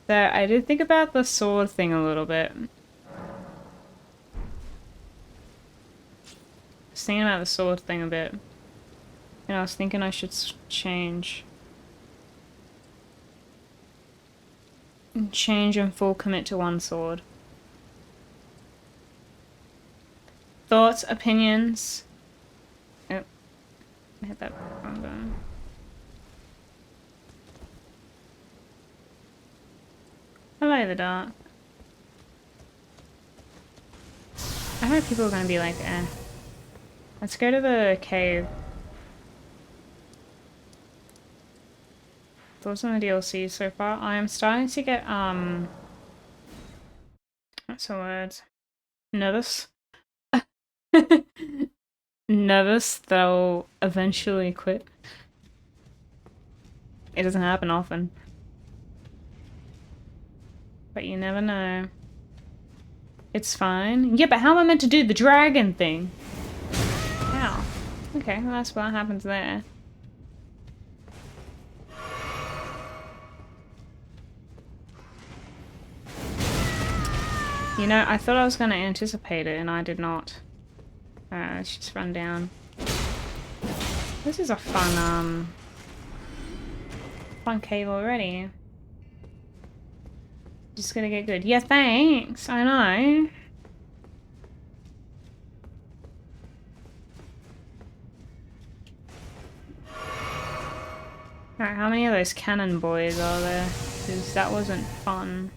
So I did think about the sword thing a little bit. I was thinking about the sword thing a bit. And I was thinking I should change. Change and full commit to one sword. Thoughts, opinions. Oh, I hit that wrong button. Hello, the dark. I hope people are gonna be like, eh. Let's go to the cave. Thoughts on the DLC so far? I am starting to get, what's the word? Nervous? Nervous that I'll eventually quit. It doesn't happen often. But you never know. It's fine. Yeah, but how am I meant to do the dragon thing? How? Okay, well that's what happens there. You know, I thought I was going to anticipate it and I did not. Alright, let's just run down. This is a fun cave already. Just gonna get good. Yeah, thanks. I know. Alright, how many of those cannon boys are there? Because that wasn't fun.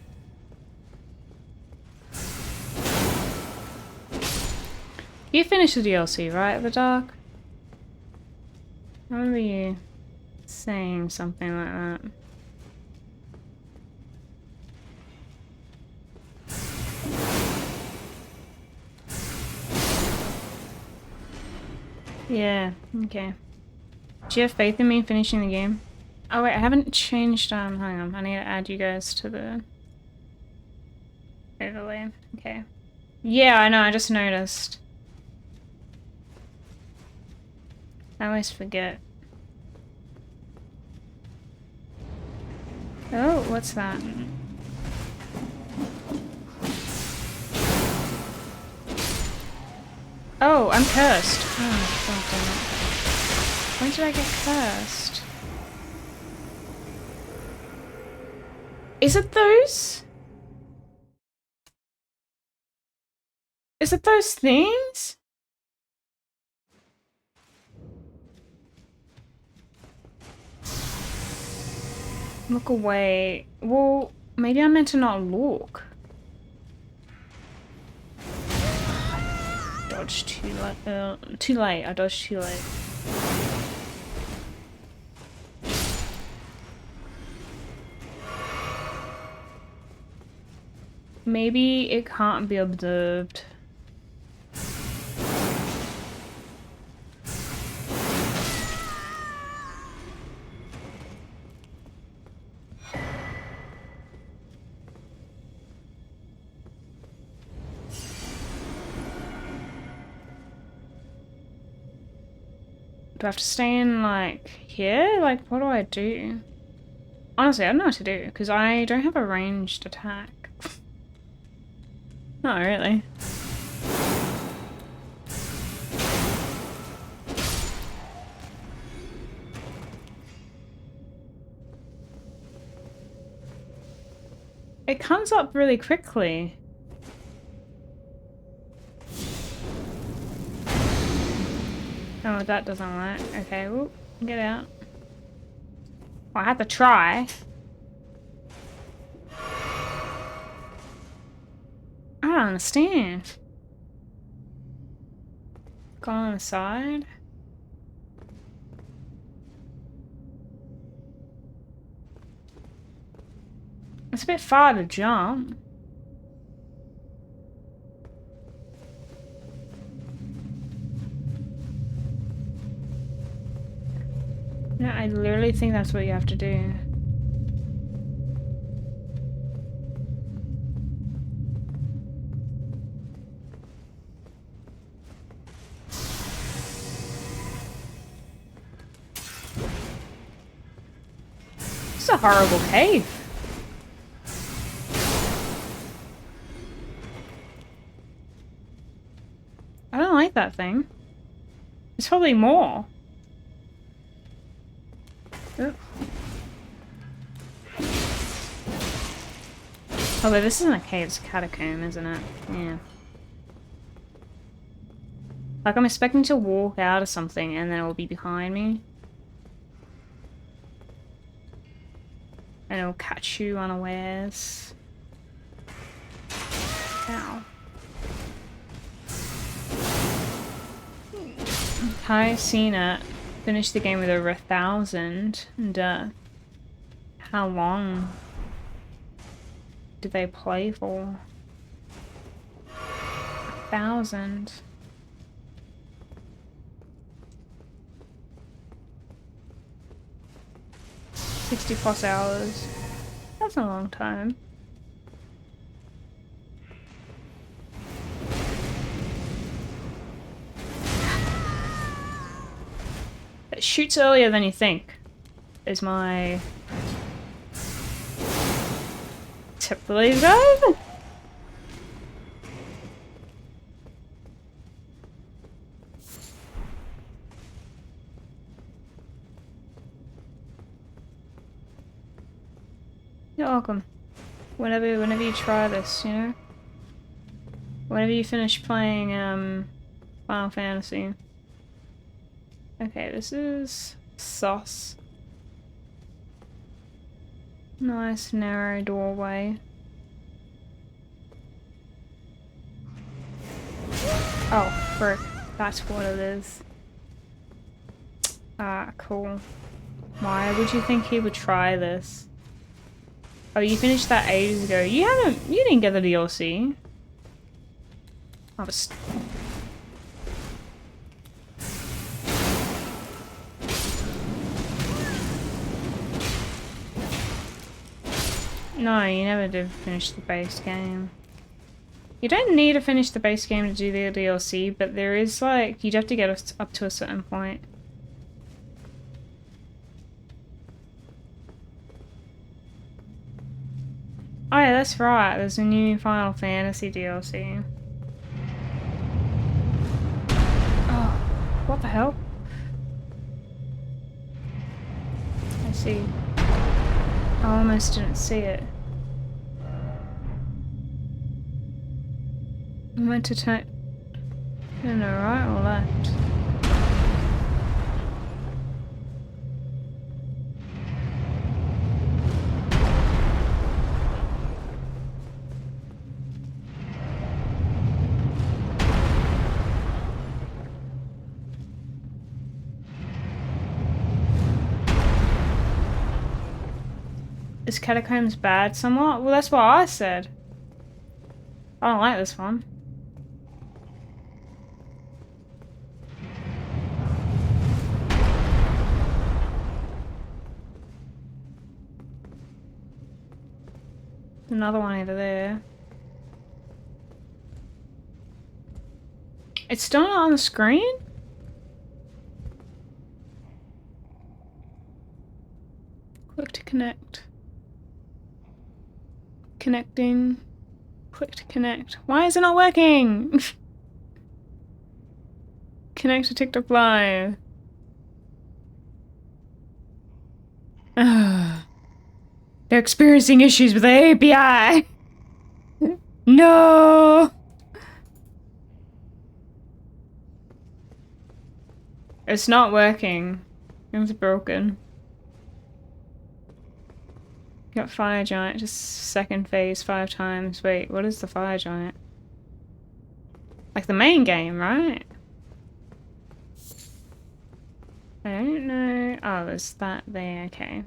You finished the DLC, right, The Dark? I remember you saying something like that. Yeah, okay. Do you have faith in me finishing the game? Oh wait, I haven't changed, hang on, I need to add you guys to the overlay. Okay. Yeah, I know, I just noticed. I always forget. Oh, what's that? Oh, I'm cursed. Oh, god damn it. When did I get cursed? Is it those? Is it those things? Look away. Well, maybe I meant to not look. Dodged too late. Too late. I dodged too late. Maybe it can't be observed. Do I have to stay in, like, here? Like, what do I do? Honestly, I don't know what to do, because I don't have a ranged attack. Not really. It comes up really quickly. Oh, that doesn't work. Okay, whoop, get out. Well, I had to try. I don't understand. Go on the side. It's a bit far to jump. No, I literally think that's what you have to do. This is a horrible cave. that thing. There's probably more. Oh. Although this isn't a cave, it's a catacomb, isn't it? Yeah. Like I'm expecting to walk out of something and then it will be behind me. And it'll catch you unawares. Ow. Hi, seen it. Finished the game with over 1,000. And how long did they play for? 1,000. +60 hours. That's a long time. It shoots earlier than you think, is my tip for these guys. You're welcome. Whenever you try this, you know? Whenever you finish playing Final Fantasy. Okay, this is sauce. Nice narrow doorway. Oh, frick. That's what it is. Ah, cool. Why would you think he would try this? Oh, you finished that ages ago. You didn't get the DLC. I was... No, you never did finish the base game. You don't need to finish the base game to do the DLC, but there is like, you'd have to get us up to a certain point. Oh yeah, that's right, there's a new Final Fantasy DLC. Oh, what the hell? I see. I almost didn't see it. I meant to turn... I don't know, right or left? Is Catacombs bad somewhat? Well, that's what I said. I don't like this one. Another one over there. It's still not on the screen? Click to connect. Connecting. Click to connect. Why is it not working? Connect to TikTok Live. They're experiencing issues with the API. No. It's not working. It's broken. Got Fire Giant, just second phase 5 times. Wait, what is the Fire Giant? Like the main game, right? I don't know. Oh, there's that there, okay.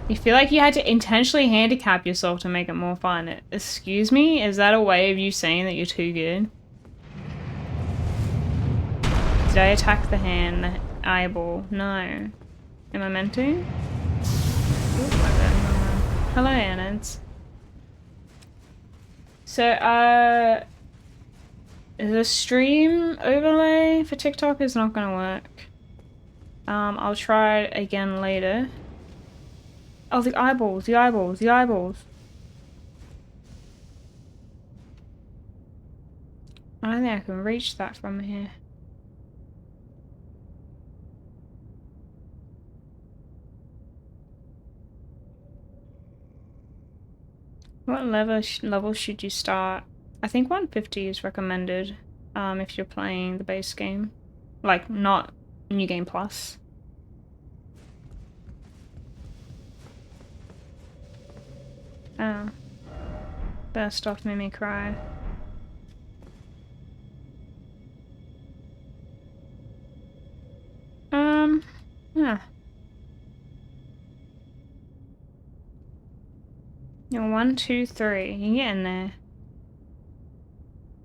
You feel like you had to intentionally handicap yourself to make it more fun. Excuse me? Is that a way of you saying that you're too good? Did I attack the hand, the eyeball? No. Am I meant to? Ooh, hello, Anids. So, the stream overlay for TikTok is not gonna work. I'll try it again later. Oh, the eyeballs, the eyeballs, the eyeballs. I don't think I can reach that from here. What level should you start? I think 150 is recommended if you're playing the base game. Like, not New Game Plus. Oh. That stuff made me cry. Yeah. You're 1, 2, 3. You're getting there.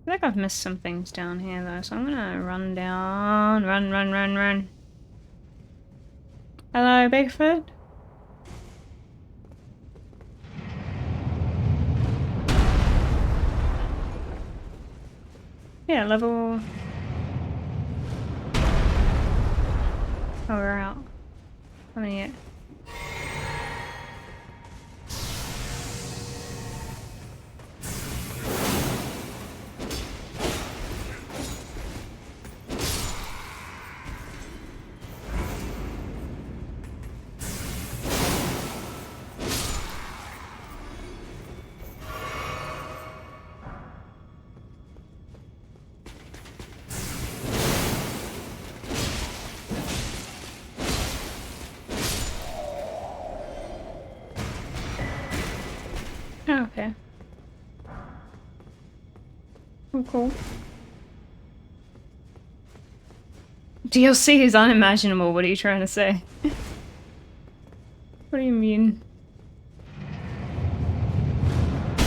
I feel like I've missed some things down here though, so I'm gonna run down. Run, run, run, run. Hello, Bigfoot? Yeah, level... Oh, we're out. How many yet? Oh, okay. Oh, cool. DLC is unimaginable, what are you trying to say? What do you mean?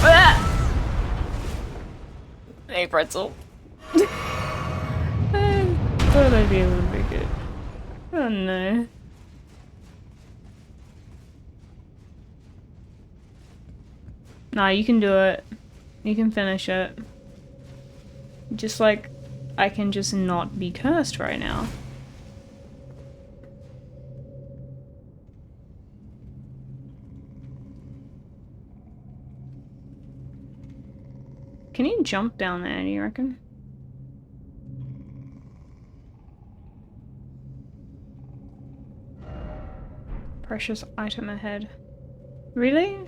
Ah! Hey, pretzel. I thought I'd be able to make it. Oh no. Nah, you can do it. You can finish it. Just like, I can just not be cursed right now. Can you jump down there, do you reckon? Precious item ahead. Really?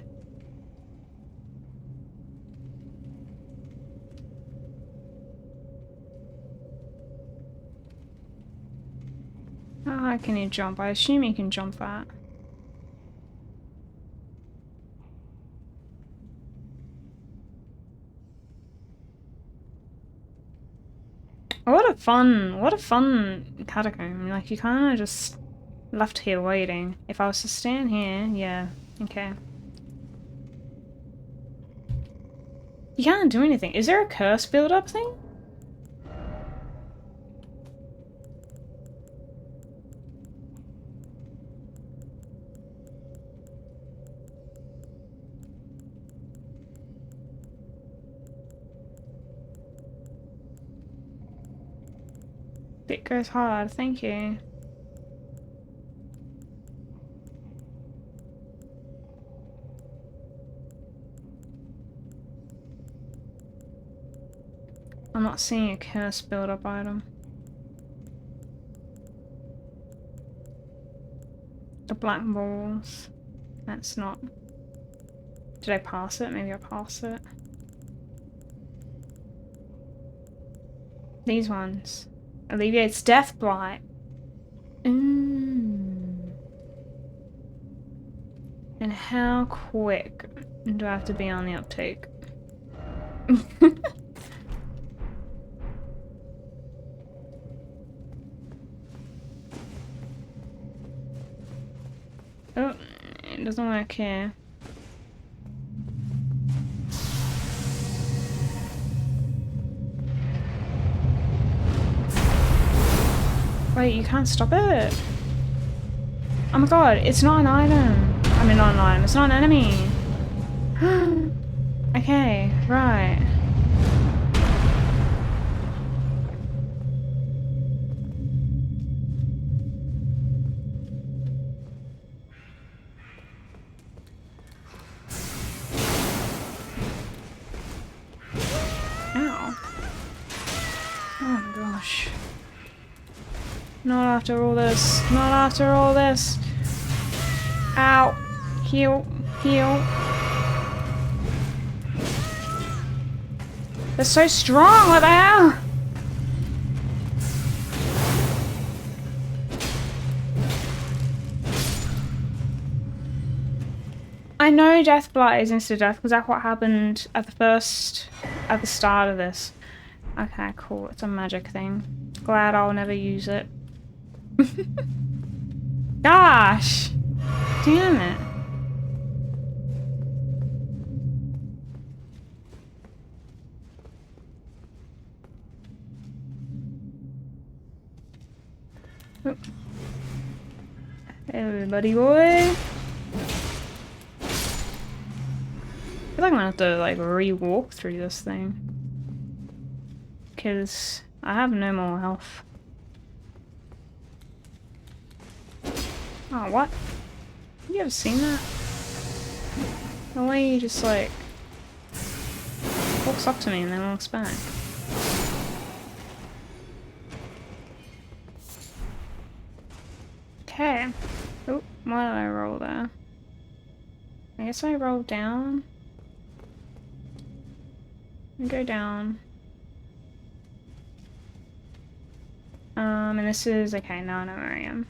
How high can you jump? I assume you can jump that. Oh, what a fun catacomb. Like, you kinda just left here waiting. If I was to stand here, yeah, okay. You can't do anything. Is there a curse build-up thing? It goes hard, thank you. I'm not seeing a curse build-up item. The black balls. That's not... Did I pass it? Maybe I passed it. These ones. Alleviates death blight. And how quick do I have to be on the uptake? Oh, it doesn't work here. Wait, you can't stop it? Oh my god, it's not an item. I mean, not an item, it's not an enemy. Okay, right. Not after all this. Not after all this. Ow. Heal. Heal. They're so strong. What the hell? I know Death Blight is insta-death because that's what happened at the start of this. Okay, cool. It's a magic thing. Glad I'll never use it. Gosh! Damn it. Oh. Hey, buddy boy. I feel like I'm gonna have to like re-walk through this thing. Because I have no more health. Oh, what? Have you ever seen that? The way he just like walks up to me and then walks back. Okay. Oh, why did I roll there? I guess I roll down. And go down. And this is okay, now I know where I am.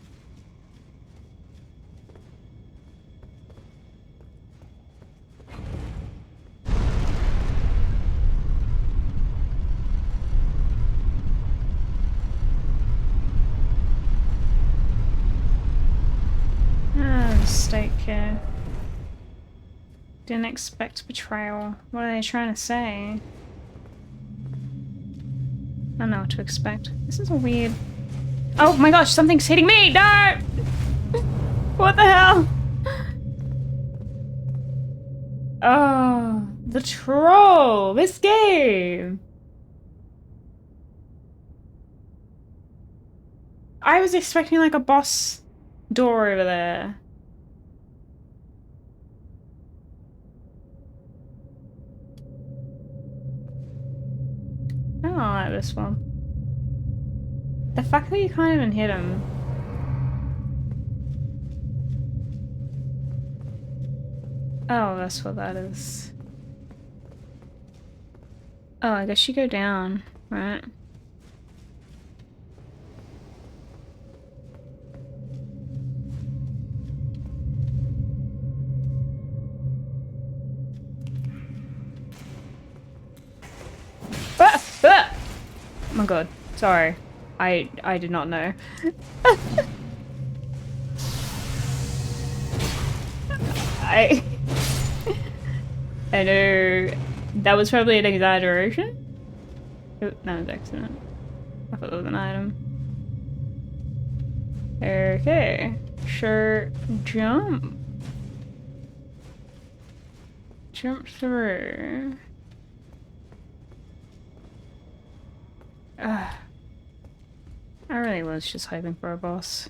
Mistake here. Didn't expect betrayal. What are they trying to say? I don't know what to expect. This is a weird... Oh my gosh, something's hitting me! No! What the hell? Oh, the troll! This game! I was expecting like a boss door over there. I don't like this one. The fact that you can't even hit him. Oh, that's what that is. Oh, I guess you go down, right? Oh my god, sorry. I did not know. I know that was probably an exaggeration. Oh, that was accident. I thought it was an item. Okay. Sure, jump. Jump through. I really was just hoping for a boss.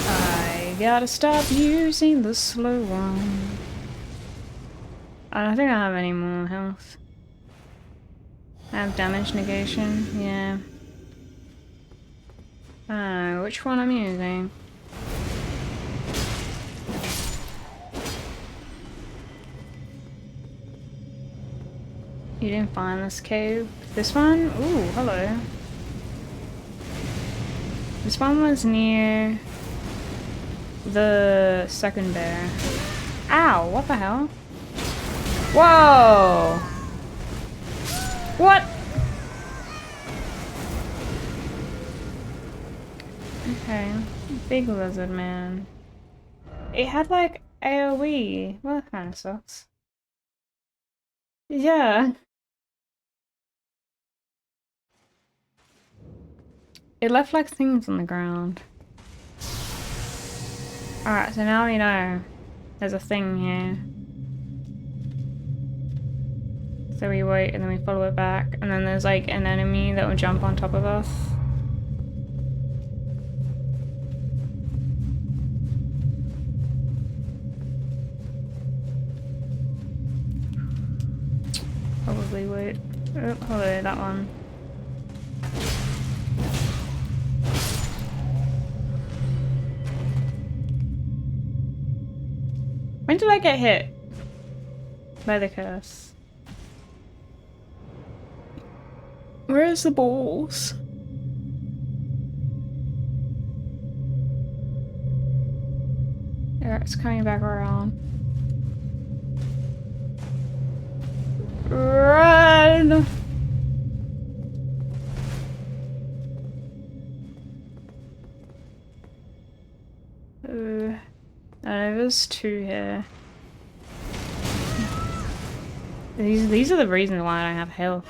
I gotta stop using the slow one. I don't think I have any more health. I have damage negation, yeah. I don't know which one I'm using. You didn't find this cave? This one? Ooh, hello. This one was near the second bear. Ow, what the hell? Whoa! What? Okay, big lizard man. It had like AoE. Well, that kind of sucks. Yeah. It left like things on the ground. Alright, so now we know there's a thing here. So we wait and then we follow it back, and then there's like an enemy that will jump on top of us. probably would. Oh, hello, that one. When did I get hit by the curse? Where's the balls? There, it's coming back around. Run! No, there's two here. These are the reasons why I don't have health.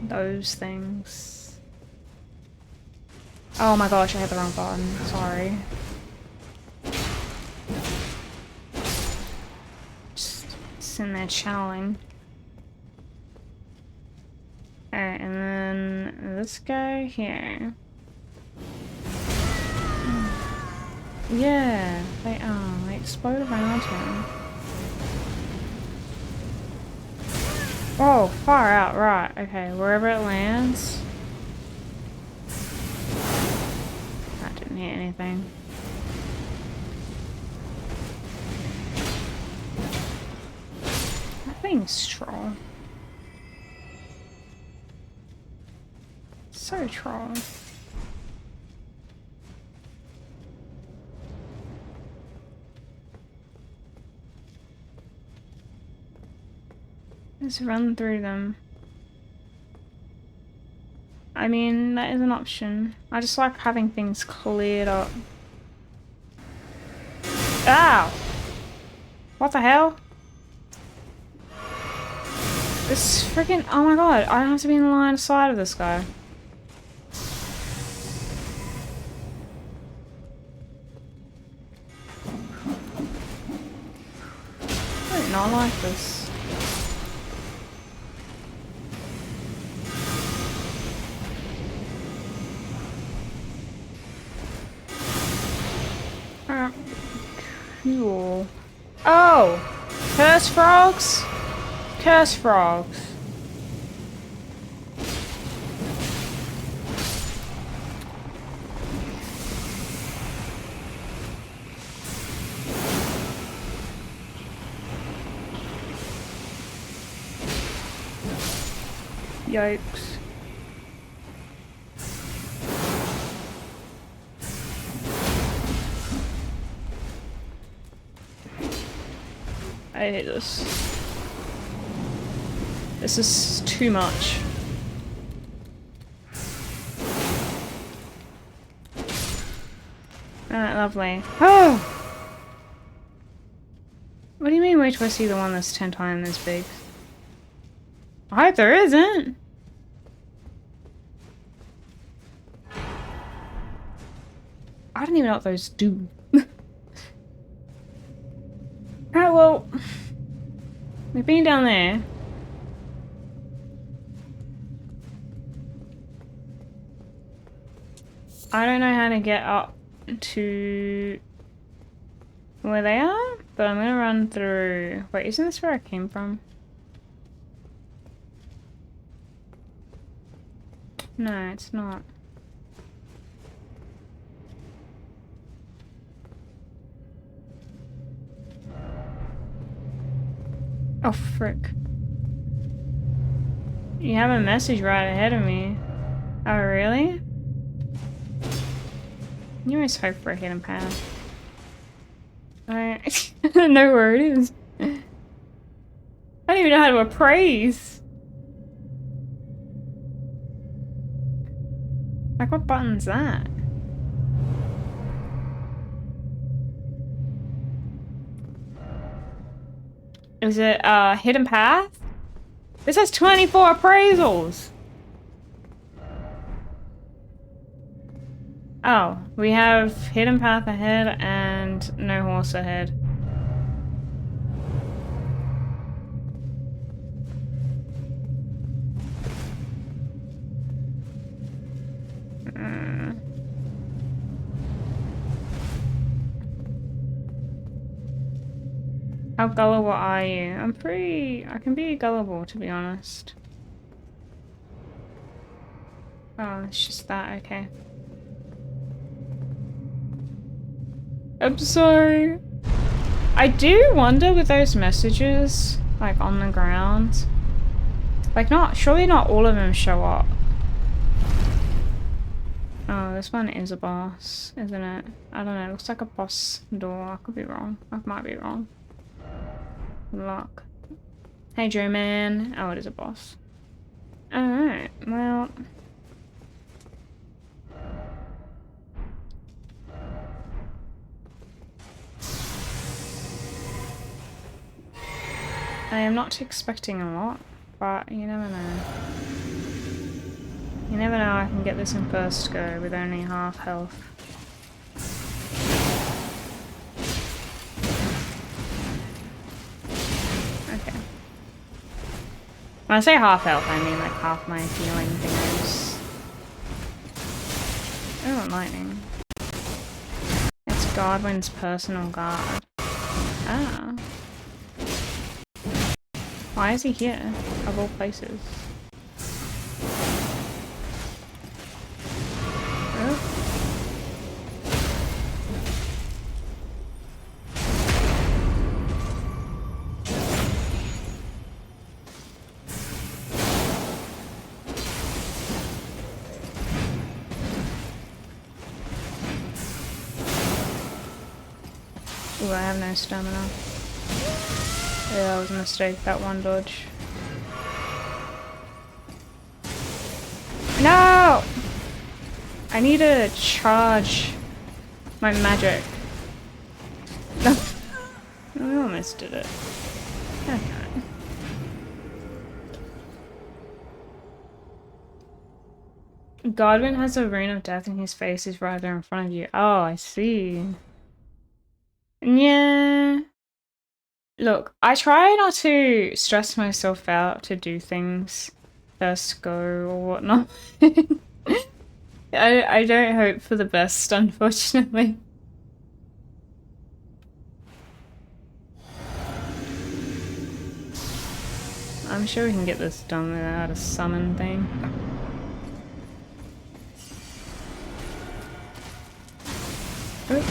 Those things. Oh my gosh, I hit the wrong button. Sorry. Just sitting there channeling. Alright, and then this guy here. Yeah, they explode around him. Oh, far out, right. Okay, wherever it lands. That didn't hit anything. That thing's troll. So troll. Just run through them. I mean, that is an option. I just like having things cleared up. Ow! What the hell? This freaking— oh my god, I have to be in the line of sight of this guy. I do not like this. Cool. Oh! Curse frogs? Curse frogs. Yikes. I hate this. This is too much. Alright, lovely. Oh! What do you mean, wait till I see the one that's 10 times as big? I hope there isn't! I don't even know what those do. Alright, well, we've been down there. I don't know how to get up to where they are, but I'm gonna run through. Wait, isn't this where I came from? No, it's not. Oh, frick. You have a message right ahead of me. Oh, really? You always hope for a hidden path. I don't know where it is. I don't even know how to appraise. Like, what button's that? Is it hidden path? This has 24 appraisals. Oh, we have hidden path ahead and no horse ahead. How gullible are you? I can be gullible, to be honest. Oh, it's just that, okay. I'm sorry. I do wonder with those messages, like on the ground. Like surely not all of them show up. Oh, this one is a boss, isn't it? I don't know, it looks like a boss door. I could be wrong. I might be wrong. Good luck. Hey, Joe man. Oh, it is a boss. Alright, well. I am not expecting a lot, but you never know. You never know, I can get this in first go with only half health. Okay. When I say half health, I mean like half my healing things. Oh, lightning. It's Godwin's personal guard. Ah. Why is he here, of all places? Oh. Ooh, I have no stamina. Yeah, that was a mistake, that one dodge. No! I need to charge my magic. No. I almost did it. Okay. Godwin has a rune of death and his face is right there in front of you. Oh, I see. Yeah. Look, I try not to stress myself out to do things first go or whatnot. I don't hope for the best, unfortunately. I'm sure we can get this done without a summon thing. Oop.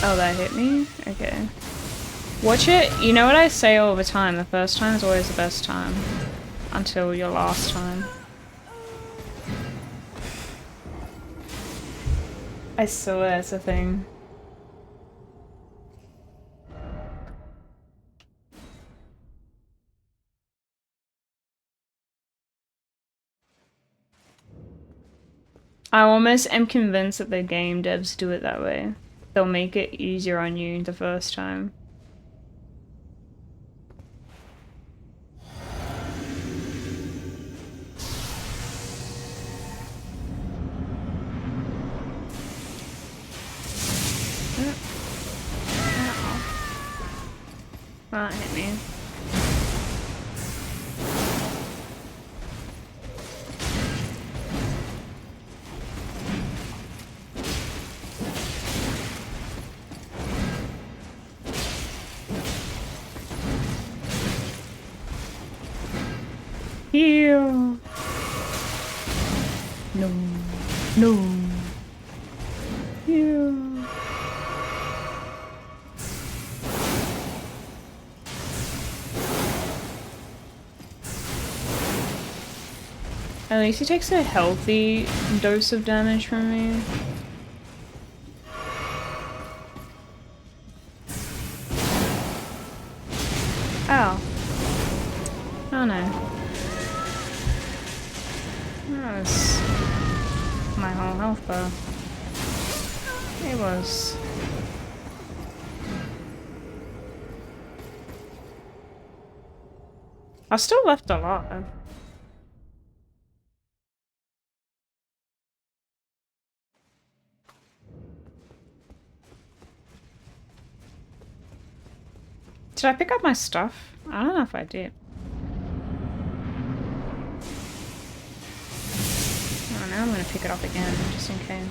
Oh, that hit me? Okay. Watch it. You know what I say all the time, the first time is always the best time. Until your last time. I swear it's a thing. I almost am convinced that the game devs do it that way. They'll make it easier on you the first time. That hit me. Heal. No. No. Heal. At least he takes a healthy dose of damage from me. Oh. Oh no. That was my whole health bar. It was. I still left a lot. Did I pick up my stuff? I don't know if I did. I'm gonna pick it up again, just in case.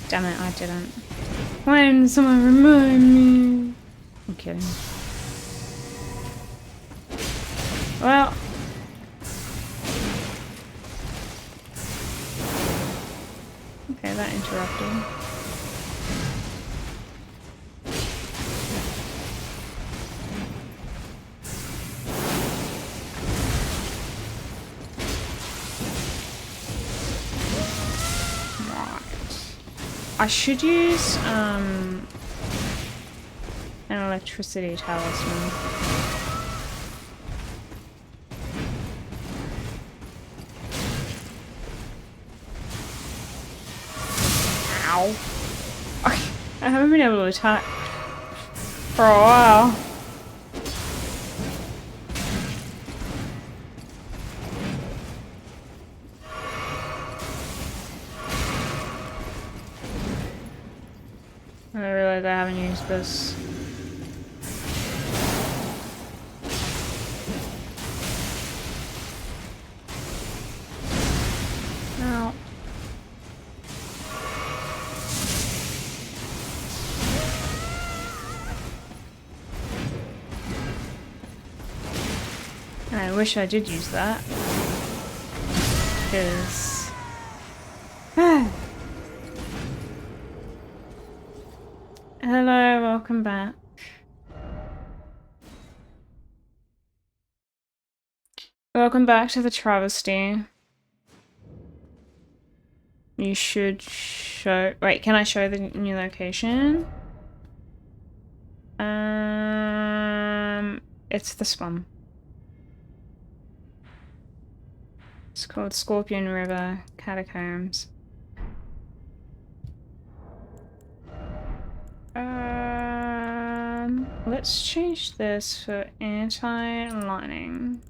Damn it, I didn't. Why didn't someone remind me? I'm kidding. Well. Okay, that interrupted. I should use an electricity talisman. Ow. I haven't been able to attack for a while. I realize I haven't used this. Ow. And I wish I did use that. Because... Hello, welcome back. Welcome back to the travesty. You should show... Wait, can I show the new location? It's this one. It's called Scorpion River Catacombs. Let's change this for anti-lightning.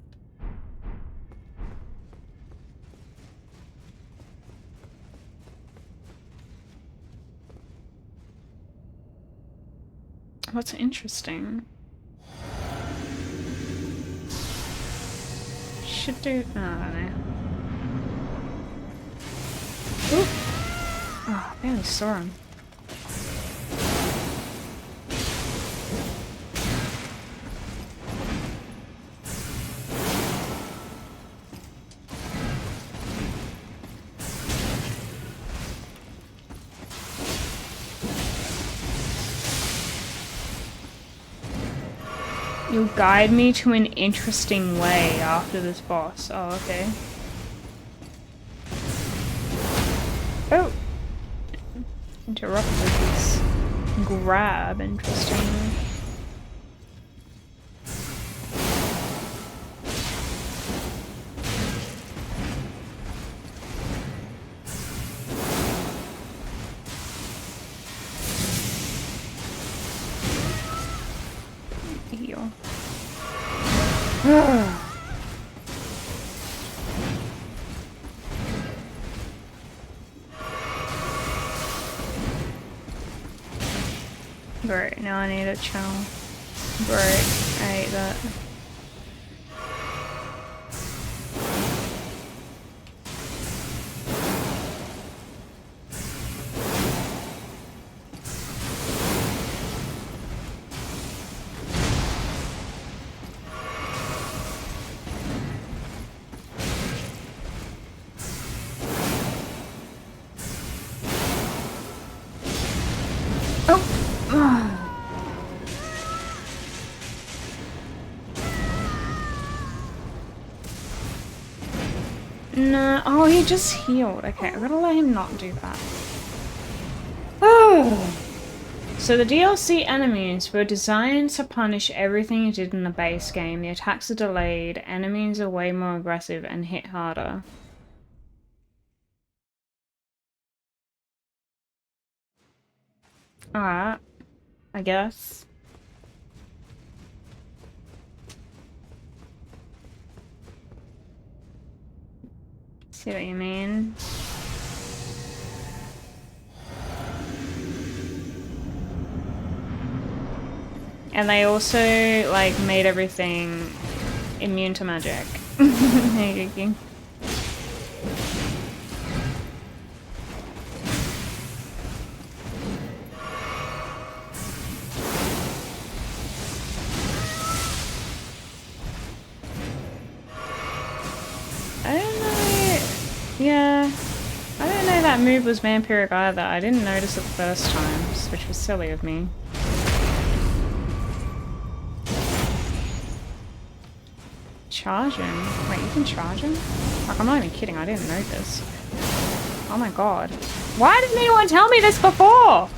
What's interesting? Should do... Oh, I don't know. Ooh. Oh, I barely saw him. You'll guide me to an interesting way after this boss. Oh, okay. Oh! Interrupted this grab, interesting. Heal. Great, now I need a channel. Great, I hate that. No, oh, he just healed. Okay, I'm gonna let him not do that. Oh. So the DLC enemies were designed to punish everything you did in the base game. The attacks are delayed, enemies are way more aggressive and hit harder. Alright, I guess. See what you mean? And they also, like, made everything immune to magic. Hey, Gigi. I don't know. Yeah. I don't know that move was vampiric either. I didn't notice it the first time, which was silly of me. Charge him? Wait, you can charge him? Like, I'm not even kidding, I didn't know this. Oh my god. Why didn't anyone tell me this before?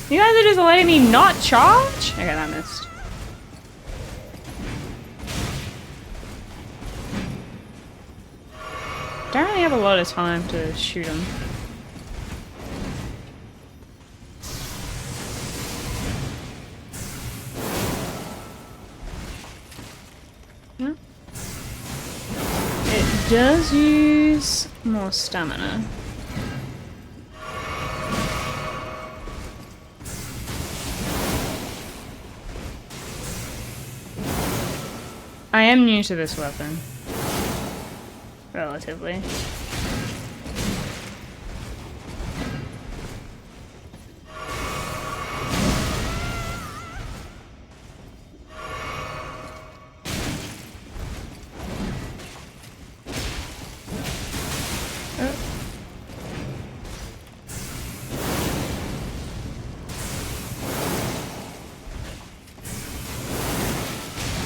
You guys are just letting me not charge? Okay, that missed. Don't really have a lot of time to shoot him. It does use more stamina. I am new to this weapon. Relatively.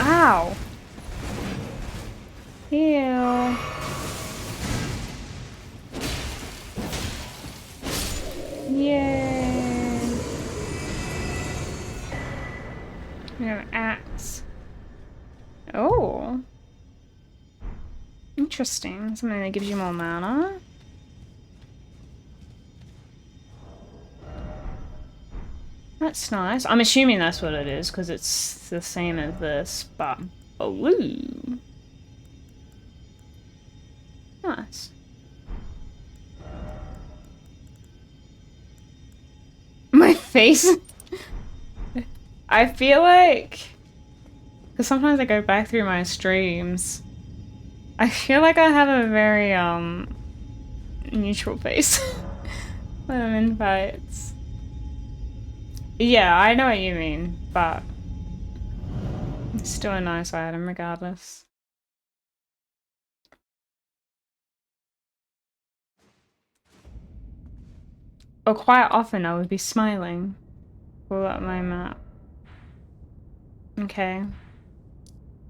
Ow! Ew. Yay! We have an axe. Oh. Interesting. Something that gives you more mana. That's nice. I'm assuming that's what it is, because it's the same as this, but... Oh, ooh. Nice. My face? I feel like... Because sometimes I go back through my streams. I feel like I have a very, neutral face when I'm in fights. Yeah, I know what you mean, but it's still a nice item regardless. Or quite often I would be smiling. Pull up my map. Okay.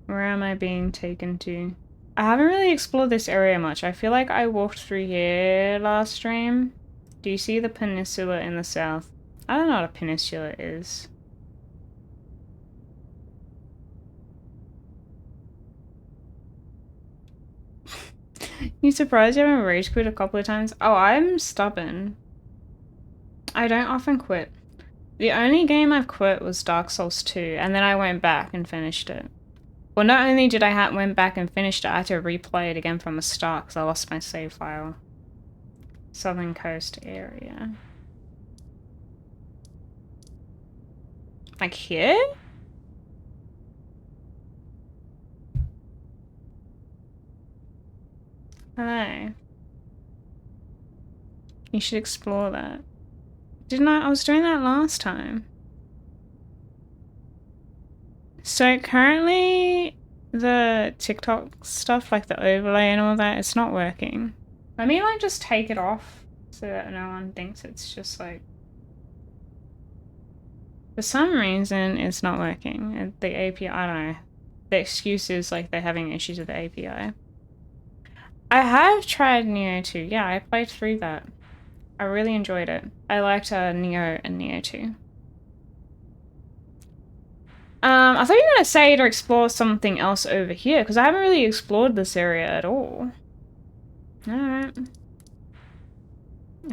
Where am I being taken to? I haven't really explored this area much. I feel like I walked through here last stream. Do you see the peninsula in the south? I don't know what a peninsula is. You surprised you haven't rage quit a couple of times? Oh, I'm stubborn. I don't often quit. The only game I've quit was Dark Souls 2, and then I went back and finished it. Well, not only did I went back and finished it, I had to replay it again from the start because I lost my save file. Southern Coast area. Like here? Hello. You should explore that. Didn't I? I was doing that last time. So currently, the TikTok stuff, like the overlay and all that, it's not working. Let me like just take it off so that no one thinks it's just like... For some reason, it's not working. The API, I don't know. The excuse is like they're having issues with the API. I have tried Neo 2. Yeah, I played through that. I really enjoyed it. I liked Neo and Neo 2. I thought you were going to say to explore something else over here, because I haven't really explored this area at all. Alright.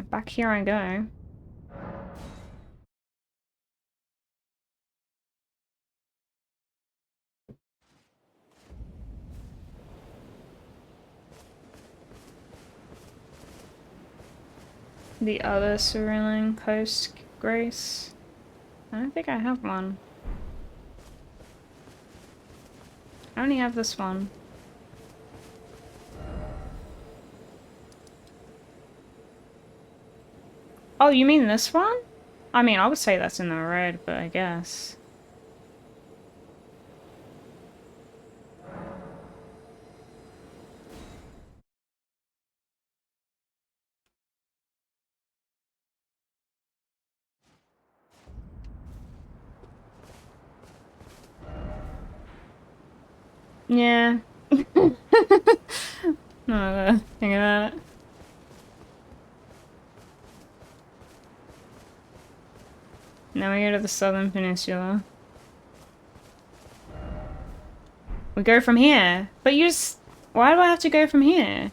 Back here I go. The other Cerulean Coast Grace. I don't think I have one. I only have this one. Oh, you mean this one? I mean, I would say that's in the red, but I guess. Yeah. No, think about it. Now we go to the southern peninsula. We go from here. But you just... Why do I have to go from here?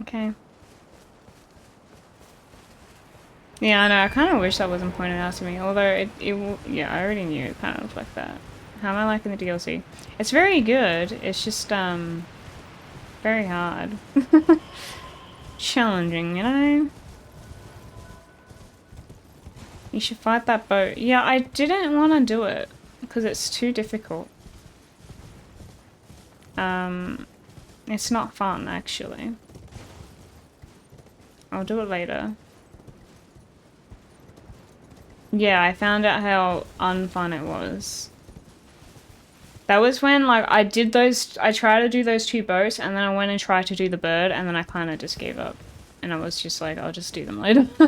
Okay. Yeah, I know. I kind of wish that wasn't pointed out to me. Although, yeah, I already knew it kind of looked like that. How am I liking the DLC? It's very good. It's just, very hard. Challenging, you know? You should fight that boat. Yeah, I didn't want to do it. Because it's too difficult. It's not fun, actually. I'll do it later. Yeah, I found out how unfun it was. That was when, like, I tried to do those two boats, and then I went and tried to do the bird, and then I kind of just gave up. And I was just like, I'll just do them later. I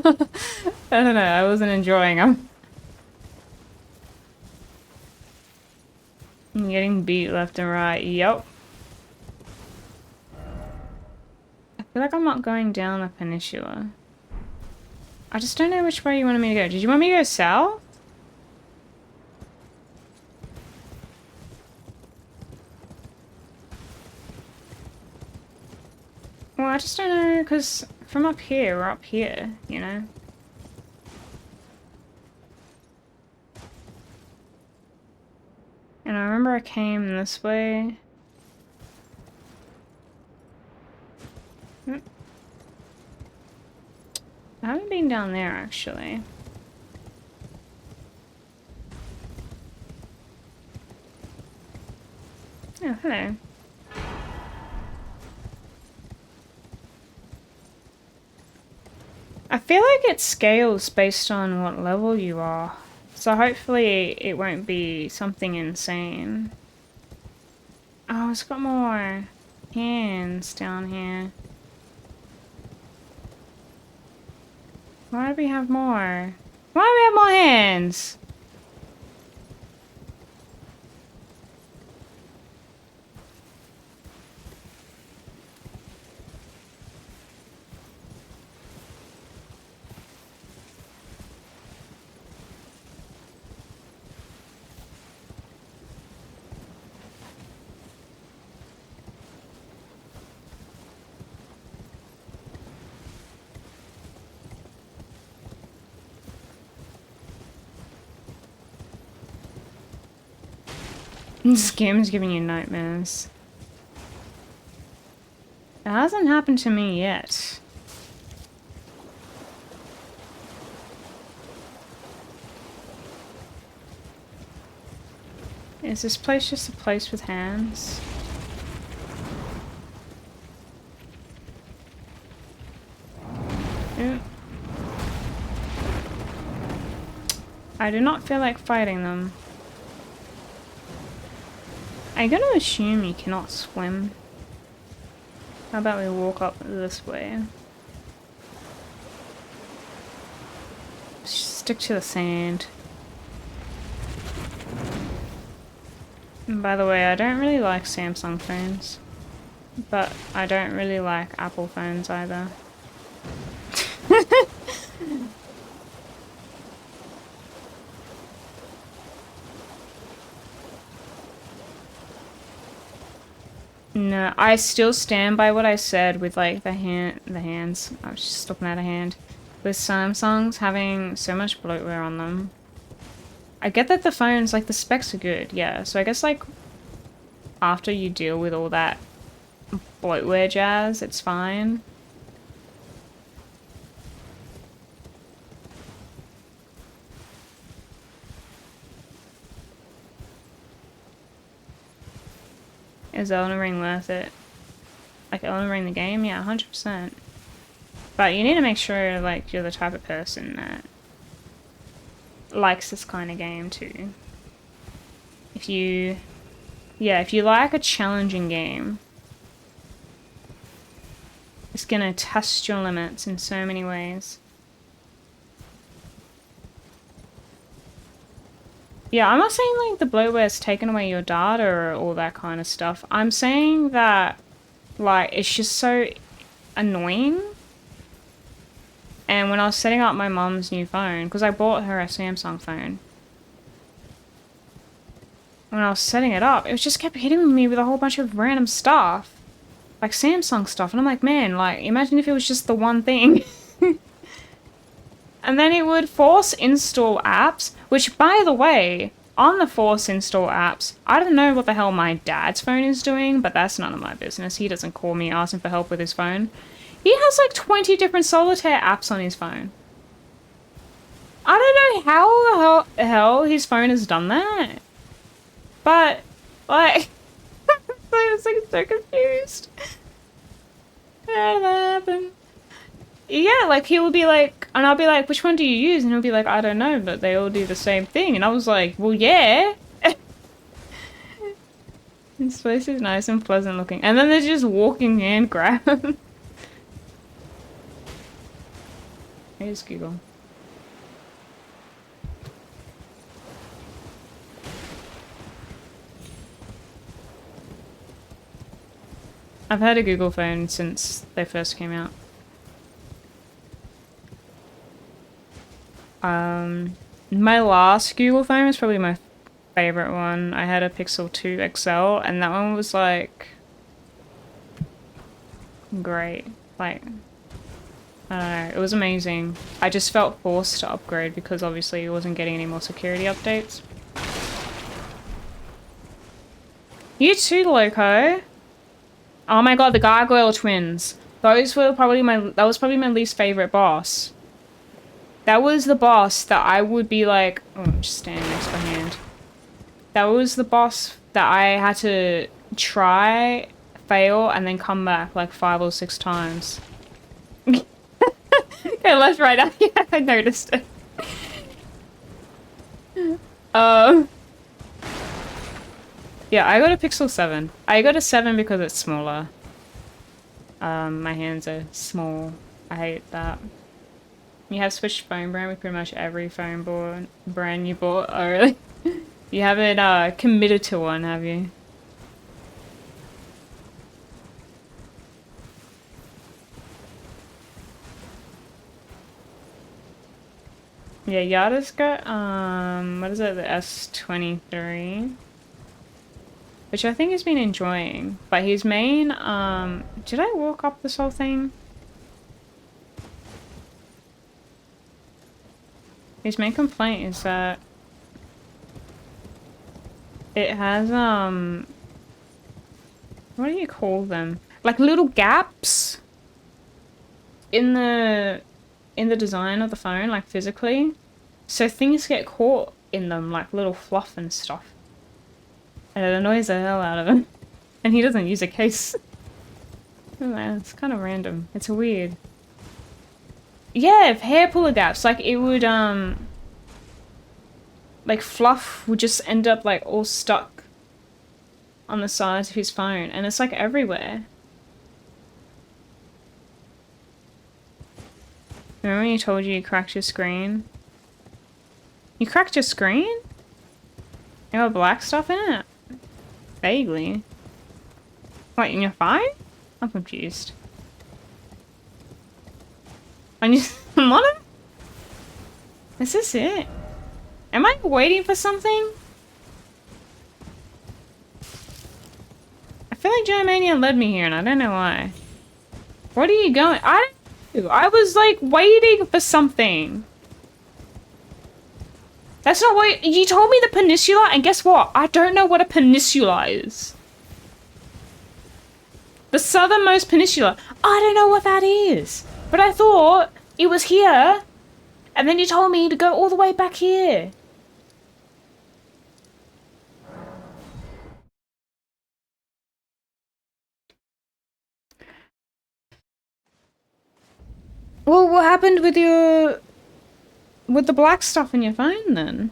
don't know, I wasn't enjoying them. I'm getting beat left and right, yep. I feel like I'm not going down the peninsula. I just don't know which way you wanted me to go. Did you want me to go south? Well, I just don't know, because from up here, we're up here, you know? And I remember I came this way. I haven't been down there, actually. Oh, hello. I feel like it scales based on what level you are. So hopefully it won't be something insane. Oh, it's got more hands down here. Why do we have more? Why do we have more hands? This game is giving you nightmares. It hasn't happened to me yet. Is this place just a place with hands? Ooh. I do not feel like fighting them. I'm gonna assume you cannot swim. How about we walk up this way? Stick to the sand. And by the way, I don't really like Samsung phones. But I don't really like Apple phones either. No, I still stand by what I said with like the hands. I was just talking out of hand. With Samsungs having so much bloatware on them. I get that the phones, like the specs are good, yeah. So I guess like after you deal with all that bloatware jazz, it's fine. Is Elden Ring worth it? Like Elden Ring the game? Yeah, 100%. But you need to make sure like you're the type of person that likes this kind of game too. If you like a challenging game, it's gonna test your limits in so many ways. Yeah, I'm not saying like the bloatware's taken away your data or all that kind of stuff. I'm saying that like it's just so annoying. And when I was setting up my mom's new phone, because I bought her a Samsung phone, when I was setting it up, it just kept hitting me with a whole bunch of random stuff. Like Samsung stuff. And I'm like, man, like, imagine if it was just the one thing. And then it would force install apps, which, by the way, on the force install apps, I don't know what the hell my dad's phone is doing, but that's none of my business. He doesn't call me asking for help with his phone. He has like 20 different solitaire apps on his phone. I don't know how the hell his phone has done that. But, like, I was like so confused. How did that happen? Yeah, like he will be like, and I'll be like, which one do you use? And he'll be like, I don't know, but they all do the same thing. And I was like, well, yeah. This place is nice and pleasant looking. And then there's just walking hand grab. Here's Google. I've had a Google phone since they first came out. My last Google phone was probably my favorite one. I had a Pixel 2 XL, and that one was like great. Like, I don't know, it was amazing. I just felt forced to upgrade because obviously it wasn't getting any more security updates. You too, Loco. Oh my god, the Gargoyle Twins. Those were probably that was probably my least favorite boss. That was the boss that I would be like, oh, I'm just standing next to my hand. That was the boss that I had to try, fail, and then come back like 5 or 6 times. Okay, left, right, up. Yeah, I noticed it. Yeah, I got a Pixel 7. I got a 7 because it's smaller. My hands are small. I hate that. You have switched phone brand with pretty much every phone brand you bought. Oh, really? You haven't committed to one, have you? Yeah, Yada's got, what is it, the S23? Which I think he's been enjoying. But his main, did I walk up this whole thing? His main complaint is that it has, what do you call them? Like little gaps in the design of the phone, like physically. So things get caught in them, like little fluff and stuff. And it annoys the hell out of him. And he doesn't use a case. Oh man, it's kind of random. It's weird. Yeah, hair puller gaps. Like it would, like fluff would just end up like all stuck on the sides of his phone. And it's like everywhere. Remember when you told you cracked your screen? You cracked your screen? You got black stuff in it? Vaguely. What, in your phone? I'm confused. On your monitor? Is this it? Am I waiting for something? I feel like Germania led me here and I don't know why. What are you going? I don't know. I was like waiting for something. That's not what you told me, the peninsula, and guess what? I don't know what a peninsula is. The southernmost peninsula. I don't know what that is. But I thought it was here. And then you told me to go all the way back here. Well, what happened with your... with the black stuff in your phone, then?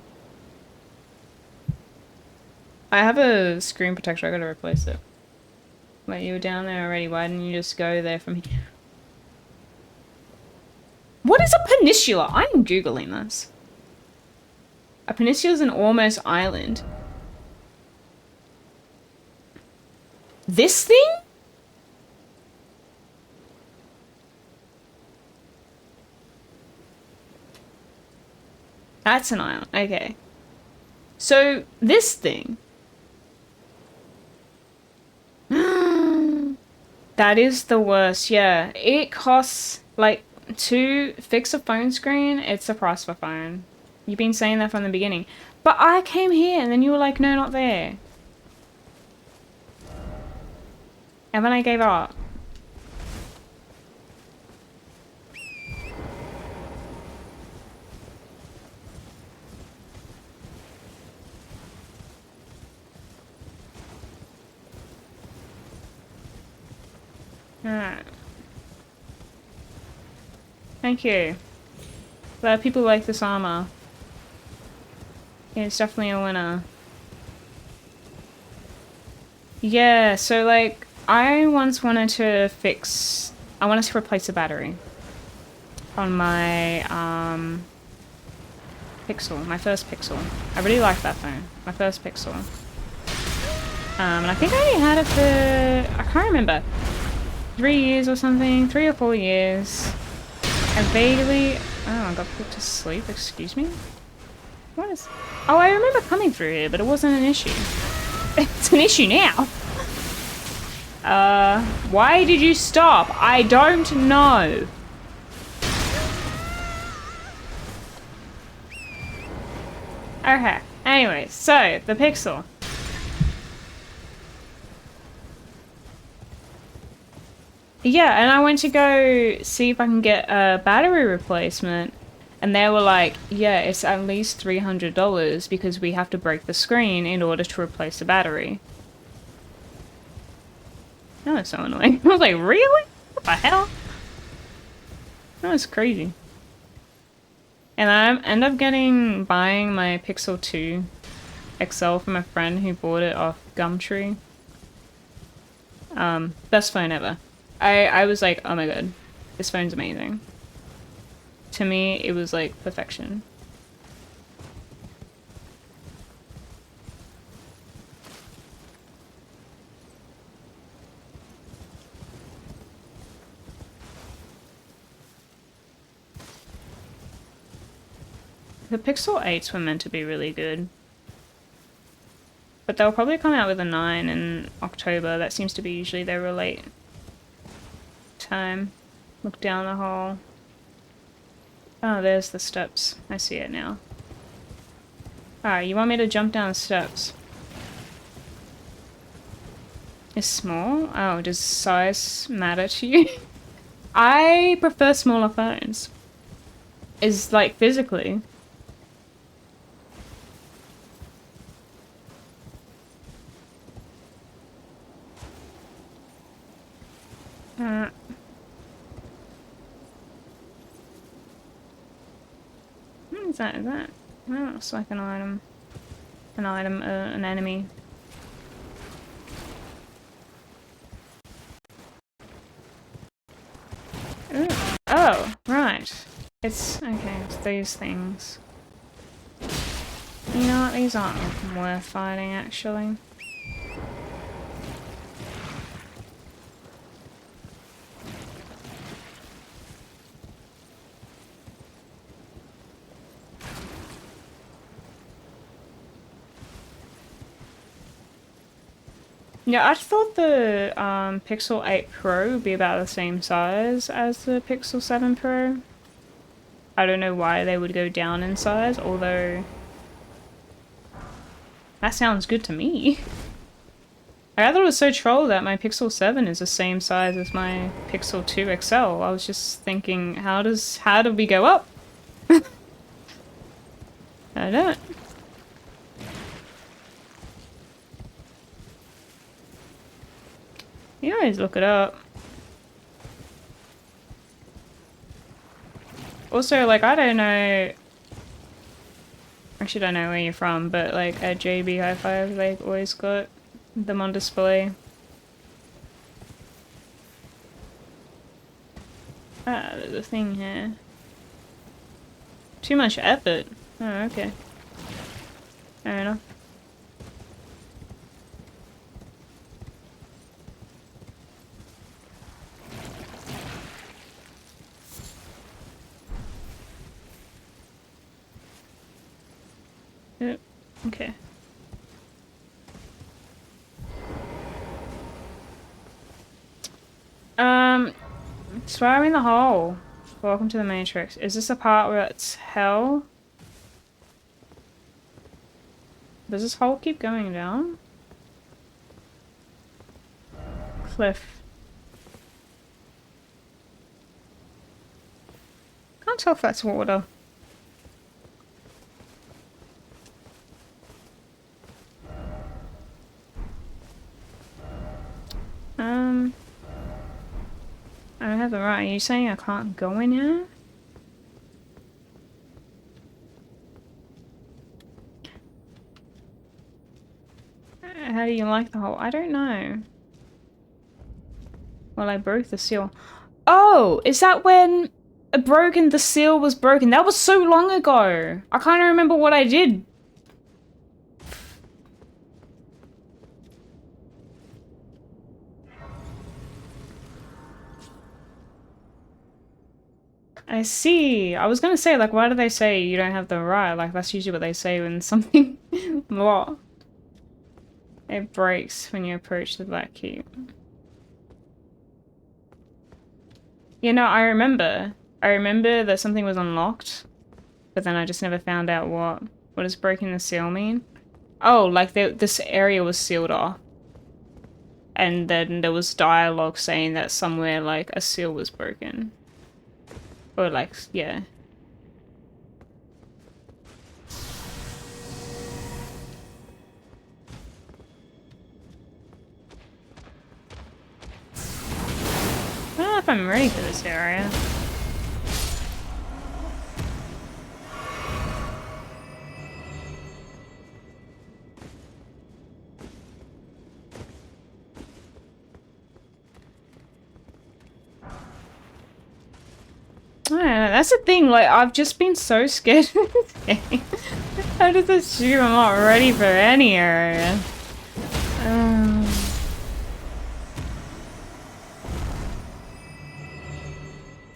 I have a screen protector, I gotta replace it. Wait, you were down there already, why didn't you just go there from here? What is a peninsula? I am googling this. A peninsula is an almost island. This thing? That's an island, okay. So, this thing. That is the worst, yeah. It costs, like, to fix a phone screen, it's the price of a phone. You've been saying that from the beginning. But I came here and then you were like, no, not there. And then I gave up. Alright. Thank you. Glad people like this armor. Yeah, it's definitely a winner. Yeah, so like, I once wanted to fix... I wanted to replace a battery. On my, Pixel. My first Pixel. I really like that phone. My first Pixel. And I think I only had it for... I can't remember. 3 years or something. 3 or 4 years. I vaguely... Oh, I got put to sleep. Excuse me? What is... Oh, I remember coming through here, but it wasn't an issue. It's an issue now. Why did you stop? I don't know. Okay. Anyway, so, the Pixel. Yeah, and I went to go see if I can get a battery replacement. And they were like, yeah, it's at least $300 because we have to break the screen in order to replace the battery. That was so annoying. I was like, really? What the hell? That was crazy. And I ended up buying my Pixel 2 XL from a friend who bought it off Gumtree. Best phone ever. I was like, oh my god, this phone's amazing. To me, it was like perfection. The Pixel 8s were meant to be really good. But they'll probably come out with a 9 in October. That seems to be usually their release time. Look down the hole. Oh, there's the steps. I see it now. Alright, you want me to jump down the steps? Is small? Oh, does size matter to you? I prefer smaller phones. Is like physically. What is that? Is that? That looks like an item. An enemy. Ooh. Oh, right. It's, okay, it's these things. You know what, these aren't worth fighting, actually. Yeah, I thought the Pixel 8 Pro would be about the same size as the Pixel 7 Pro. I don't know why they would go down in size, although that sounds good to me. I thought it was so troll that my Pixel 7 is the same size as my Pixel 2 XL. I was just thinking, how do we go up? I don't. You always look it up. Also, like, I don't know. Actually, don't know where you're from, but like at JB High Five, they've always got them on display. Ah, there's a thing here. Too much effort. Oh, okay. Fair enough. Yep. Okay. Swear in the hole. Welcome to the Matrix. Is this the part where it's hell? Does this hole keep going down? Cliff. Can't tell if that's water. I don't have the right. Are you saying I can't go in here? How do you like the hole? I don't know. Well, I broke the seal. Oh, is that when the seal was broken? That was so long ago. I can't remember what I did. I see. I was gonna say, like, why do they say you don't have the right? Like, that's usually what they say when something... what? It breaks when you approach the Black Keep. You know, I remember. I remember that something was unlocked, but then I just never found out what. What does breaking the seal mean? Oh, like this area was sealed off. And then there was dialogue saying that somewhere, like, a seal was broken. Or, like, yeah. I don't know if I'm ready for this area. I don't know, that's the thing, like, I've just been so scared of this game. I just assume I'm not ready for any area.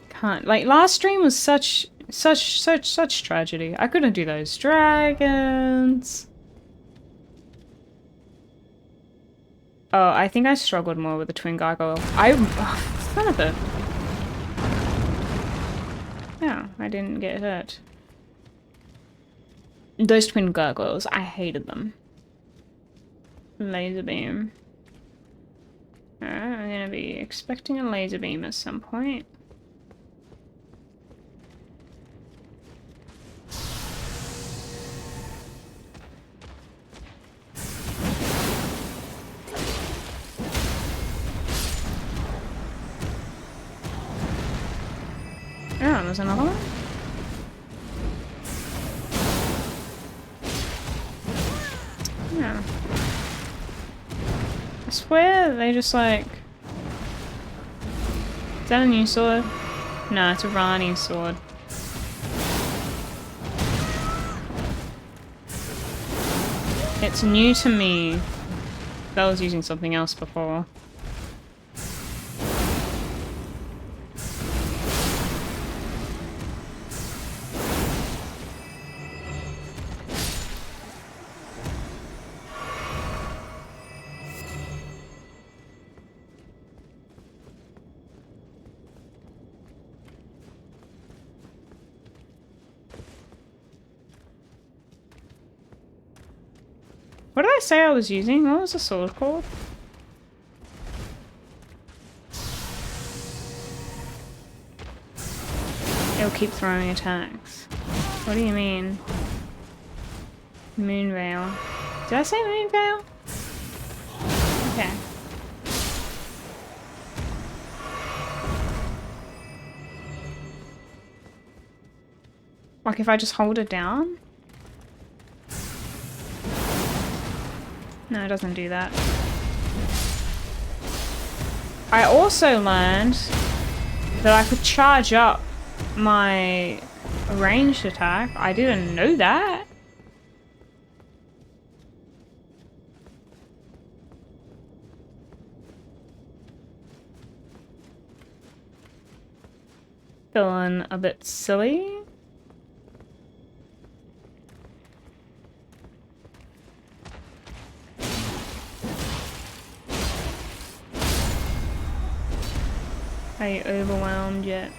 Can't, like, last stream was such tragedy. I couldn't do those dragons. Oh, I think I struggled more with the twin gargoyle. Son of a... Yeah, I didn't get hurt. Those twin gargoyles, I hated them. Laser beam. Alright, I'm gonna be expecting a laser beam at some point. Oh, there's another one? Yeah. I swear they just like... Is that a new sword? No, it's a Rani sword. It's new to me. I was using something else before. What did I say I was using? What was the sword called? It'll keep throwing attacks. What do you mean? Moonveil. Did I say Moonveil? Okay. Like if I just hold it down? No, it doesn't do that. I also learned that I could charge up my ranged attack. I didn't know that. Feeling a bit silly. Are you overwhelmed yet?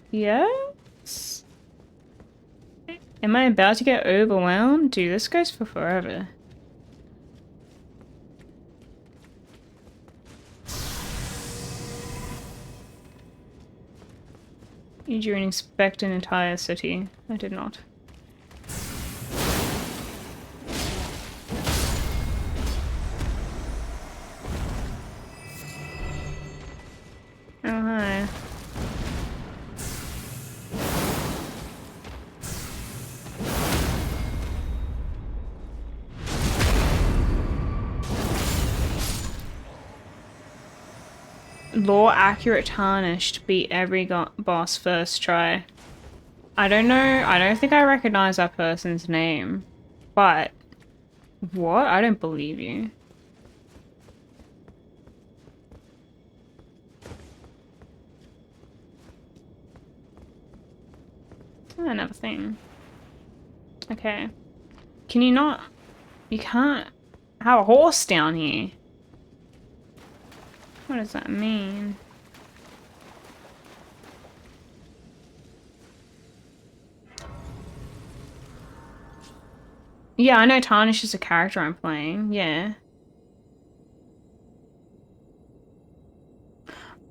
Yes? Am I about to get overwhelmed? Dude, this goes for forever. Did you inspect an entire city? I did not. Oh, hi. Law accurate tarnished beat every boss first try. I don't know. I don't think I recognize that person's name. But what? I don't believe you. Oh, another thing. Okay. Can you not? You can't have a horse down here. What does that mean? Yeah, I know Tarnish is a character I'm playing. Yeah.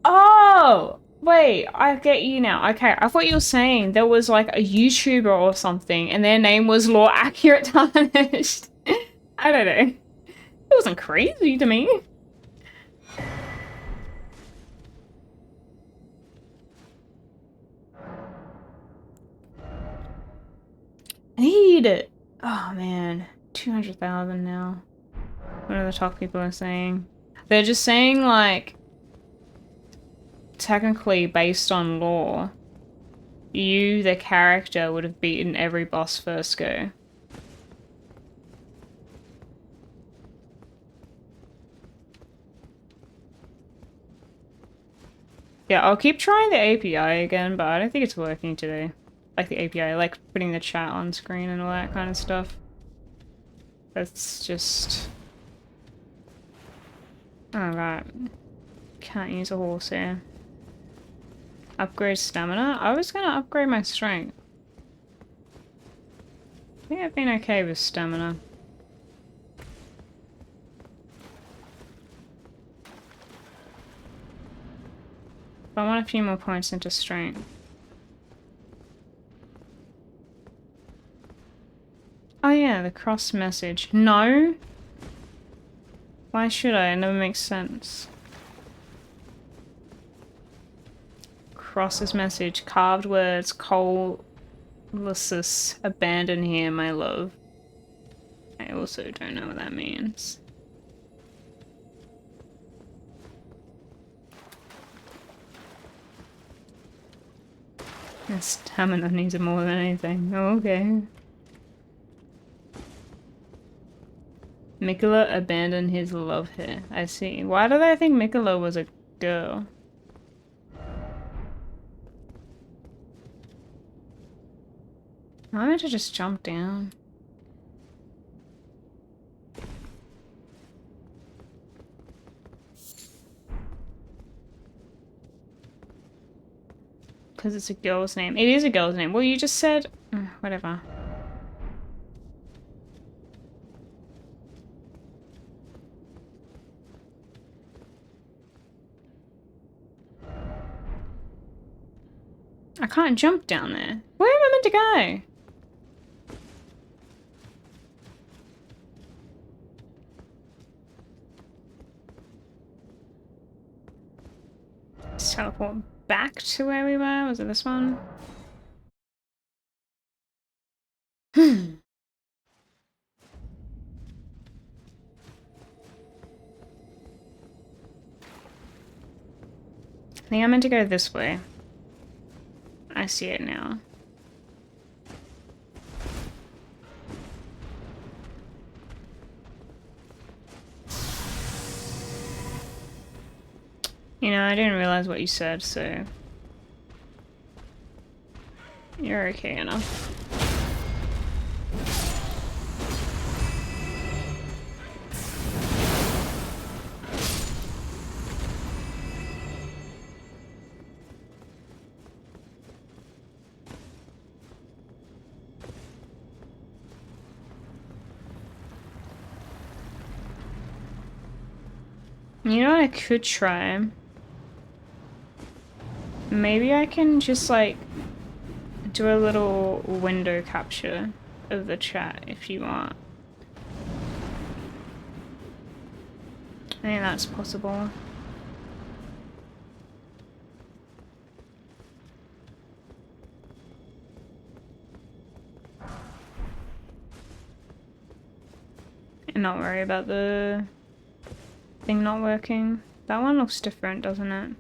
Oh! Wait, I get you now. Okay, I thought you were saying there was like a YouTuber or something and their name was Law Accurate Tarnished. I don't know. It wasn't crazy to me. I need it. Oh man, 200,000 now. What are the top people are saying? They're just saying like, technically based on lore, you, the character, would have beaten every boss first go. Yeah, I'll keep trying the API again, but I don't think it's working today. Like the API, like putting the chat on screen and all that kind of stuff. That's just... Oh, right. Can't use a horse here. Upgrade stamina? I was gonna upgrade my strength. I think I've been okay with stamina. But I want a few more points into strength. Oh yeah, the cross message. No? Why should I? It never makes sense. Cross's message. Carved words. Coalesces. Abandon here, my love. I also don't know what that means. The stamina needs it more than anything. Oh, okay. Mikola abandoned his love here. I see. Why do they think Mikola was a girl? I meant to just jump down. Because it's a girl's name. It is a girl's name. Well, you just said... whatever. I can't jump down there. Where am I meant to go? Let's teleport back to where we were? Was it this one? I think I meant to go this way. I see it now. You know, I didn't realize what you said, so... You're okay enough. You know what I could try? Maybe I can just, like, do a little window capture of the chat if you want. I think that's possible. And not worry about the thing not working. That one looks different, doesn't it?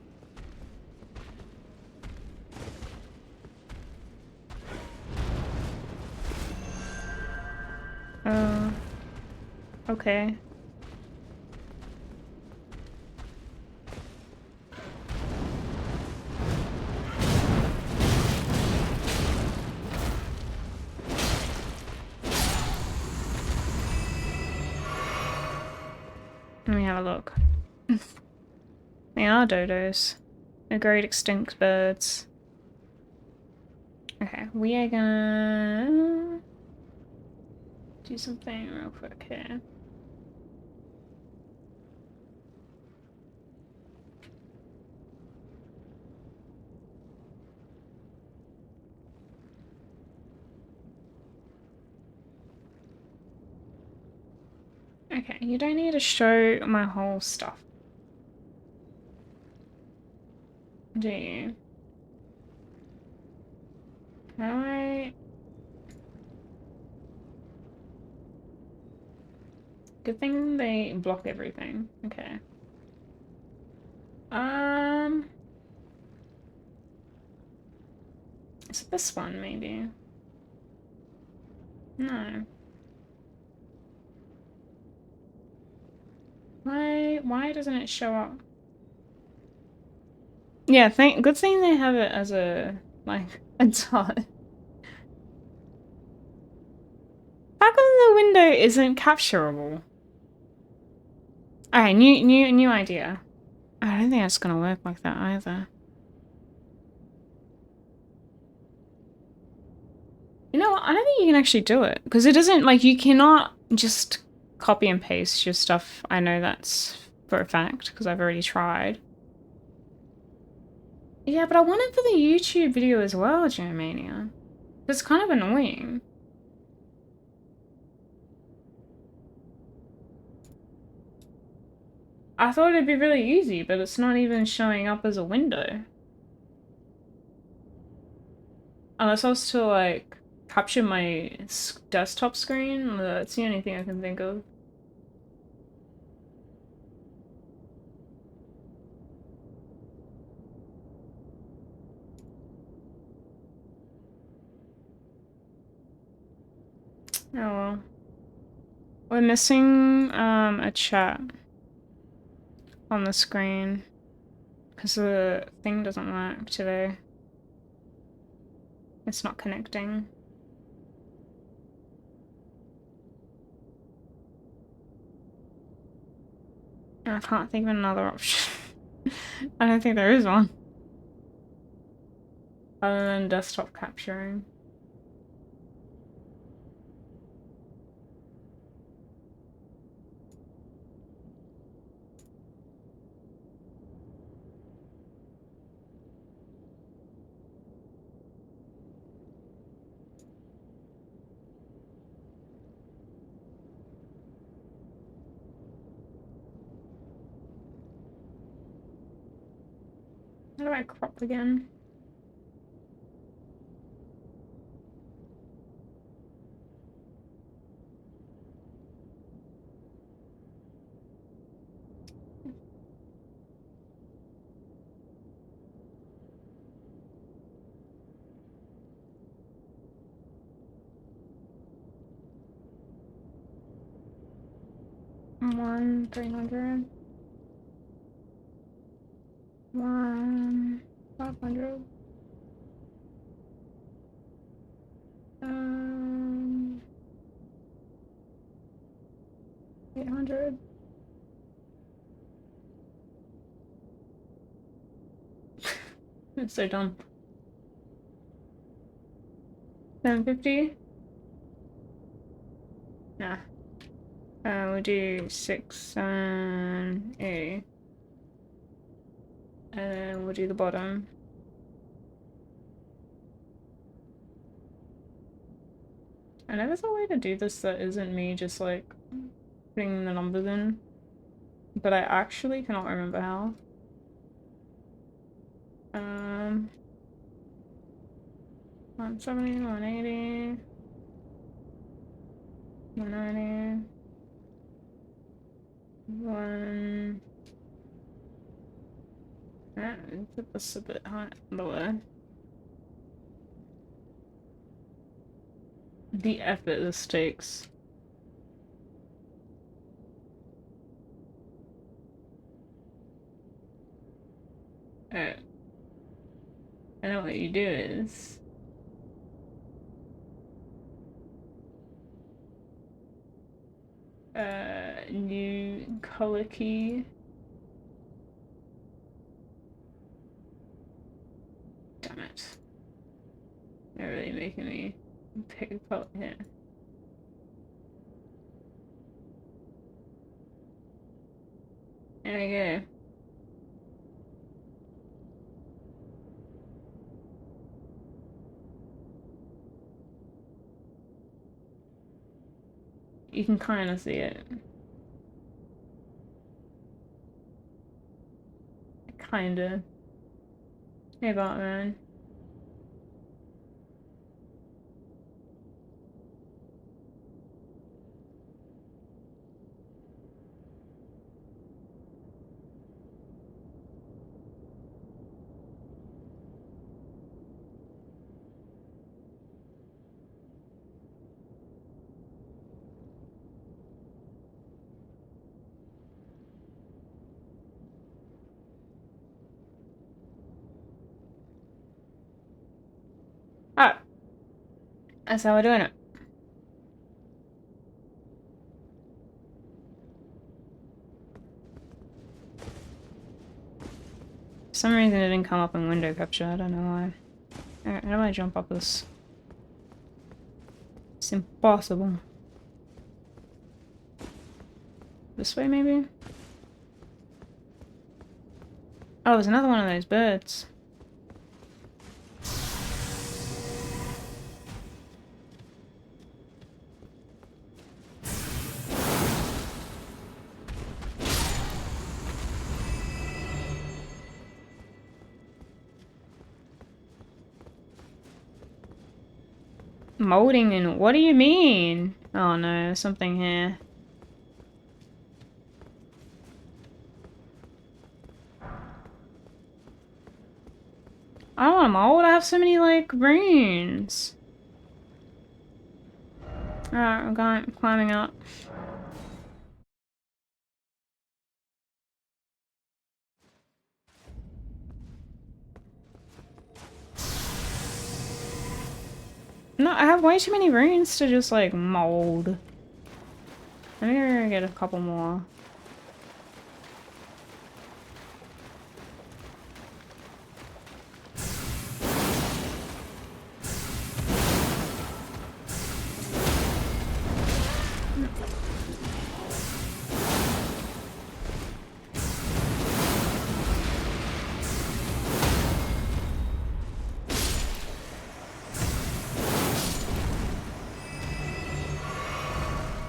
Oh. Okay. Let me have a look. They are dodos. They're great extinct birds. Okay, we are gonna do something real quick here. Okay, you don't need to show my whole stuff, do you? How do I... Good thing they block everything. Okay. Is it this one, maybe? No. Why doesn't it show up? Yeah, good thing they have it as a, like, a dot. How come the window isn't capturable? Alright, new idea. I don't think it's gonna work like that either. You know what? I don't think you can actually do it. Because it doesn't, like, you cannot just copy and paste your stuff. I know that's for a fact, because I've already tried. Yeah, but I want it for the YouTube video as well, Germania. It's kind of annoying. I thought it'd be really easy, but it's not even showing up as a window. Unless I was to, like, capture my desktop screen, that's the only thing I can think of. Oh well. We're missing a chat on the screen because the thing doesn't work today. It's not connecting. And I can't think of another option. I don't think there is one. Other than desktop capturing. How do I crop again? One 300. One 500. 800. It's so dumb. 750. Nah. We'll do 6 and 80. And then we'll do the bottom. I know there's a way to do this that isn't me just like putting the numbers in, but I actually cannot remember how. 170, 180, 190, 1. Put this a bit high lower. The effort this takes. I know what you do is new color key. Damn it. They're really making me pick a color here. There we go. You can kind of see it. Kinda. Hey, Batman. Ah, that's how we're doing it. For some reason it didn't come up in window capture, I don't know why. Alright, how do I jump up this? It's impossible. This way, maybe? Oh, there's another one of those birds. Molding and what do you mean? Oh no, there's something here. I don't want to mold, I have so many like runes. Alright, I'm going climbing up. No, I have way too many runes to just like mold. I'm gonna get a couple more.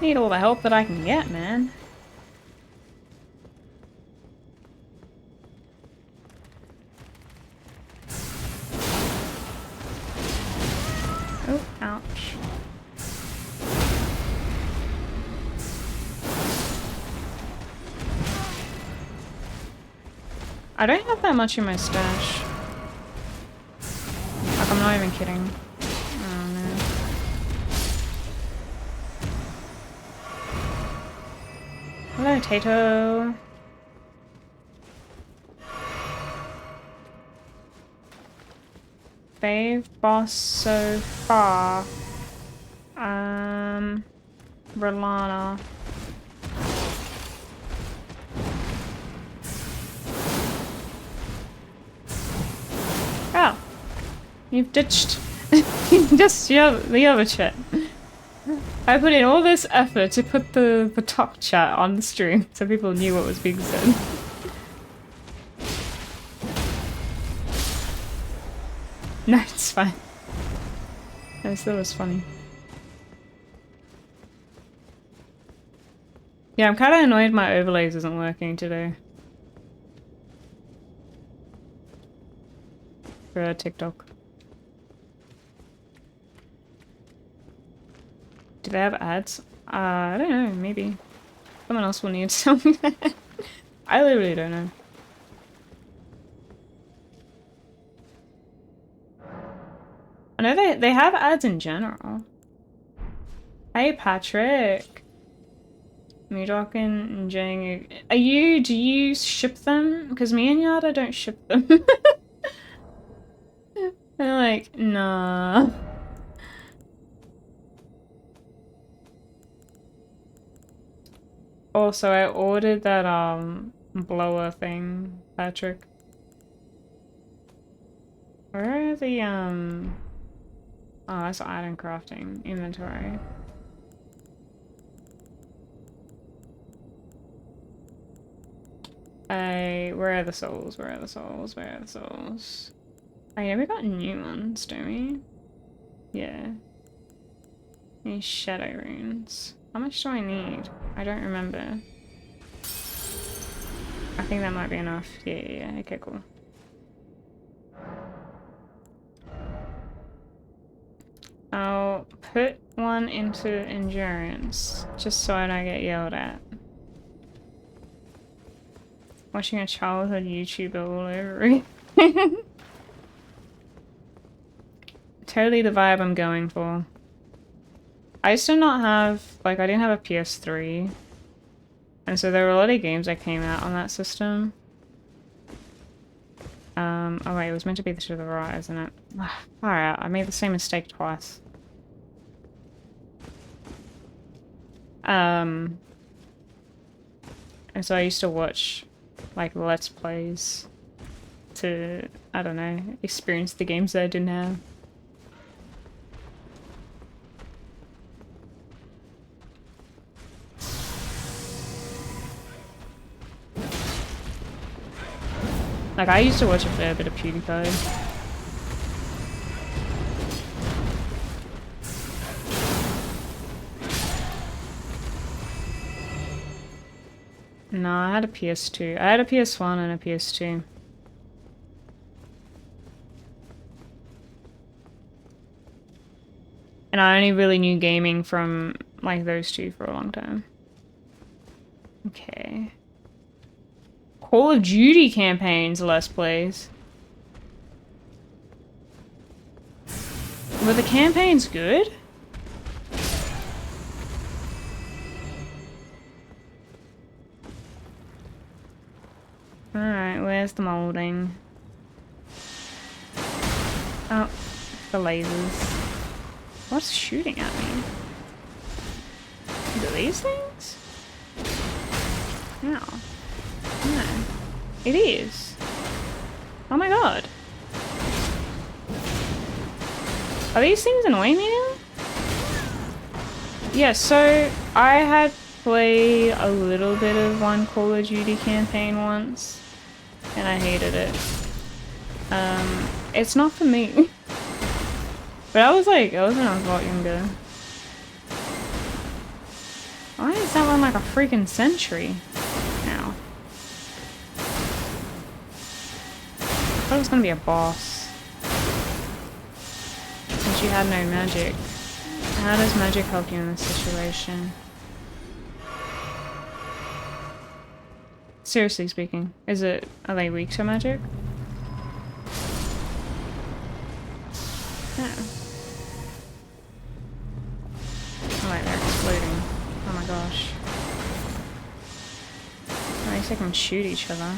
Need all the help that I can get, man. I don't have that much in my stash. Like, I'm not even kidding. Oh no. Hello, Tato. Fave boss so far. Rolana. Oh. You've ditched just the other chat. I put in all this effort to put the top chat on the stream so people knew what was being said. No, it's fine. I thought it was funny. Yeah, I'm kind of annoyed my overlays isn't working today. For TikTok. Do they have ads? I don't know, maybe. Someone else will need to tell me that. I literally don't know. I know they have ads in general. Hey Patrick. Mudok and Jang. Do you ship them? Because me and Yada don't ship them. They're like, nah. Also, I ordered that blower thing, Patrick. Where are the oh, that's item crafting inventory. Where are the souls? Where are the souls? Where are the souls? Oh yeah, we got new ones, don't we? Yeah. These shadow runes. How much do I need? I don't remember. I think that might be enough. Yeah. Okay, cool. I'll put one into endurance, just so I don't get yelled at. Watching a childhood YouTuber all over again. Totally the vibe I'm going for. I used to not have, like, I didn't have a PS3. And so there were a lot of games that came out on that system. Oh wait, it was meant to be to the right, isn't it? Alright, I made the same mistake twice. And so I used to watch, like, Let's Plays to, I don't know, experience the games that I didn't have. Like, I used to watch a fair bit of PewDiePie. No, I had a PS2. I had a PS1 and a PS2. And I only really knew gaming from, like, those two for a long time. Okay. Call of Duty campaigns, Let's Plays. Were the campaigns good? Alright, where's the molding? Oh, the lasers. What's shooting at me? Is it these things? No. No. It is. Oh my god. Are these things annoying me now? Yeah, so I had played a little bit of one Call of Duty campaign once. And I hated it. It's not for me. But I was like, it was when I was a lot younger. Why is that one like a freaking sentry? Now. I thought it was gonna be a boss. Since you had no magic. How does magic help you in this situation? Seriously speaking, are they weak to magic? No. Oh wait, they're exploding. Oh my gosh. At least they can shoot each other.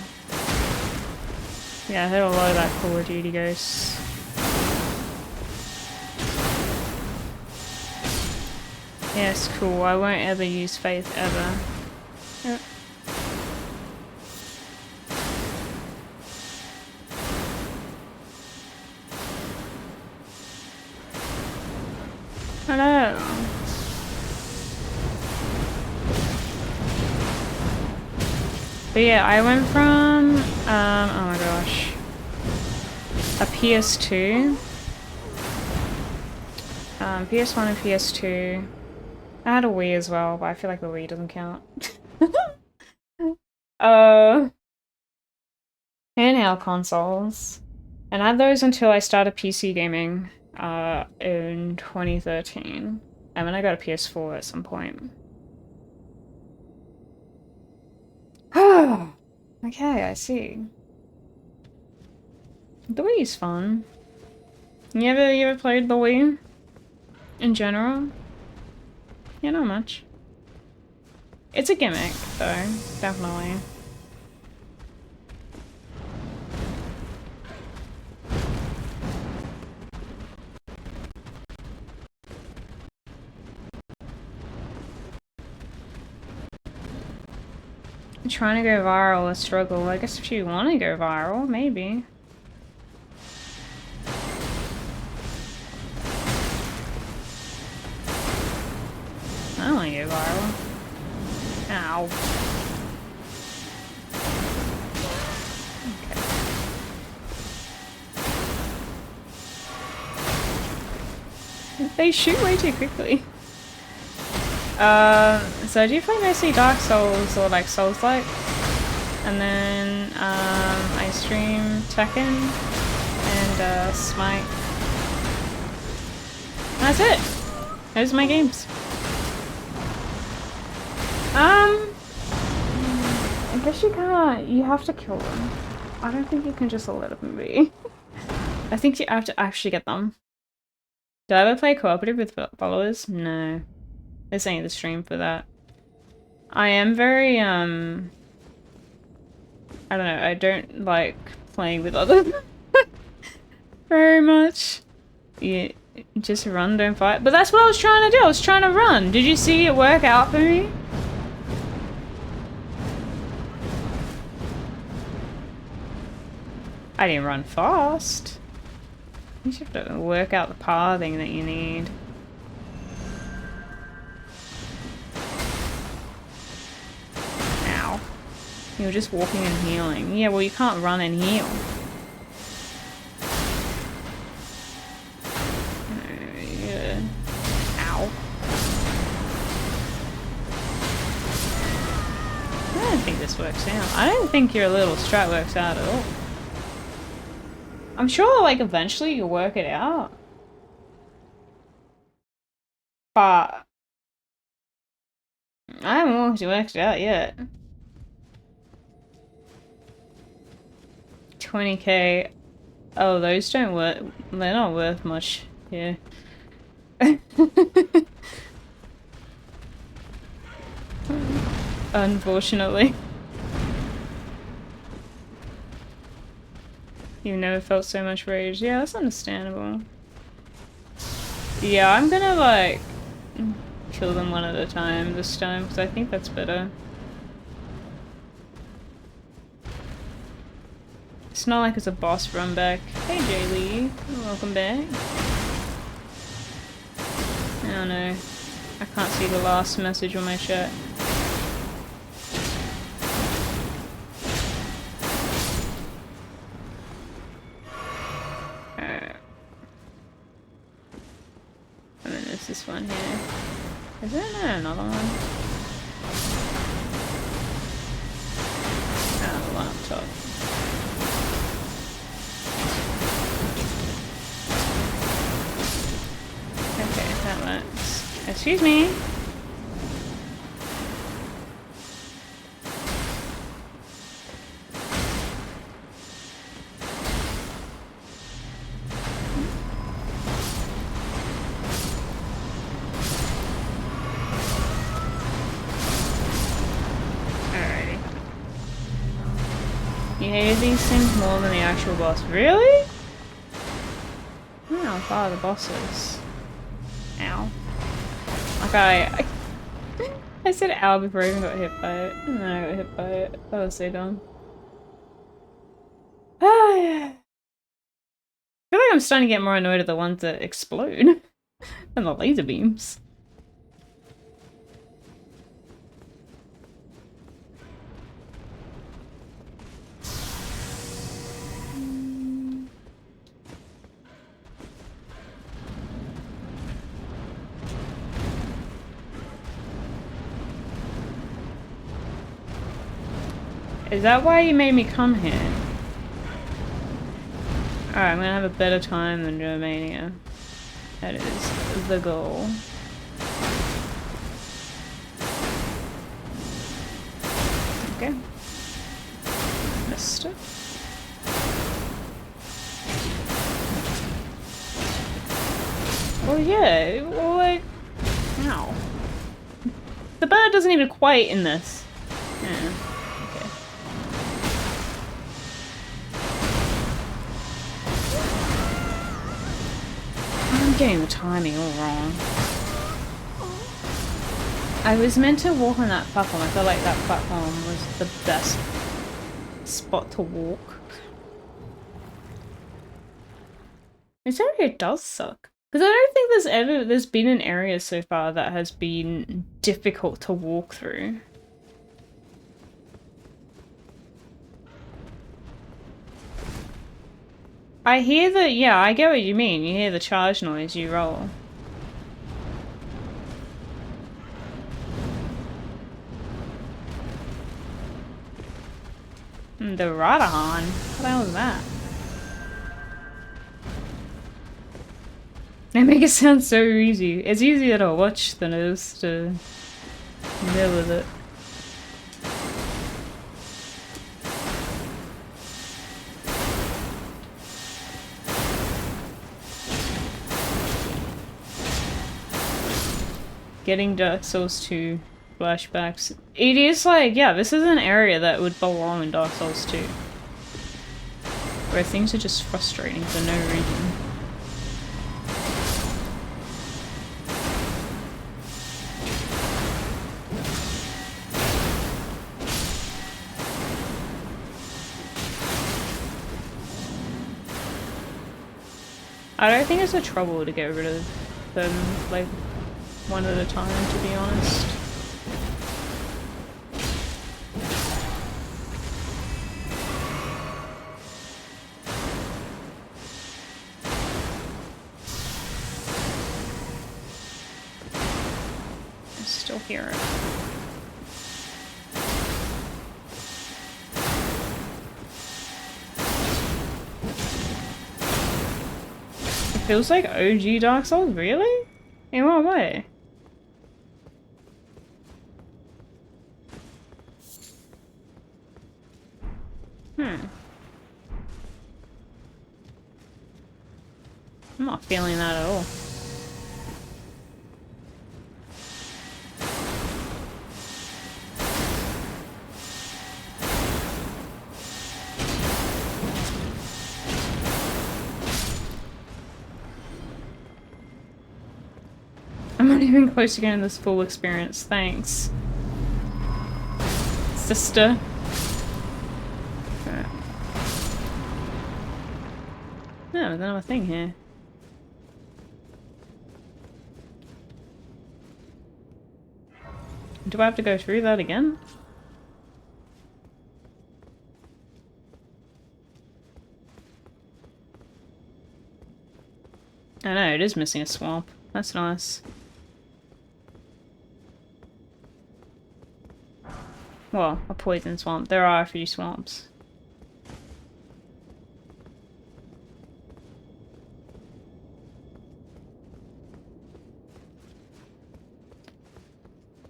Yeah, I heard a lot of that Call of Duty Ghosts. Yes, cool. I won't ever use Faith ever. Yep. Hello. But yeah, I went from, oh my gosh, a PS2, PS1 and PS2. I had a Wii as well, but I feel like the Wii doesn't count. Handheld consoles. And I had those until I started PC gaming, in 2013. And then I got a PS4 at some point. Okay, I see. The Wii's fun. You ever played the Wii? In general? Yeah, not much. It's a gimmick, though. Definitely. Trying to go viral is a struggle. I guess if you want to go viral, maybe. I don't want to go viral. Ow. Okay. They shoot way too quickly. So I do play mostly Dark Souls or like Souls-like. And then, I stream Tekken and, Smite. That's it! Those are my games. I guess you can't, you have to kill them. I don't think you can just let them be. I think you have to actually get them. Did I ever play cooperative with followers? No. This ain't the stream for that. I am very, I don't know, I don't like playing with others very much. You just run, don't fight. But that's what I was trying to do, I was trying to run. Did you see it work out for me? I didn't run fast. You just have to work out the pathing that you need. Ow. You were just walking and healing. Yeah, well you can't run and heal. Yeah. Ow. I don't think this works out. I don't think your little strat works out at all. I'm sure, like, eventually you'll work it out. But I haven't worked it out yet. 20k. Oh, those don't work. They're not worth much here. Unfortunately. You've never felt so much rage. Yeah, that's understandable. Yeah, I'm gonna, like, kill them one at a time this time, because I think that's better. It's not like it's a boss run back. Hey, Jaylee. Welcome back. I don't know. I can't see the last message on my chat. And then there's this one here. Is there another one? Oh, laptop. Okay, that works. Excuse me. You hated these things more than the actual boss. Really? I don't know how far the boss is. Ow. Like I said ow before I even got hit by it. And then I got hit by it. That was so dumb. I feel like I'm starting to get more annoyed at the ones that explode than the laser beams. Is that why you made me come here? Alright, I'm gonna have a better time than Germania. That is the goal. Okay. Missed it. Oh yeah, well, like... Ow. The bird doesn't even quite in this. Yeah. I'm getting the timing all wrong. I was meant to walk on that platform. I felt like that platform was the best spot to walk. This area does suck. Because I don't think there's been an area so far that has been difficult to walk through. I hear the, yeah, I get what you mean. You hear the charge noise, you roll. The Radahan? What the hell is that? They make it sound so easy. It's easier to watch than it is to deal with it. Getting Dark Souls 2 flashbacks. It is like, yeah, this is an area that would belong in Dark Souls 2. Where things are just frustrating for no reason. I don't think it's a trouble to get rid of them, like, one at a time, to be honest. I still hear it. It feels like OG Dark Souls, really? In what way? I'm not feeling that at all. I'm not even close to getting this full experience, thanks. Sister. Okay. No, there's another thing here. Do I have to go through that again? I know, it is missing a swamp. That's nice. Well, a poison swamp. There are a few swamps.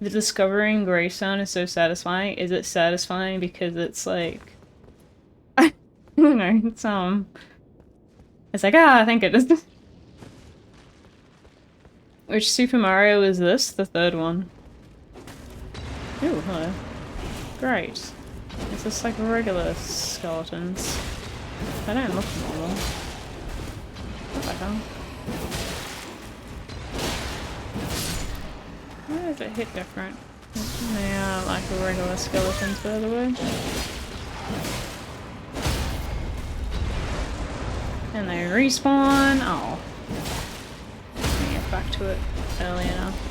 The discovering Greystone is so satisfying. Is it satisfying because it's like... I don't know, it's like, ah, I think it is. Which Super Mario is this? The third one. Ooh, hello. Great. It's just like regular skeletons. They don't look normal. What the hell? Why does it hit different? They are like regular skeletons, by the way. And they respawn. Oh. Let me get back to it early enough.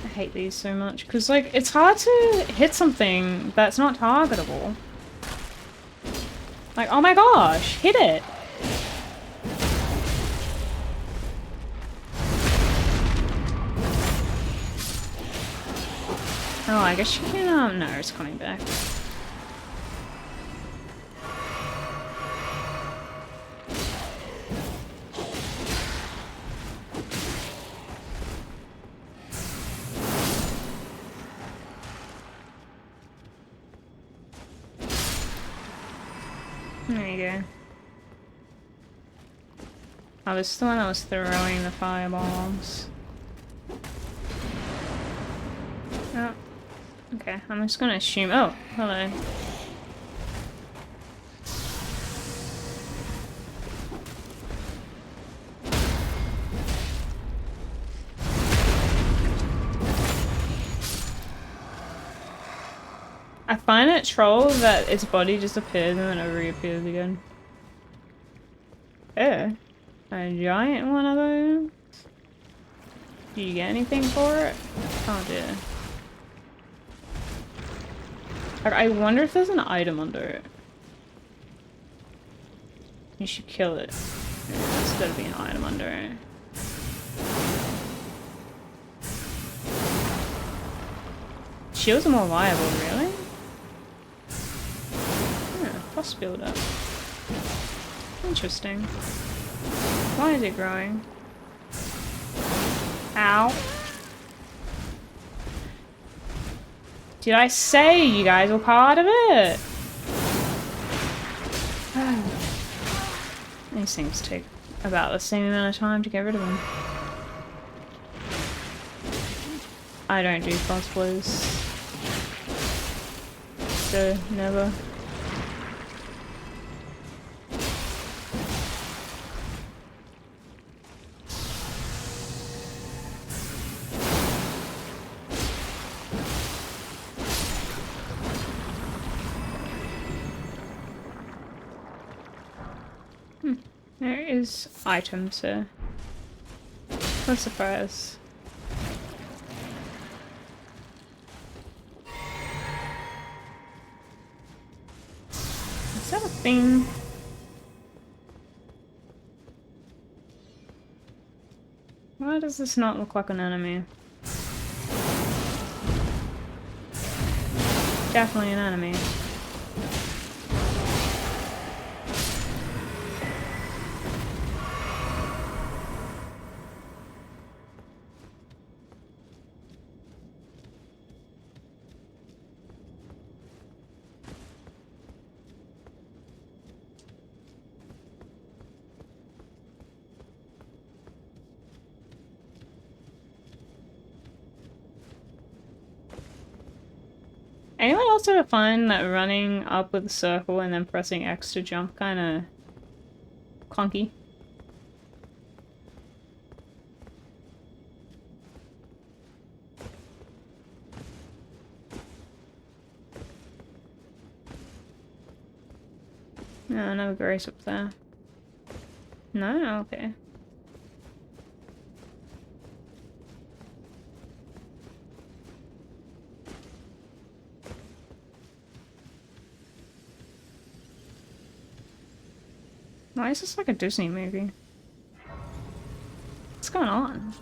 I hate these so much because, like, it's hard to hit something that's not targetable. Like, oh my gosh, hit it! Oh, I guess you can, no, it's coming back. There you go. I was the one that was throwing the fireballs. Oh. Okay, I'm just gonna assume- oh, hello. I find it troll that its body just appears and then it reappears again. Oh. A giant one of those? Do you get anything for it? Oh dear. Like, I wonder if there's an item under it. You should kill it. There's gotta be an item under it. Shields are more viable, really? Yeah, boss builder. Interesting. Why is it growing? Ow. Did I say you guys were part of it? These things take about the same amount of time to get rid of them. I don't do cosplays. So, never. There is items here. What a surprise. Is that a thing? Why does this not look like an enemy? Definitely an enemy. Anyone else ever find that running up with a circle and then pressing X to jump kinda clunky? No, no grace up there. No? Okay. Why is this like a Disney movie? What's going on?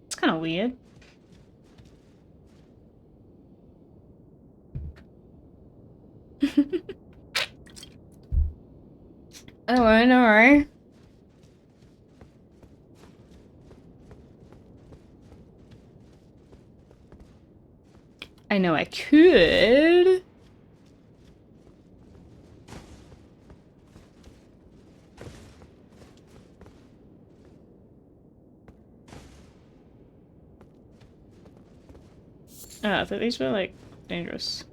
It's kind of weird. Oh, I know, right? I know I could. Oh, I thought these were like dangerous.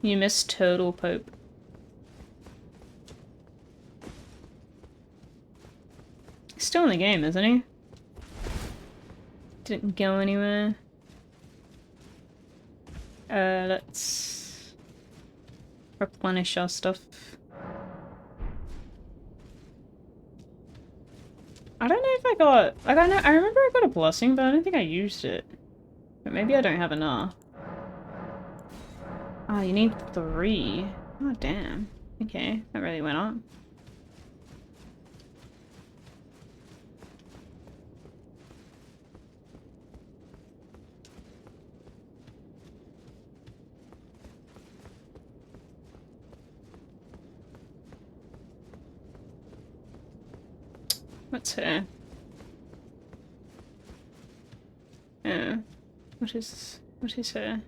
You missed Turtle Pope. He's still in the game, isn't he? Didn't go anywhere. Let's replenish our stuff. I don't know if I got... I remember I got a blessing, but I don't think I used it. But maybe I don't have enough. Oh, you need 3. Oh, damn. Okay, that really went up. What's her? What is her?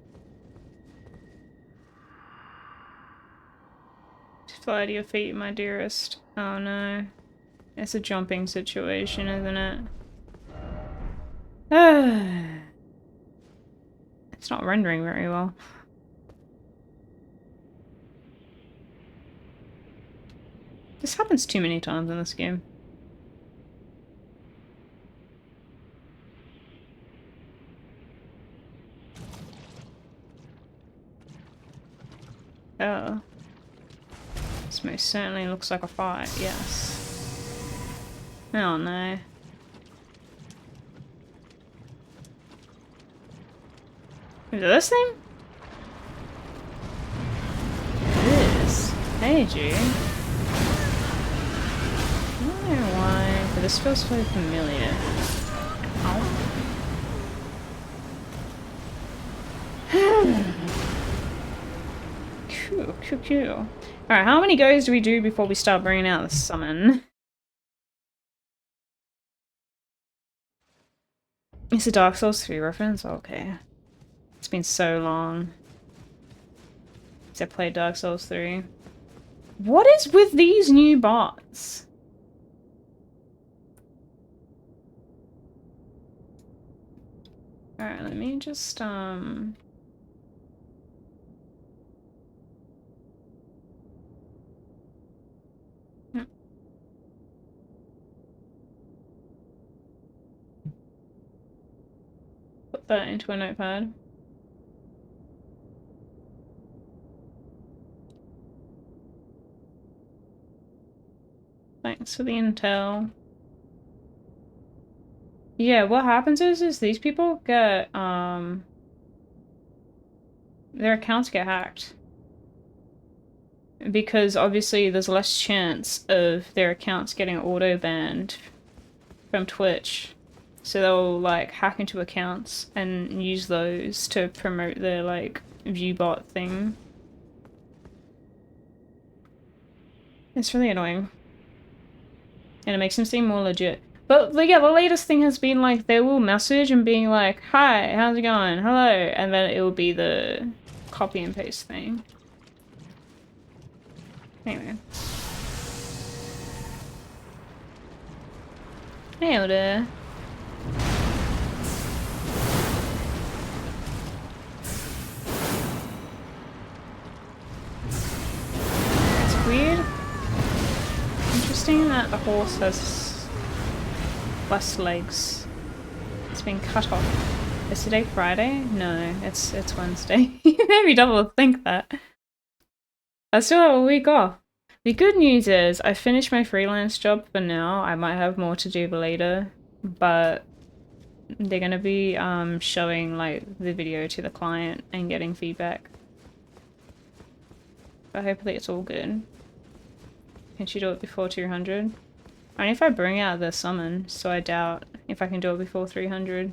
Fly to your feet, my dearest. Oh no. It's a jumping situation, isn't it? It's not rendering very well. This happens too many times in this game. Oh. This most certainly looks like a fight, yes. Oh no. Is it this thing? It is. Hey, G. I don't know why, but this feels so familiar. Cool. Alright, how many goes do we do before we start bringing out the summon? It's a Dark Souls 3 reference? Okay. It's been so long since I played Dark Souls 3. What is with these new bots? Alright, let me just, put that into a notepad. Thanks for the intel. Yeah, what happens is these people get, their accounts get hacked. Because obviously there's less chance of their accounts getting auto-banned from Twitch. So they'll, like, hack into accounts and use those to promote their, like, viewbot thing. It's really annoying. And it makes them seem more legit. But, yeah, the latest thing has been, like, they will message and being like, hi, how's it going? Hello. And then it will be the copy and paste thing. Anyway. Hey, Oda. It's weird. Interesting that the horse has less legs. It's been cut off. Is today Friday? No, it's Wednesday. You made me double think that. I still have a week off. The good news is I finished my freelance job for now. I might have more to do later, but they're gonna be showing like the video to the client and getting feedback. But hopefully it's all good. Can she do it before 200? Only if I bring out the summon, so I doubt if I can do it before 300.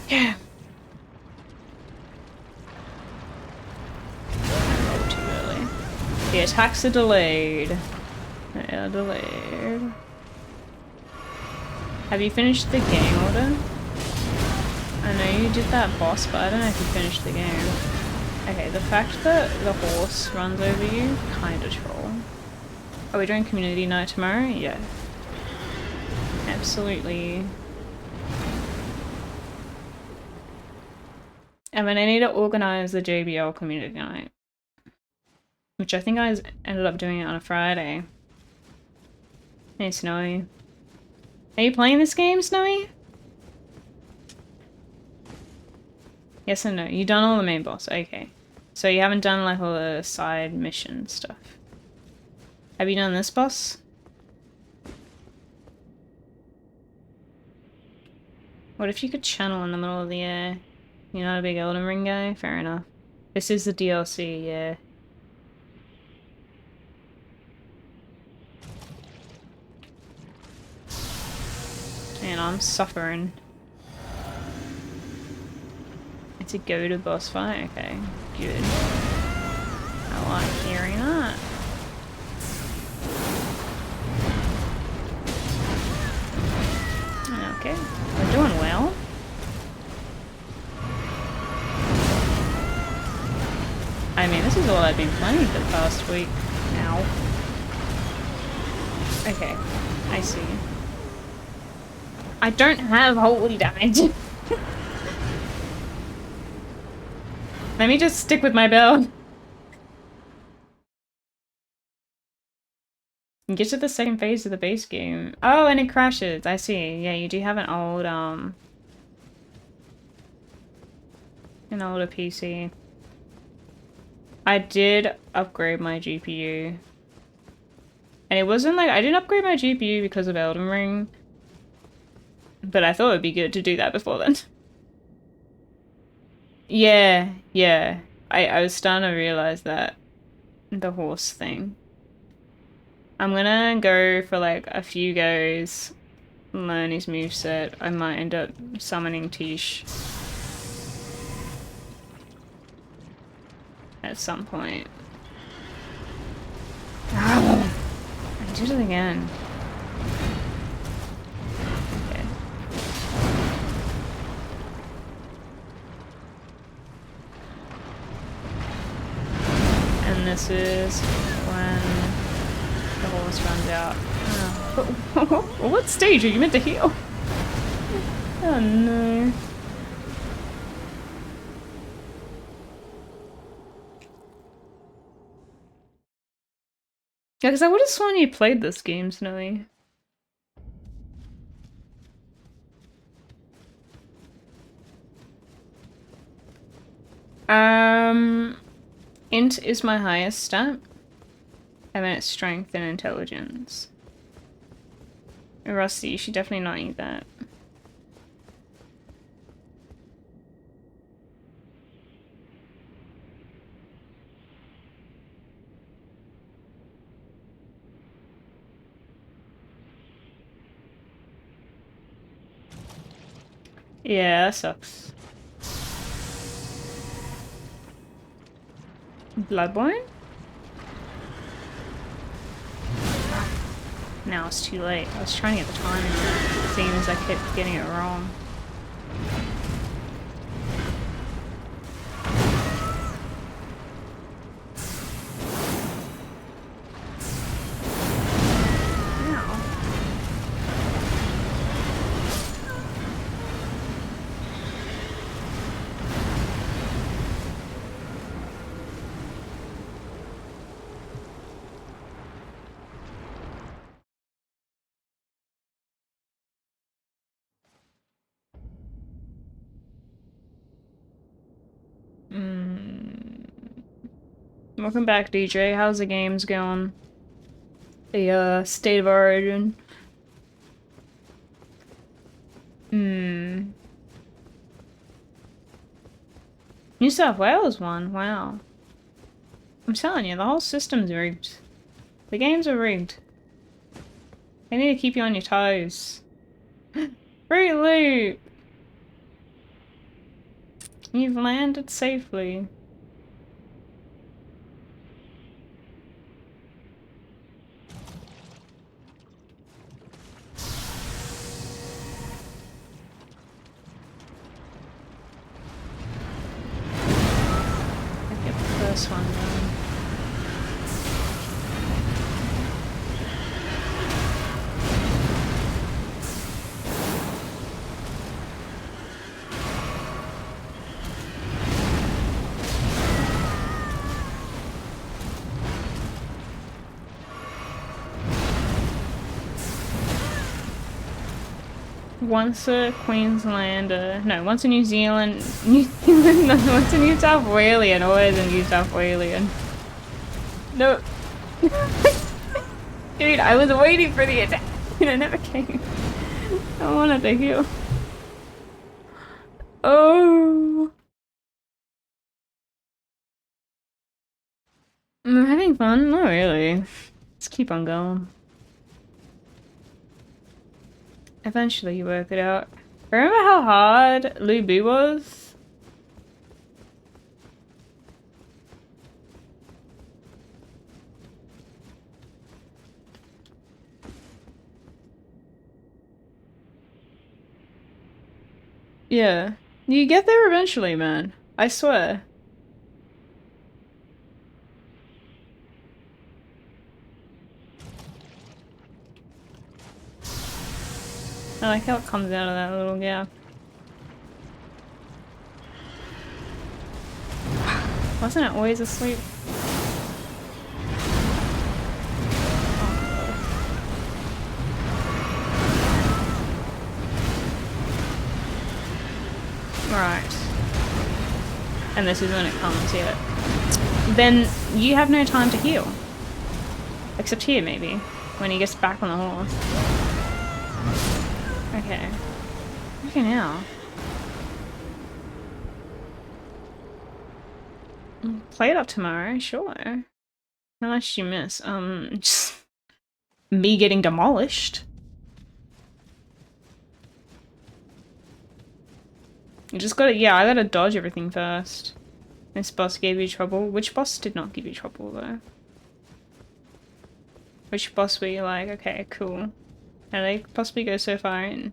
Yeah. Too early. Yeah, attacks are delayed. They are delayed. Have you finished the game order? I know you did that boss, but I don't know if you finished the game. Okay, the fact that the horse runs over you, kinda troll. Are we doing community night tomorrow? Yeah. Absolutely. And then I need to organize the JBL community night. Which I think I ended up doing it on a Friday. Hey, Snowy. Are you playing this game, Snowy? Yes and no. You done all the main boss. Okay. So you haven't done like all the side mission stuff. Have you done this boss? What if you could channel in the middle of the air? You're not a big Elden Ring guy? Fair enough. This is the DLC, yeah. And I'm suffering. It's a go-to boss fight? Okay, good. I like hearing that. Okay, we're doing well. I mean, this is all I've been playing for the past week now. Okay, I see. I don't have holy damage. Let me just stick with my build. You get to the second phase of the base game. Oh, and it crashes. I see. Yeah, you do have an older PC. I did upgrade my GPU. And it wasn't like, I didn't upgrade my GPU because of Elden Ring. But I thought it would be good to do that before then. Yeah, yeah. I was starting to realize that. The horse thing. I'm gonna go for like a few goes, learn his moveset. I might end up summoning Tish at some point. I did it again. Okay. And this is when the horse runs out. Oh. What stage are you meant to heal? Oh no. Yeah, because I would have sworn you played this game, Snowy. Int is my highest stat. And then it's strength and intelligence. Rusty, you should definitely not eat that. Yeah, that sucks. Bloodborne? Now it's too late. I was trying to get the timing right, seeing as I kept getting it wrong. Welcome back, DJ. How's the games going? The State of Origin. New South Wales won. Wow. I'm telling you, the whole system's rigged. The games are rigged. They need to keep you on your toes. Free loot! You've landed safely. this one then. Once a Queenslander, no, once a New Zealand, no, once a New South Walian, always a New South Walian. No. Dude, I was waiting for the attack and it never came. I wanted to heal. Oh. I'm having fun? Not really. Just keep on going. Eventually you work it out. Remember how hard Lubu was? Yeah. You get there eventually, man. I swear. I like how it comes out of that little gap. Wasn't it always asleep? Right. And this is when it comes, yeah. Then you have no time to heal. Except here, maybe. When he gets back on the horse. Okay. Okay, now. Play it up tomorrow, sure. How much did you miss? Just me getting demolished. You just gotta, yeah, I gotta dodge everything first. This boss gave you trouble. Which boss did not give you trouble, though? Which boss were you like, okay, cool. How they possibly go so far in?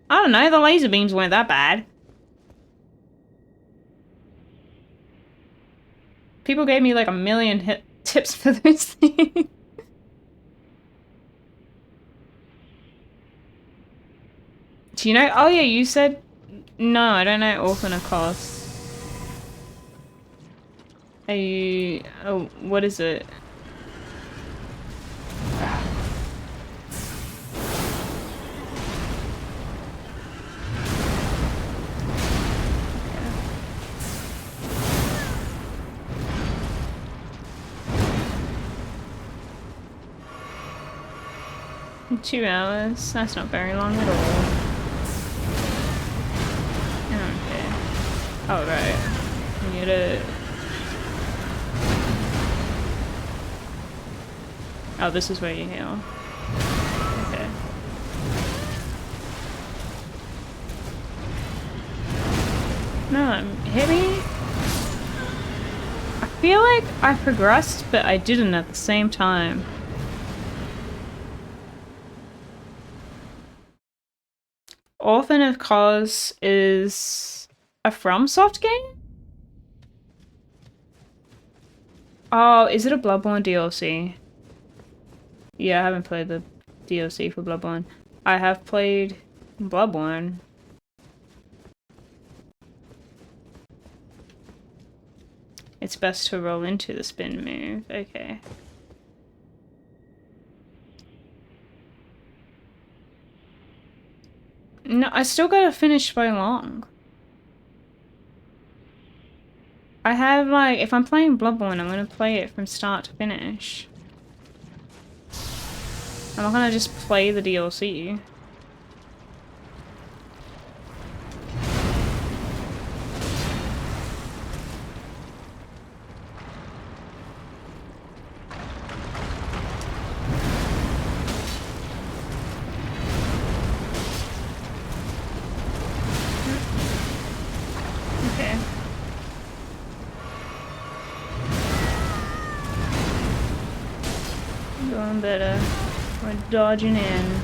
I don't know, the laser beams weren't that bad. People gave me like a million tips for those things. Do you know? Oh yeah, you said... No, I don't know Orphanakos. Are you... Oh, what is it? Yeah. 2 hours? That's not very long at all. Okay. Oh, right. I need to... Oh, this is where you heal. Okay. No, hit me? I feel like I progressed, but I didn't at the same time. Orphan of Cause is a FromSoft game? Oh, is it a Bloodborne DLC? Yeah, I haven't played the DLC for Bloodborne. I have played Bloodborne. It's best to roll into the spin move. Okay. No, I still gotta finish by long. I have, like, if I'm playing Bloodborne, I'm gonna play it from start to finish. I'm not gonna just play the DLC. Okay. Going better. We're dodging in.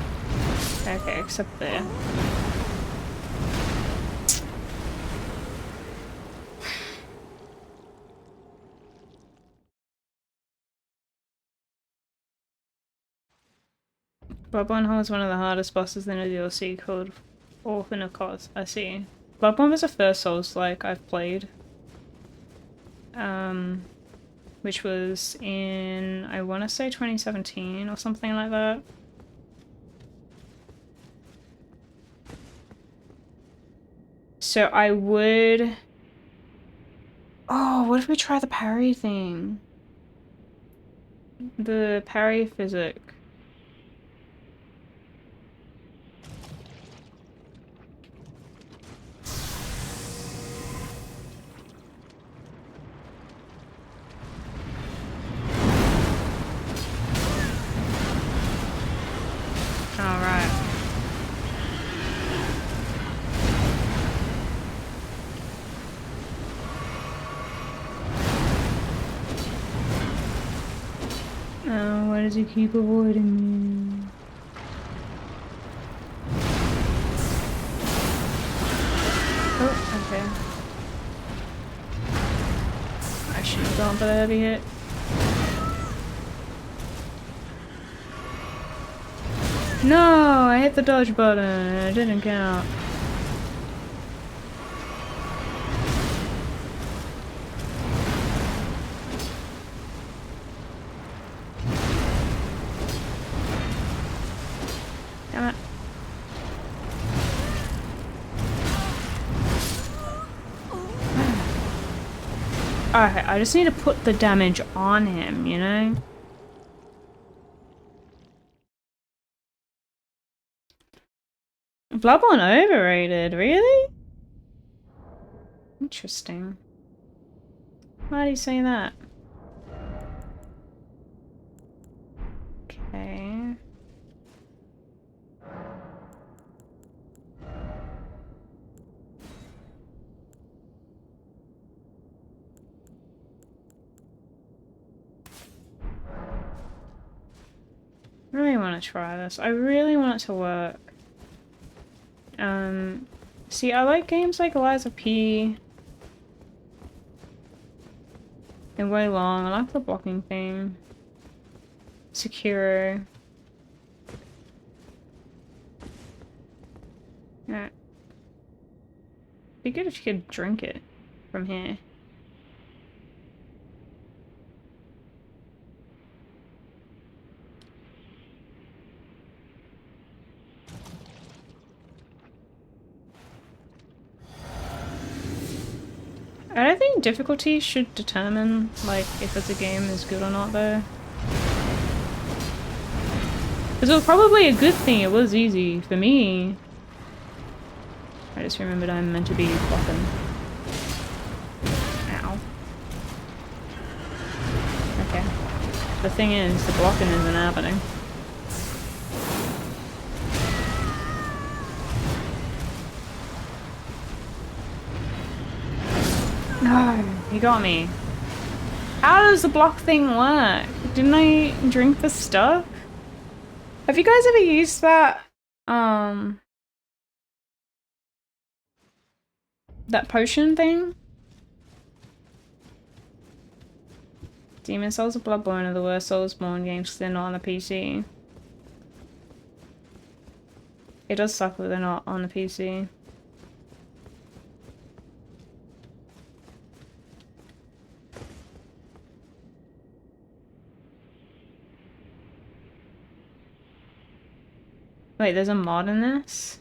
Okay, except there. Bloodborne holds one of the hardest bosses in a DLC called Orphan of Cos. I see. Bloodborne was the first Souls-like I've played. Which was in, I want to say 2017 or something like that. So I would... Oh, what if we try the parry thing? The parry physic. Alright. Oh, why does he keep avoiding me? Oh, okay. I should have gone for the heavy hit. No, I hit the dodge button. It didn't count. Damn it. Okay, I just need to put the damage on him, you know? Bloodborne overrated, really? Interesting. Why do you say that? Okay. I really want to try this. I really want it to work. See, I like games like Eliza P. They're way long. I like the blocking thing. Sekiro. Yeah. Be good if you could drink it from here. I don't think difficulty should determine, like, if it's a game is good or not, though. Because it was probably a good thing it was easy for me. I just remembered I'm meant to be blocking. Ow. Okay. The thing is, the blocking isn't happening. No, he got me. How does the block thing work? Didn't I drink the stuff? Have you guys ever used that, that potion thing? Demon Souls and Bloodborne are the worst Soulsborne games because they're not on the PC. It does suck that they're not on the PC. Wait, there's a mod in this?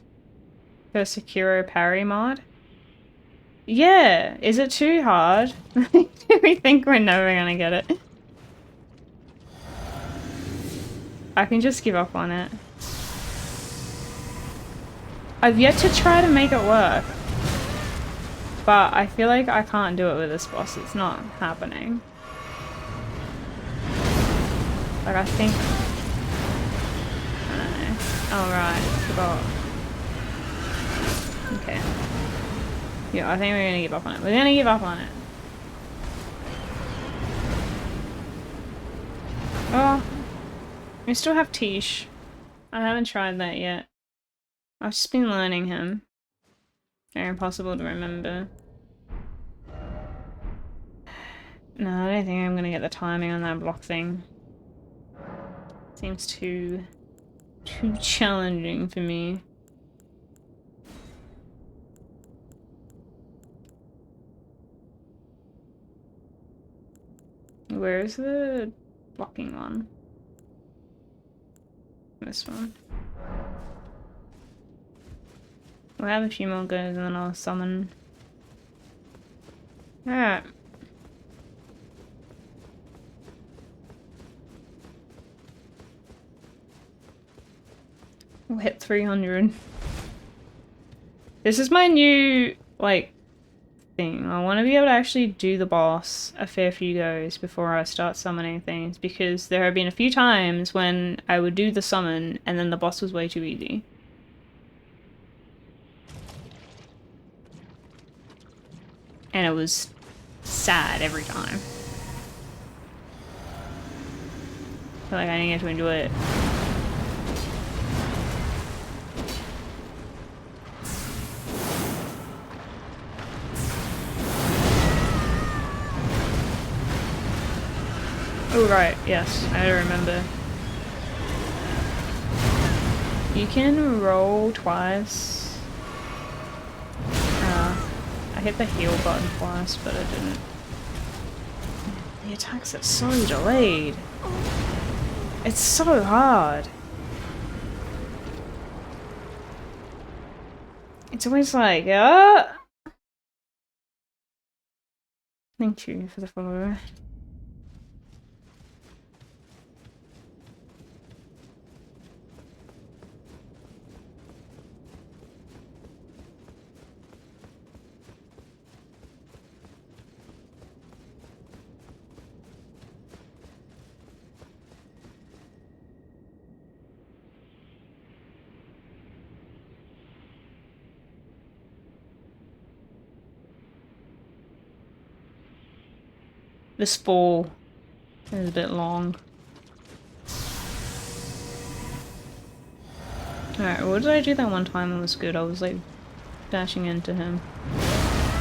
The Sekiro parry mod? Yeah! Is it too hard? Do we think we're never gonna get it? I can just give up on it. I've yet to try to make it work. But I feel like I can't do it with this boss. It's not happening. Like, I think... I don't know. Oh, right. Forgot. Okay. Yeah, I think we're gonna give up on it. We're gonna give up on it. Oh. We still have Tish. I haven't tried that yet. I've just been learning him. Very impossible to remember. No, I don't think I'm gonna get the timing on that block thing. Seems too too challenging for me. Where is the blocking one? This one. We'll have a few more goes and then I'll summon. Alright. We'll hit 300. This is my new, like, thing. I want to be able to actually do the boss a fair few goes before I start summoning things, because there have been a few times when I would do the summon and then the boss was way too easy. And it was sad every time. I feel like I didn't get to enjoy it. Oh right, yes, I remember. You can roll twice. I hit the heal button twice, but I didn't. The attacks are so delayed. It's so hard. It's always like, Thank you for the follow. This fall is a bit long. Alright, what did I do that one time that was good? I was like dashing into him.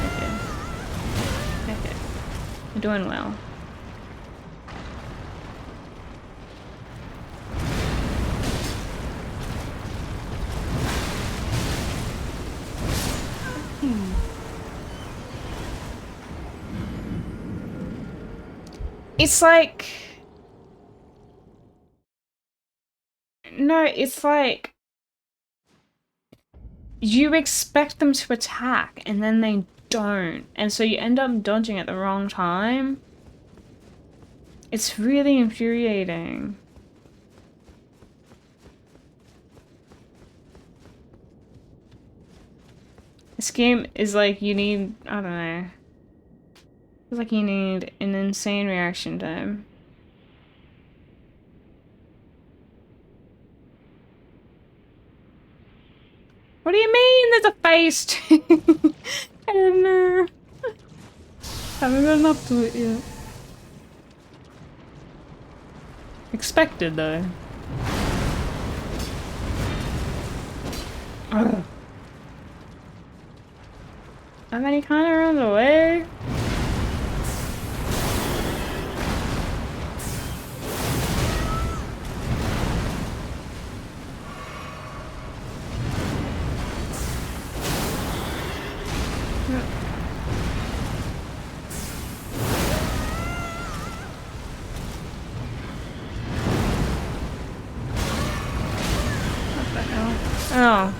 Okay. Okay. You're doing well. It's like... No, it's like... You expect them to attack, and then they don't. And so you end up dodging at the wrong time. It's really infuriating. This game is like, you need... I don't know. It's like you need an insane reaction time. What do you mean there's a face? I don't know. Haven't gotten up to it yet. Expected though. Ugh. I mean, he kind of runs away. Oh.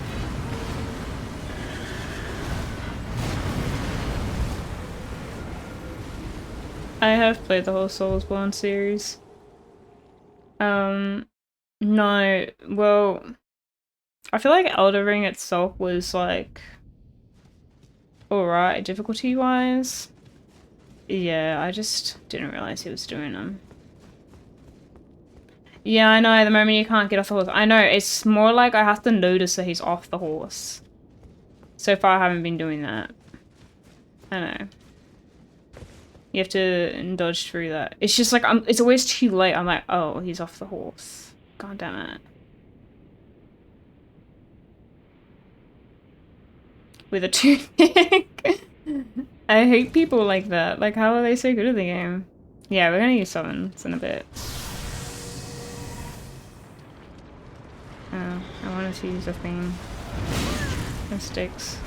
I have played the whole Soulsborne series. No, well, I feel like Elden Ring itself was like alright difficulty-wise. Yeah, I just didn't realize he was doing them. Yeah, I know, at the moment you can't get off the horse. I know, it's more like I have to notice that he's off the horse. So far I haven't been doing that. I know. You have to dodge through that. It's just like, it's always too late. I'm like, oh, he's off the horse. God damn it. With a toothpick. I hate people like that. Like, how are they so good at the game? Yeah, we're gonna use summons in a bit. Let's use a thing. And sticks.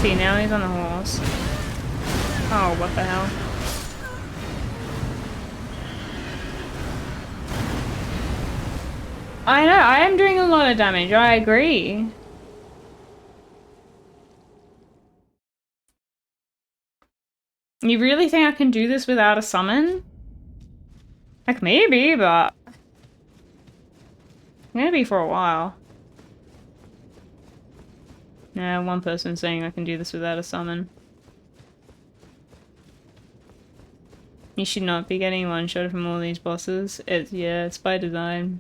See, now he's on the horse. Oh, what the hell? I know, I am doing a lot of damage, I agree. You really think I can do this without a summon? Like, maybe, but... maybe for a while. Yeah, one person saying I can do this without a summon. You should not be getting one shot from all these bosses. Yeah, it's by design.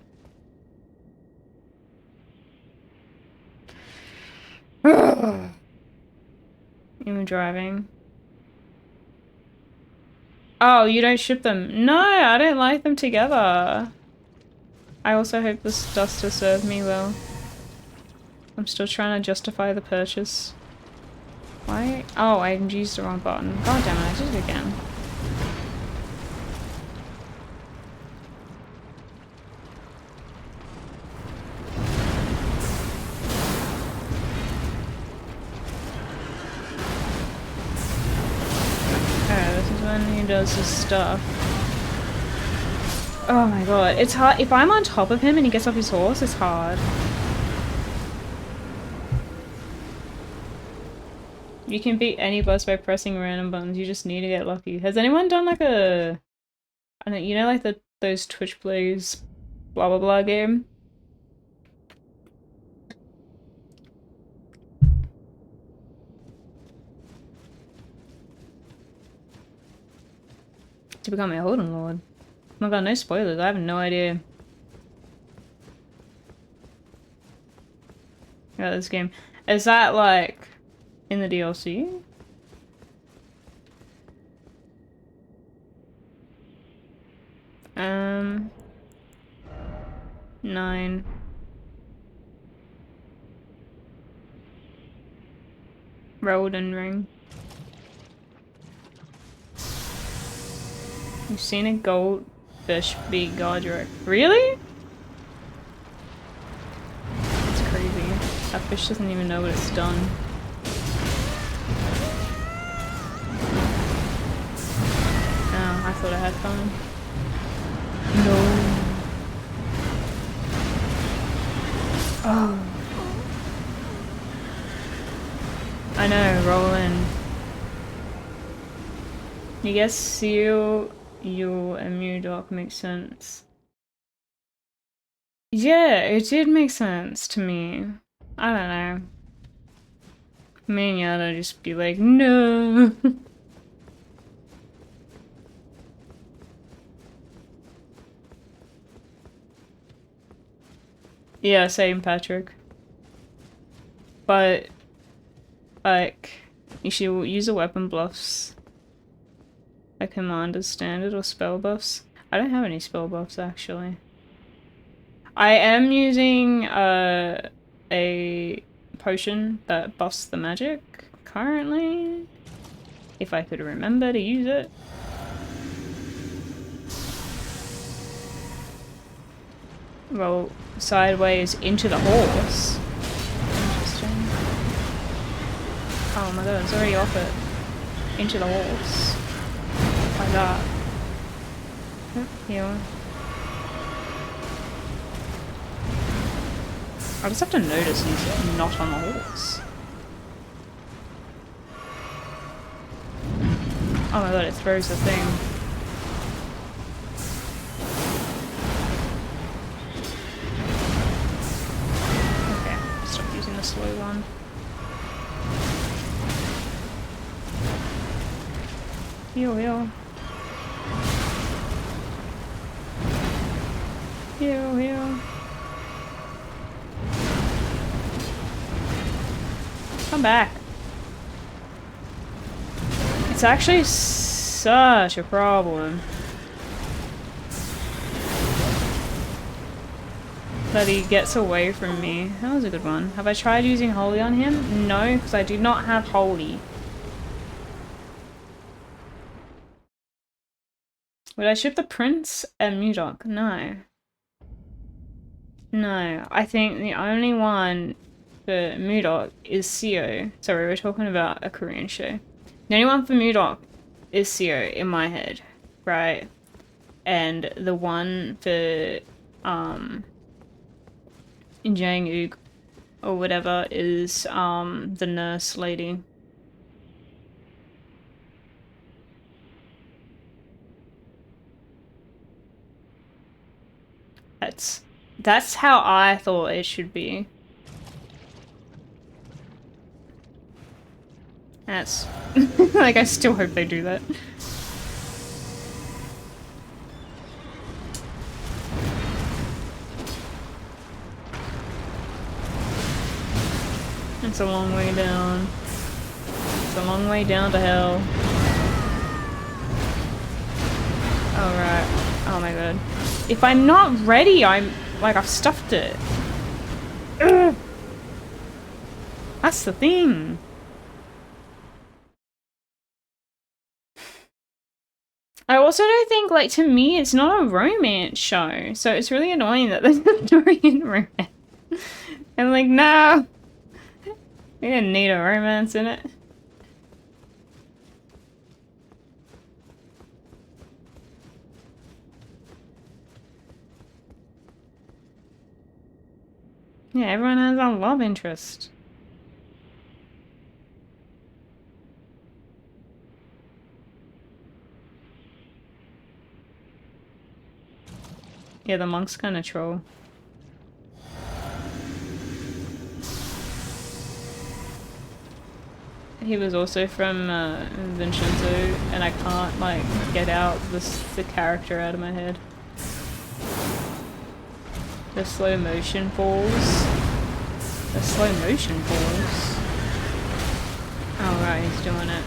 You were driving. Oh, you don't ship them? No, I don't like them together. I also hope this dust has served me well. I'm still trying to justify the purchase. Why? Oh, I used the wrong button. God damn it, I did it again. He does his stuff. Oh my god, it's hard. If I'm on top of him and he gets off his horse, it's hard. You can beat any boss by pressing random buttons, you just need to get lucky. Has anyone done like a... I don't know, you know like those Twitch plays blah blah blah game? To become a Holden Lord. Oh my god, no spoilers, I have no idea. About this game. Is that like in the DLC? Nine. Elden Ring. You've seen a goldfish beat Godric. Really? That's crazy. That fish doesn't even know what it's done. Oh, I thought I had fun. No. Oh. I know, roll in. I guess you and Mudok makes sense. Yeah, it did make sense to me. I don't know. Me and Yada just be like, no. Yeah, same, Patrick. But, like, you should use the weapon buffs. A commander's standard or spell buffs. I don't have any spell buffs, actually. I am using a potion that buffs the magic currently. If I could remember to use it. Roll sideways into the horse. Interesting. Oh my god, it's already off it. Into the horse. Like that. Heal. I just have to notice he's not on the horse. Oh my god, it throws the thing. Okay, stop using the slow one. Heal, heal. Heal, heal. Come back. It's actually such a problem. that he gets away from me. That was a good one. Have I tried using Holy on him? No, because I do not have Holy. Would I ship the Prince and Mudok? No. No, I think the only one for Mudok is Seo. Sorry, we're talking about a Korean show. The only one for Mudok is Seo in my head, right? And the one for Jang Uk or whatever is the nurse lady. That's how I thought it should be. That's like I still hope they do that. It's a long way down. It's a long way down to hell. Alright. Oh my god. If I'm not ready, I'm like I've stuffed it. Ugh. That's the thing. I also don't think, like, to me, it's not a romance show, so it's really annoying that there's a Korean romance. I'm like, no, we didn't need a romance in it. Yeah, everyone has a love interest. Yeah, the monk's kind of troll. He was also from Vincenzo, and I can't, like, get out the character out of my head. The slow motion falls. The slow motion falls. Oh right, he's doing it.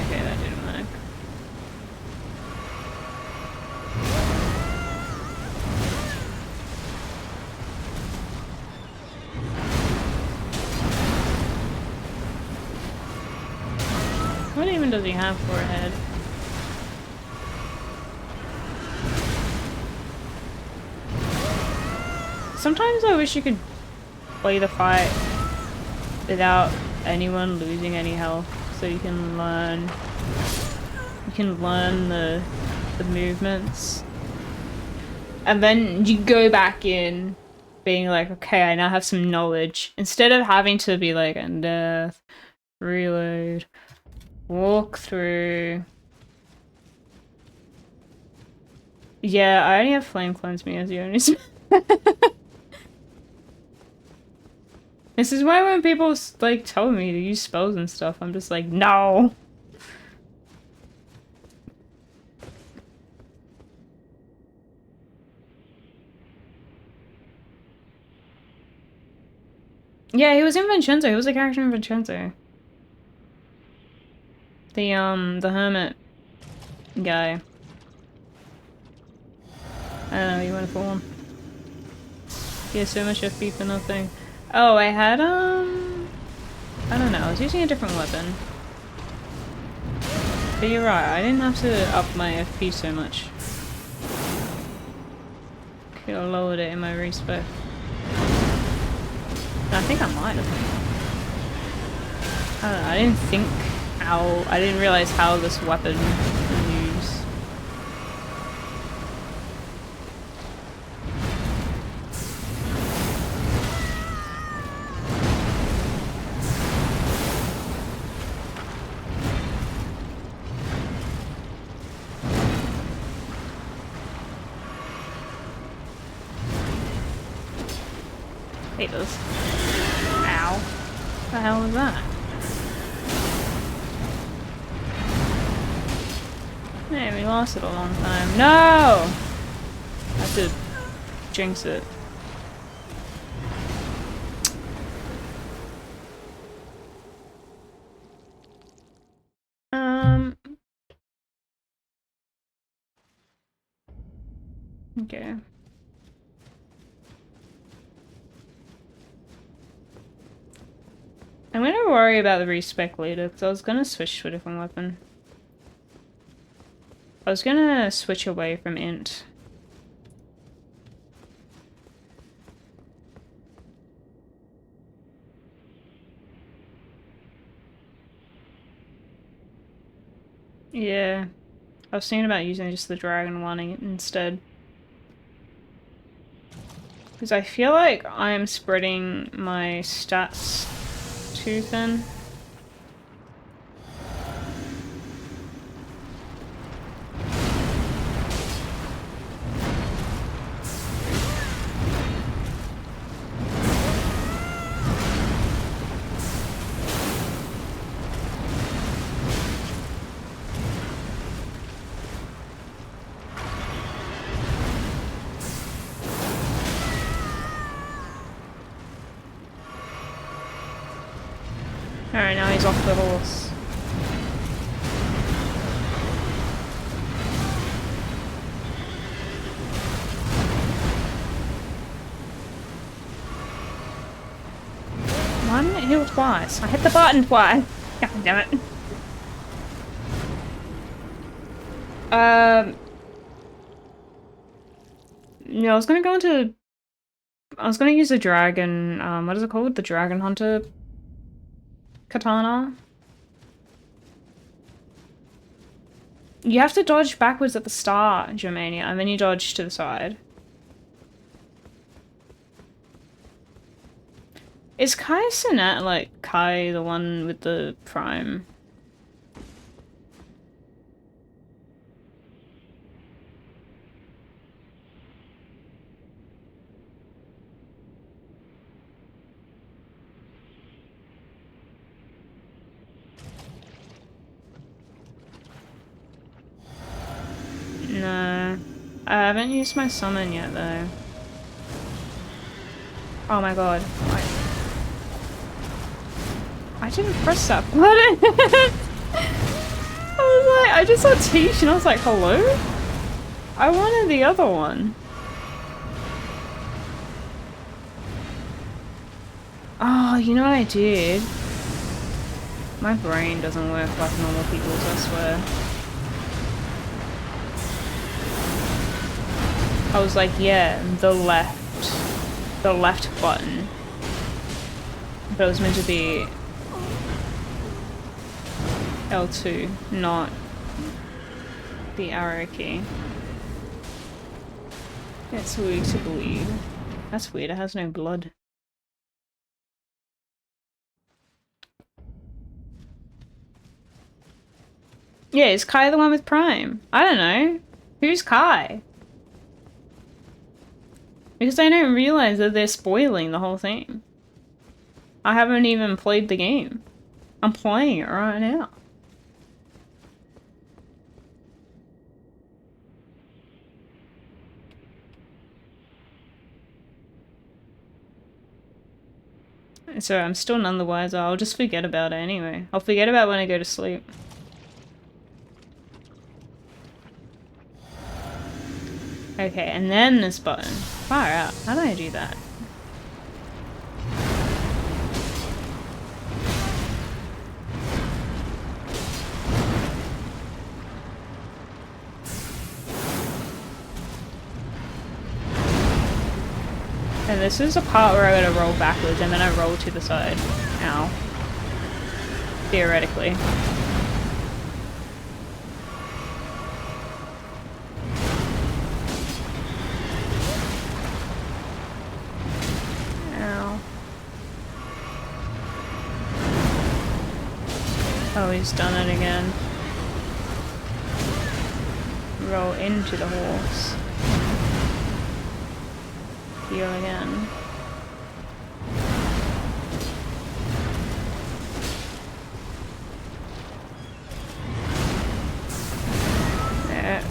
Okay, that didn't work. What even does he have for a head? Sometimes I wish you could play the fight without anyone losing any health, so you can learn the movements. And then you go back in being like, okay, I now have some knowledge. Instead of having to be like, and death, reload, walk through. Yeah, I only have flame cleanse me as the only This is why when people like tell me to use spells and stuff, I'm just like, no. Yeah, he was in Vincenzo. He was a character in Vincenzo. The hermit guy. I don't know, you went for him. He has so much FP for nothing. Oh, I had, I don't know, I was using a different weapon. But you're right, I didn't have to up my FP so much. Could have lowered it in my respec. I think I might have. I don't know, I didn't realize how this weapon was used. Hate those. Ow. What the hell was that? Man, we lost it a long time. No! I have to jinx it. Okay. worry about the respec later, because I was gonna switch to a different weapon. I was gonna switch away from int. Yeah. I was thinking about using just the dragon one instead. Because I feel like I'm spreading my stats too thin. Alright, now he's off the horse. Why didn't it heal twice? I hit the button twice! God damn it. Yeah, I was gonna go into... I was gonna use the dragon, what is it called? The Dragon Hunter katana. You have to dodge backwards at the start, Germania, and then you dodge to the side. Is Kai Cenat like Kai, the one with the prime? No. I haven't used my summon yet, though. Oh my god. I didn't press that button! I was like, I just saw Tish and I was like, hello? I wanted the other one. Oh, you know what I did? My brain doesn't work like normal people's, I swear. I was like, yeah, the left button. But it was meant to be L2, not the arrow key. It's weird to bleed. That's weird, it has no blood. Yeah, is Kai the one with Prime? I don't know. Who's Kai? Because I don't realize that they're spoiling the whole thing. I haven't even played the game. I'm playing it right now. So I'm still none the wiser. I'll just forget about it anyway. I'll forget about when I go to sleep. Okay, and then this button. Far out. How do I do that? And this is a part where I gotta roll backwards and then I roll to the side. Ow. Theoretically. Oh, he's done it again. Roll into the horse. Heal again. There.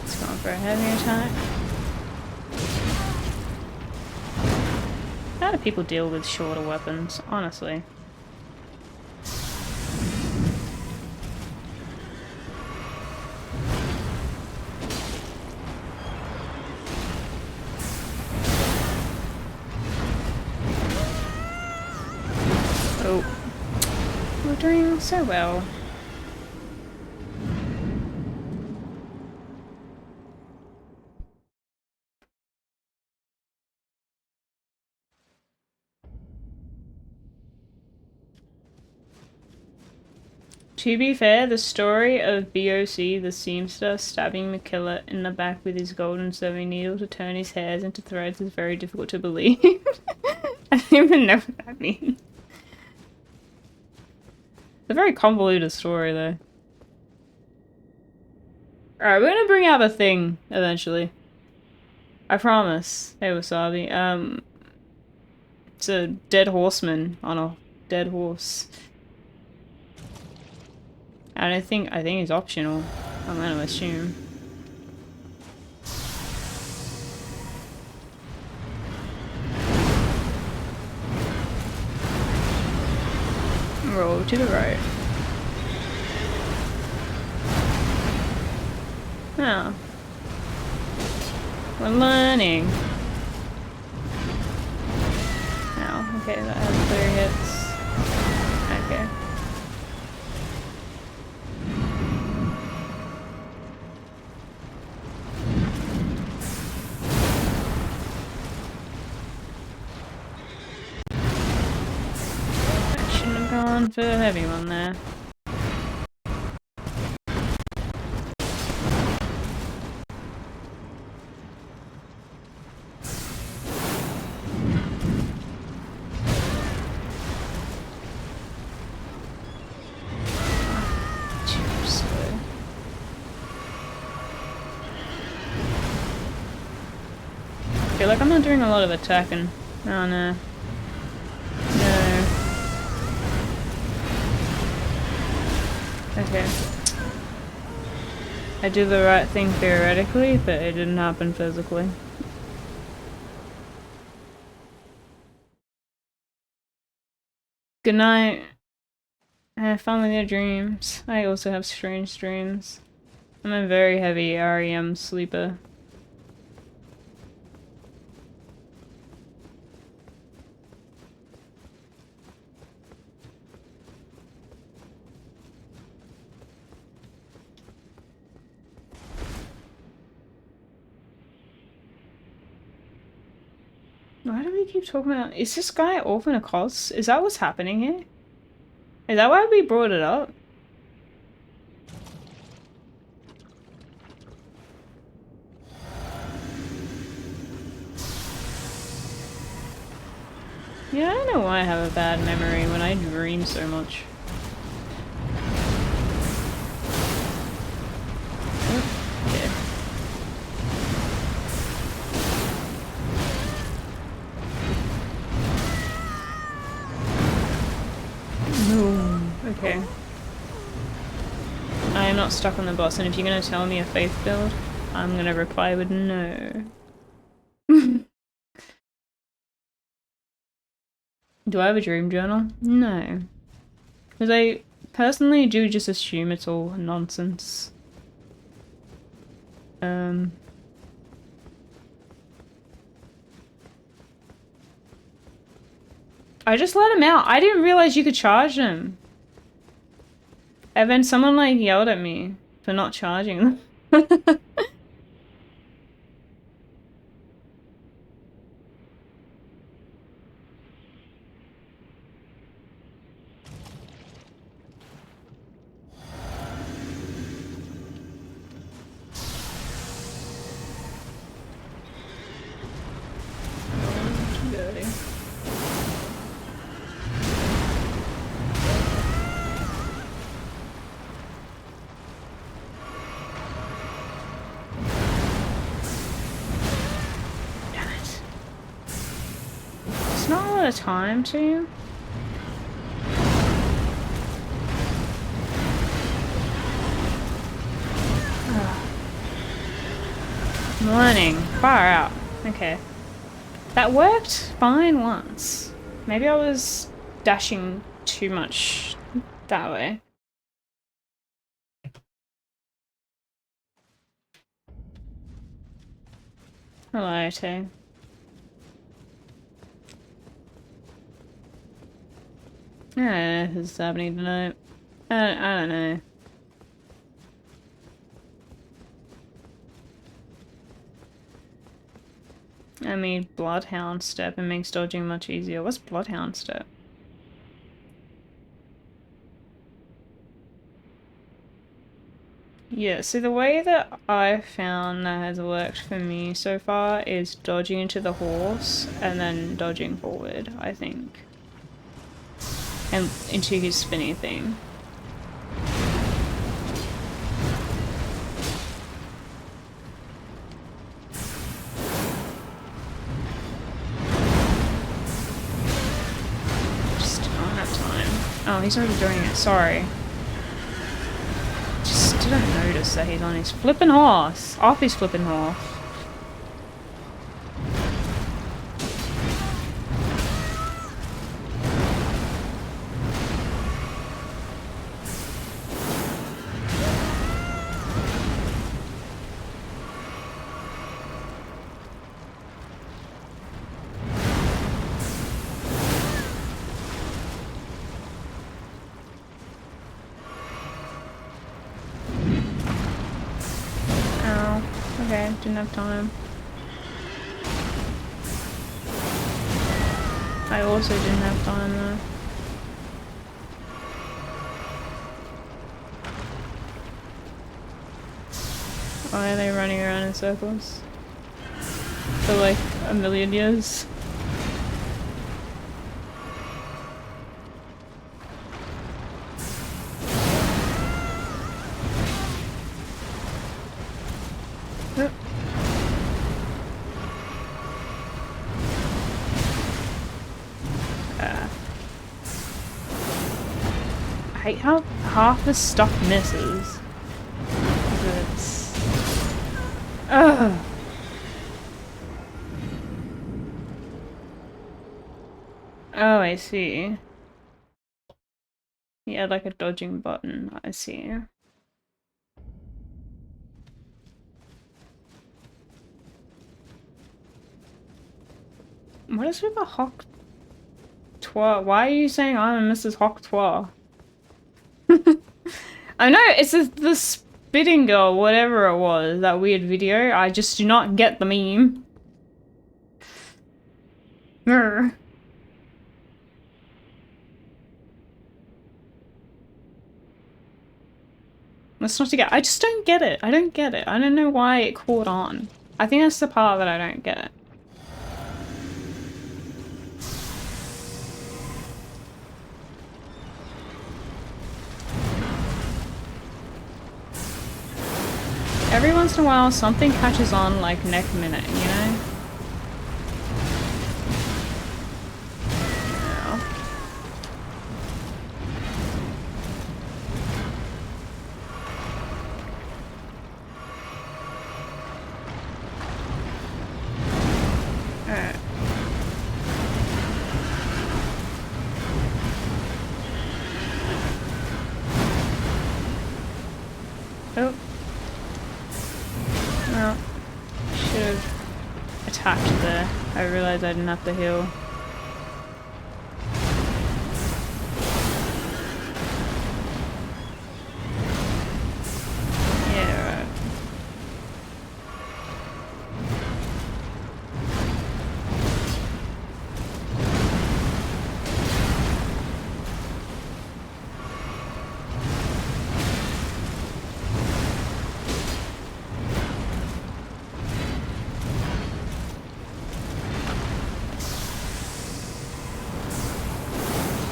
It's going for a heavy attack. How do people deal with shorter weapons, honestly? Oh. doing so well. To be fair, the story of BOC, the seamster, stabbing the killer in the back with his golden sewing needle to turn his hairs into threads is very difficult to believe. I don't even know what that means. It's a very convoluted story, though. Alright, we're gonna bring out the thing, eventually. I promise. Hey, Wasabi. It's a dead horseman on a dead horse. And I think it's optional. I'm gonna assume. Roll to the right. Oh. We're learning. Oh, okay, that has 3 hits. Okay. I shouldn't have gone for the heavy one there. I feel like I'm not doing a lot of attacking. Oh no. No. Okay. I did the right thing theoretically, but it didn't happen physically. Good night. Have fun with your dreams. I also have strange dreams. I'm a very heavy REM sleeper. Why do we keep talking about— is this guy orphan a cos? Is that what's happening here? Is that why we brought it up? Yeah, I don't know why I have a bad memory when I dream so much. Okay. No. Okay. I am not stuck on the boss, and if you're gonna tell me a faith build, I'm gonna reply with no. Do I have a dream journal? No. Because I personally do just assume it's all nonsense. I just let him out. I didn't realize you could charge them. And then someone like yelled at me for not charging them. Dirty. Not a lot of time to. Morning. Far out. Okay. That worked fine once. Maybe I was dashing too much that way. Hello, Tay. Yeah, this is happening tonight. I don't know. I mean, Bloodhound Step and makes dodging much easier. What's Bloodhound Step? Yeah, so the way that I found that has worked for me so far is dodging into the horse and then dodging forward, I think. And into his spinny thing. Just don't have time. Oh, he's already doing it, sorry. Just didn't notice that he's on his flippin' horse. Off his flippin' horse. Okay, didn't have time. I also didn't have time though. Why are they running around in circles? For like a million years? I hate how half the stuff misses. It's... Ugh. Oh, I see. Yeah, like a dodging button. I see. What is with the Hawk Twa? Why are you saying I'm a Mrs. Hawk Twa? I know, it's the spitting girl, whatever it was, that weird video. I just do not get the meme. Grr. That's not to get. I just don't get it. I don't get it. I don't know why it caught on. I think that's the part that I don't get. Every once in a while, something catches on like neck minute, you know? Oh. Well, should have attacked there. I realized I didn't have to heal. Yeah, right.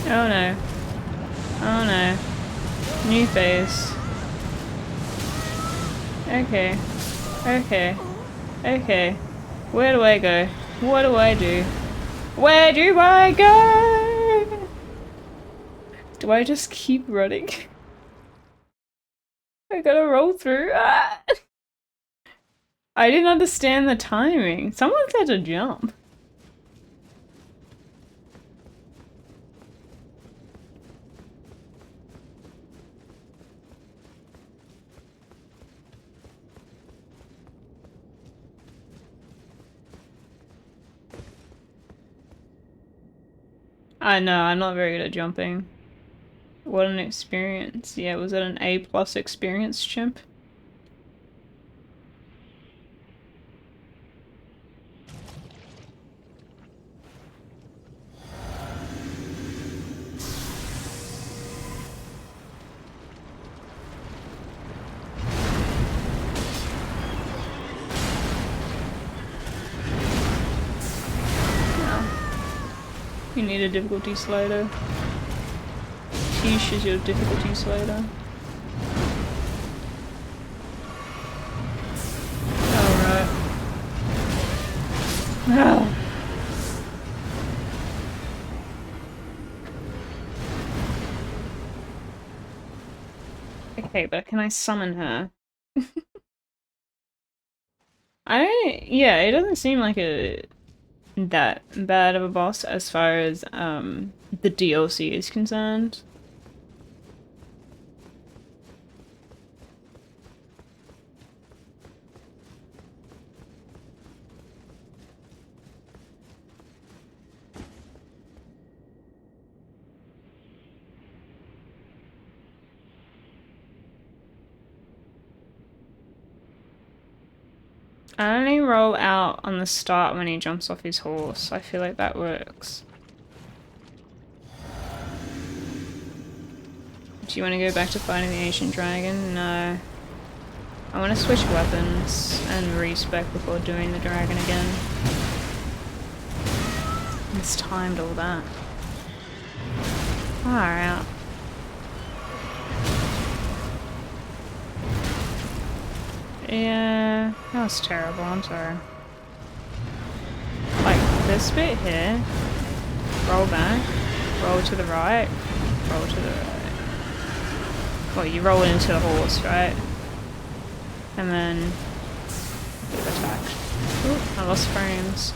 Oh no. Oh no. New phase. Okay. Okay. Okay. Where do I go? What do I do? Where do I go? Do I just keep running? I gotta roll through. Ah! I didn't understand the timing. Someone said to jump. I know, I'm not very good at jumping. What an experience. Yeah, was it an A+ experience, chimp? You need a difficulty slider. Tish is your difficulty slider. Alright. Oh. Okay, but can I summon her? yeah, it doesn't seem like that bad of a boss as far as the DLC is concerned. I only roll out on the start when he jumps off his horse. I feel like that works. Do you want to go back to fighting the ancient dragon? No. I want to switch weapons and respec before doing the dragon again. Mistimed all that. Far out. Yeah, that was terrible, I'm sorry. Like, this bit here, roll back, roll to the right, roll to the right. Well, you roll into the horse, right? And then get attacked. Ooh, I lost frames.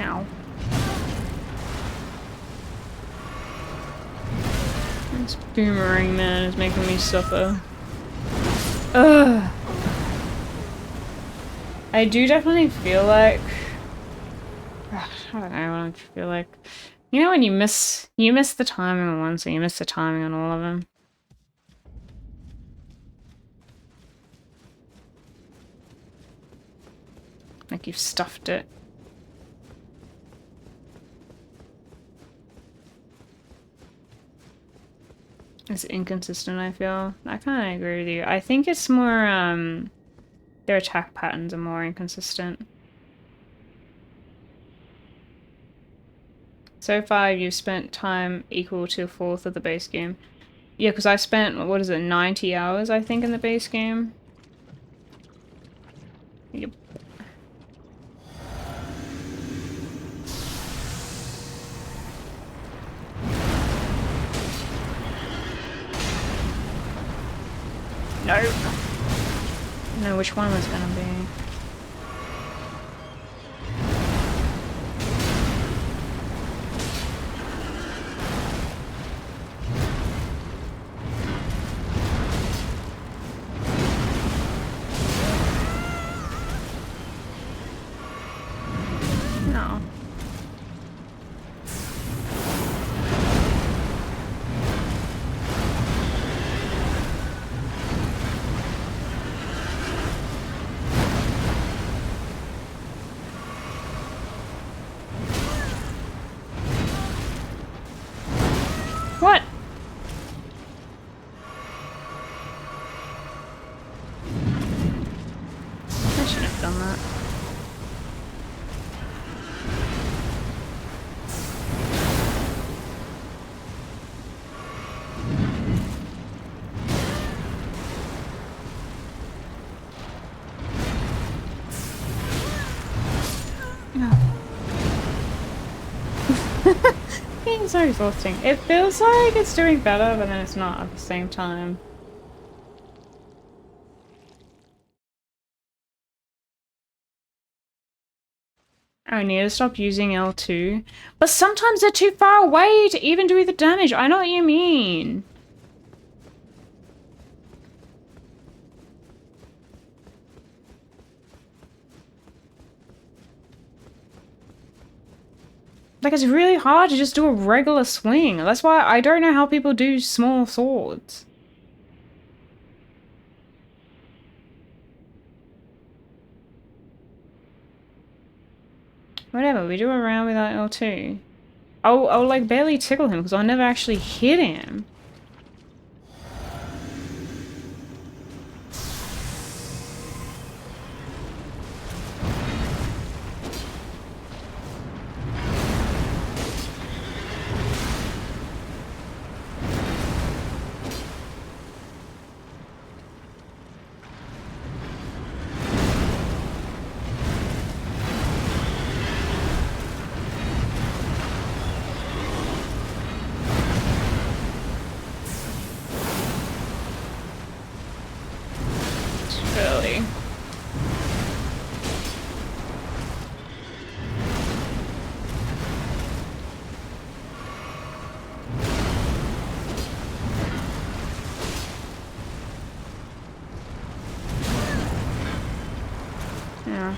Ow. This boomerang man is making me suffer. Ugh. I do definitely feel like I don't know what I feel like. You know when you miss the timing on one, so you miss the timing on all of them. Like you've stuffed it. It's inconsistent, I feel. I kinda agree with you. I think it's more their attack patterns are more inconsistent. So far, you've spent time equal to a fourth of the base game. Yeah, because I spent, what is it, 90 hours, I think, in the base game? Yep. No! No, which one was gonna be? No. What? I shouldn't have done that. Being so exhausting. It feels like it's doing better, but then it's not at the same time. I need to stop using L2. But sometimes they're too far away to even do the damage. I know what you mean. Like, it's really hard to just do a regular swing. That's why I don't know how people do small swords. Whatever, we do a round without L2. I'll like barely tickle him because I'll never actually hit him. Really. Yeah.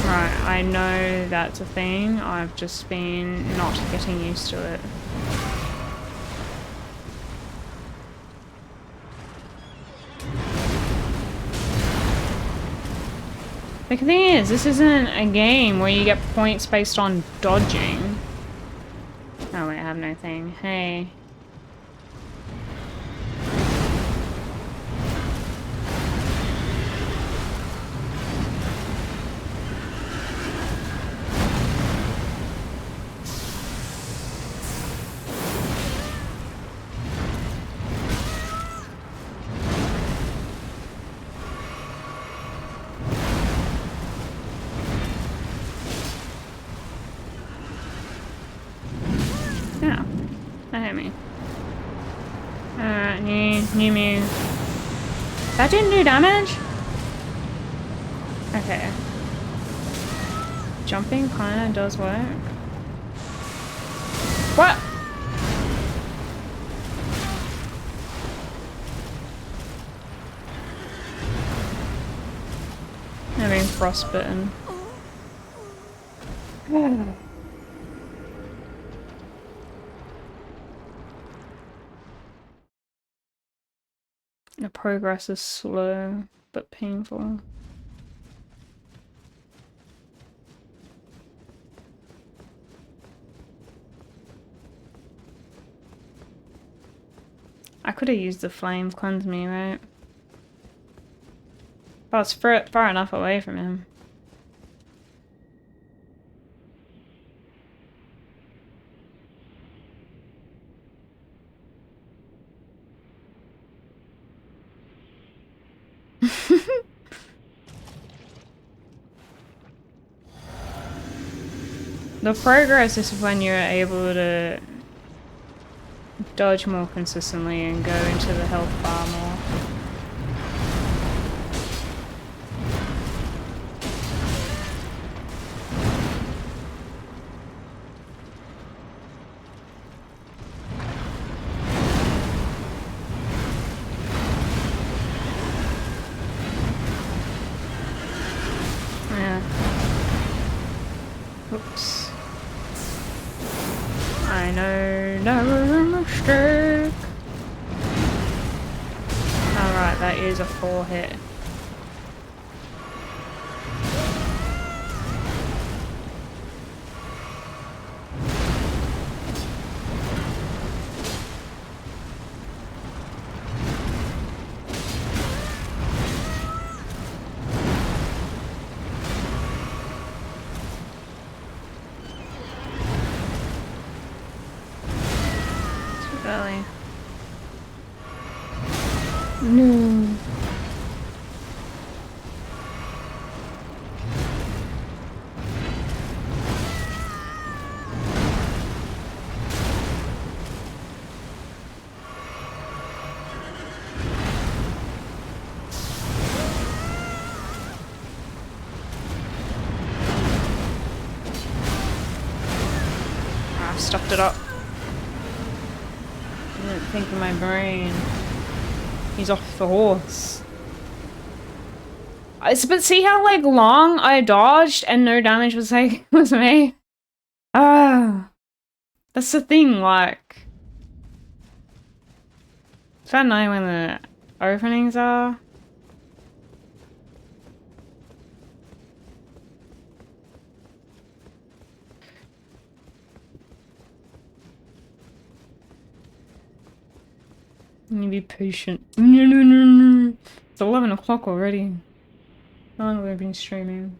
Right, I know that's a thing. I've just been not getting used to it. The thing is, this isn't a game where you get points based on dodging. Oh wait, I have no thing. Hey. Yeah, that hit me. Alright, new move. That didn't do damage? Okay. Jumping kinda does work. What? I'm being frostbitten. The progress is slow, but painful. I could have used the flame cleanse me, right? But I was far enough away from him. The progress is when you're able to dodge more consistently and go into the health bar more. Yeah. Oops. I know, never a mistake. Alright, that is a 4 hit. Really? No. stuffed it up. I didn't think in my brain. He's off the horse. But see how like long I dodged and no damage was made? Ah, that's the thing. Like, it's about knowing when the openings are. You need to be patient. No. It's 11 o'clock already. How long have we been streaming?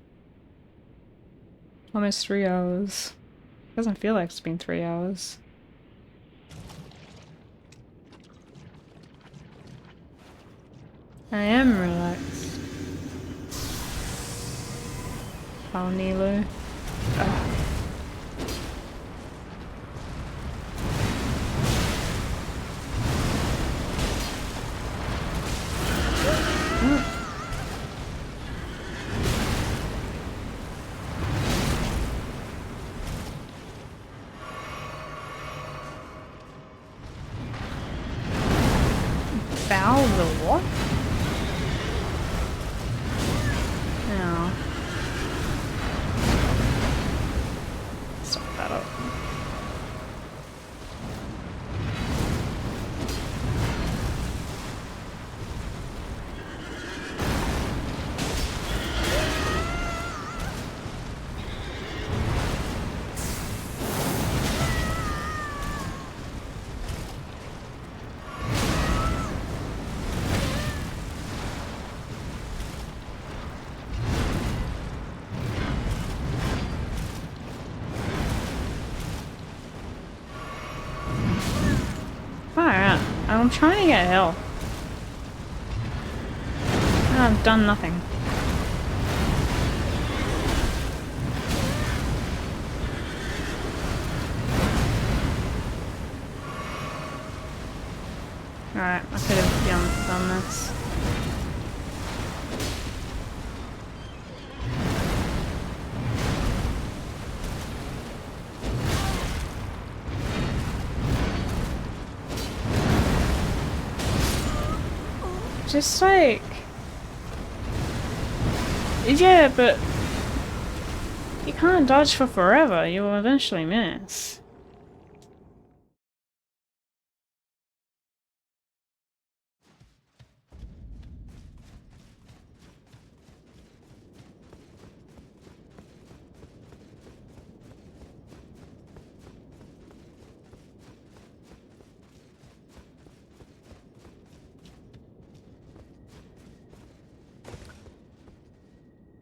Almost 3 hours. Doesn't feel like it's been 3 hours. I am relaxed. Oh, Nilo. Foul the what? No. Stop that up. Alright, I'm trying to get health. I've done nothing. Alright, I could have done this. Just like... Yeah, but... You can't dodge for forever, you will eventually miss.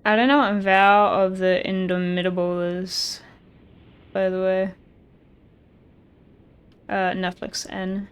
I don't know what Vow of the Indomitable is, by the way. Netflix N.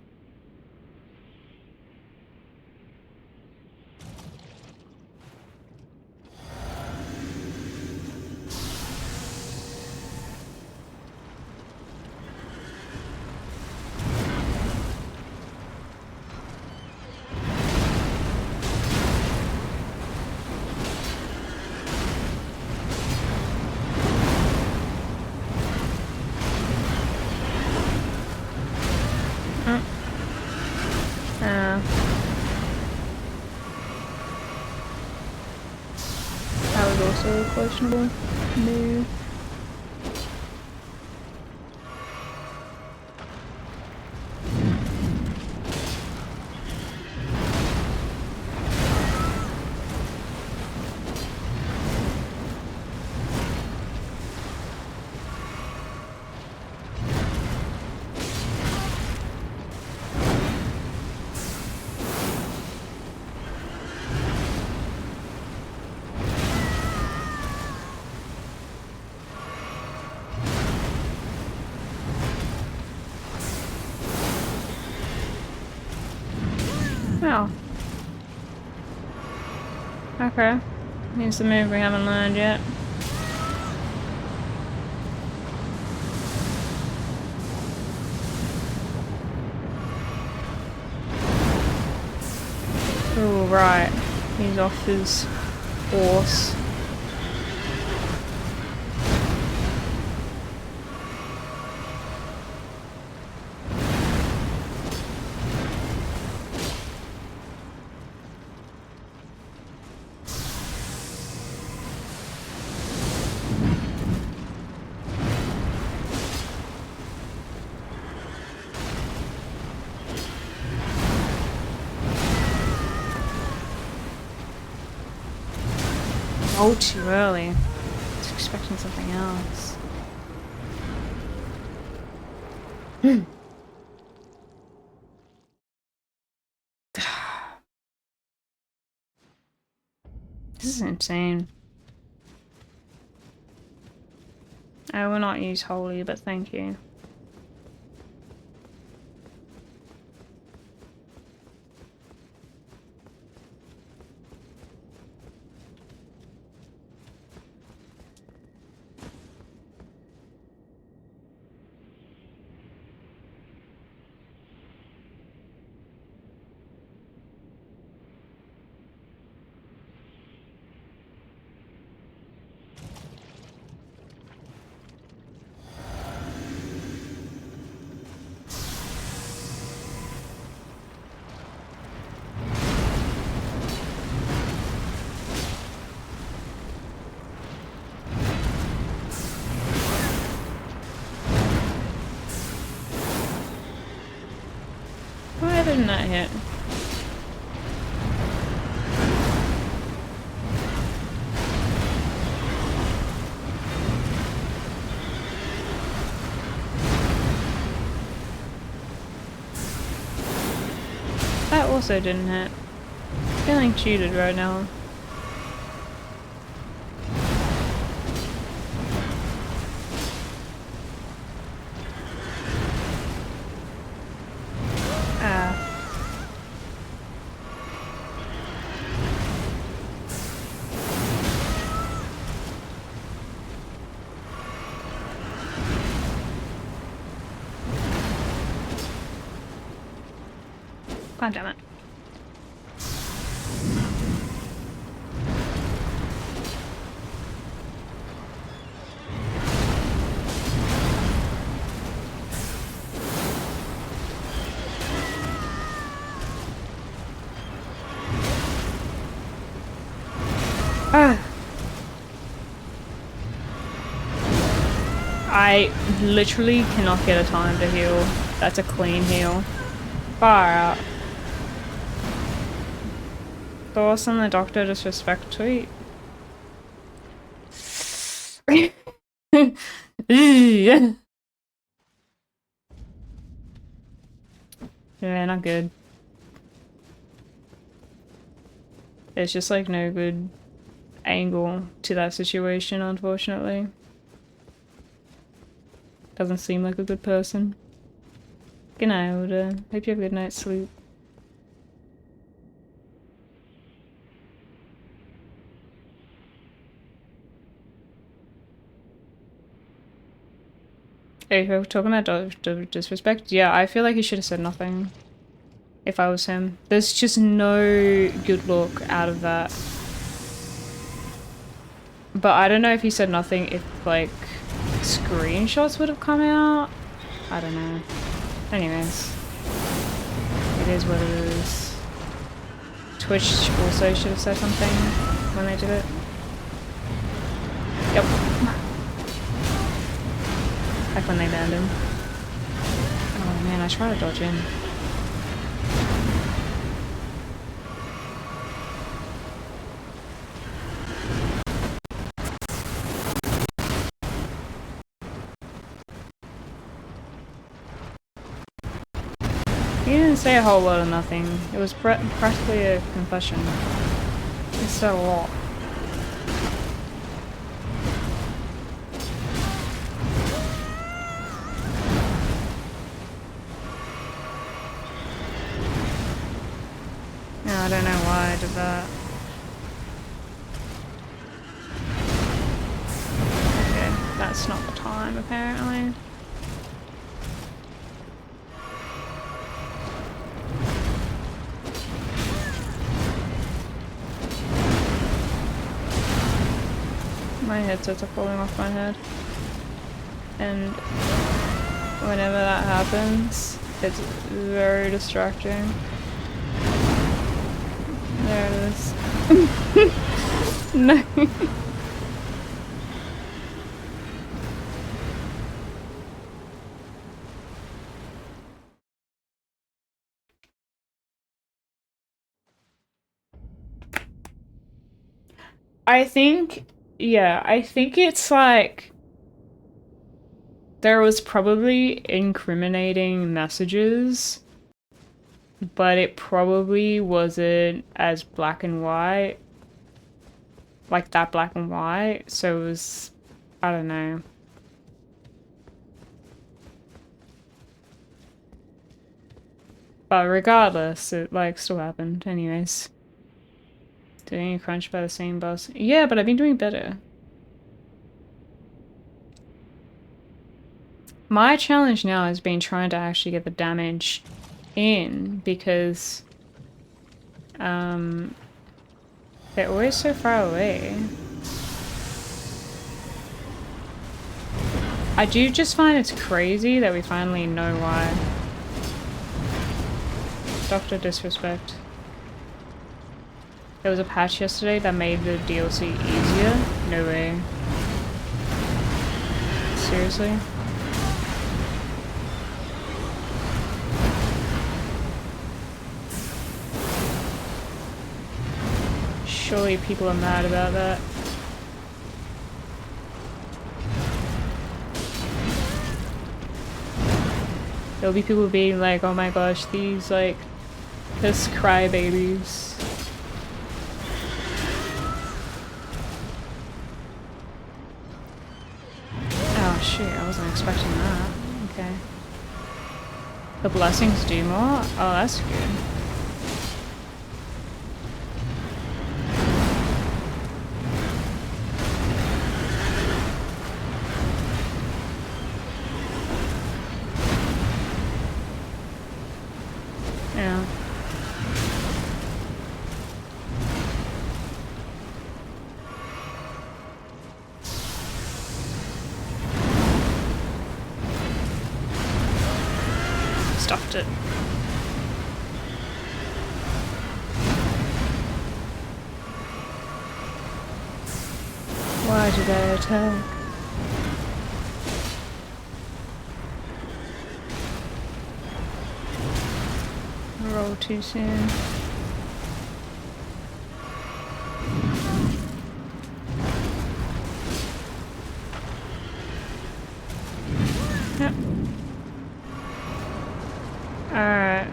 That was also questionable. No. Oh. Okay. Here's the move we haven't learned yet. Oh, right. He's off his horse. Oh, too early. I was expecting something else. This is insane. I will not use holy, but thank you. Why didn't that hit? That also didn't hit. Feeling cheated right now. God damn it. I literally cannot get a time to heal. That's a clean heal. Far out. Thoughts on the Doctor disrespect tweet? Yeah, not good. There's just like no good angle to that situation, unfortunately. Doesn't seem like a good person. Good night, Oda. Hope you have a good night's sleep. Hey, we're talking about disrespect. Yeah, I feel like he should have said nothing if I was him. There's just no good look out of that. But I don't know if he said nothing if, like, screenshots would have come out. I don't know. Anyways. It is what it is. Twitch also should have said something when they did it. Yep. Like when they banned him. Oh man, I tried to dodge in. He didn't say a whole lot of nothing. It was practically a confession. He said a lot. Yeah, I don't know why I did that. Okay, that's not the time apparently. My headsets are falling off my head. And whenever that happens, it's very distracting. There it is. No. I think, yeah, I think it's like there was probably incriminating messages, but it probably wasn't as black and white, like that black and white, so it was, I don't know. But regardless, it like still happened anyways. Doing a crunch by the same boss. Yeah, but I've been doing better. My challenge now has been trying to actually get the damage in because they're always so far away. I do just find it's crazy that we finally know why. Dr. Disrespect. There was a patch yesterday that made the DLC easier? No way. Seriously? Surely people are mad about that. There'll be people being like, oh my gosh, these like, this crybabies. Oh shoot, I wasn't expecting that. Okay. The blessings do more? Oh, that's good. Yeah. Stuffed it. Why did I attack? Roll too soon. Yep. Alright.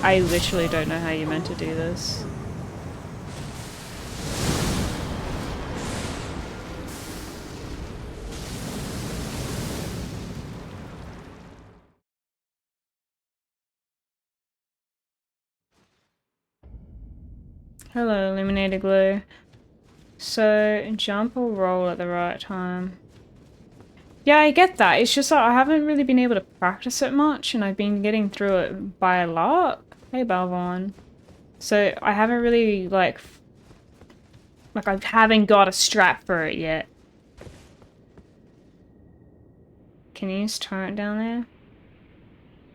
I literally don't know how you meant to do this. Hello, Illuminated Glue. So, jump or roll at the right time. Yeah, I get that. It's just that I haven't really been able to practice it much, and I've been getting through it by luck. Hey, Balvon. So, I haven't really, like I haven't got a strat for it yet. Can you use torrent down there?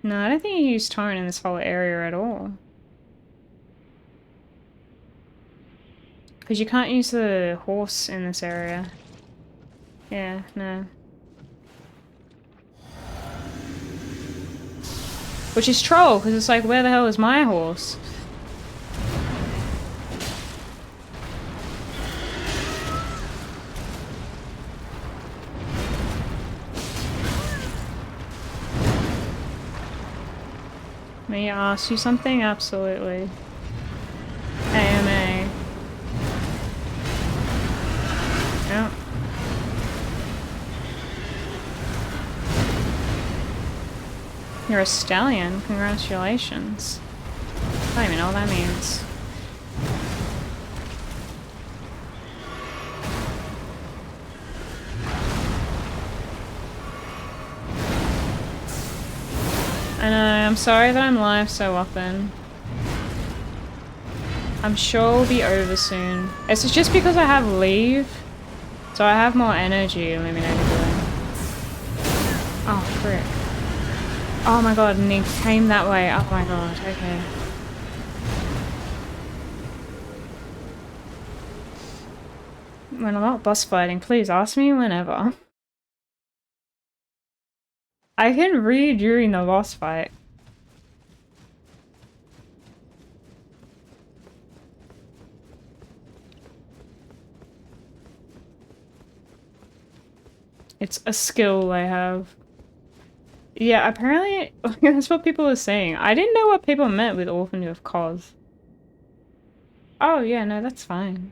No, I don't think you use torrent in this whole area at all. Because you can't use the horse in this area. Yeah, no. Which is troll, because it's like, where the hell is my horse? May I ask you something? Absolutely. AMA. Yep. You're a stallion. Congratulations. I don't even know what that means. I know, I'm sorry that I'm live so often. I'm sure we'll be over soon. It's just because I have leave, so I have more energy Illuminated Glue. Oh, frick. Oh my god, and he came that way. Oh my god, okay. When I'm not boss fighting, please ask me whenever. I can read during the boss fight. It's a skill I have. Yeah, apparently that's what people are saying. I didn't know what people meant with Orphan of Cos. Oh yeah, no, that's fine.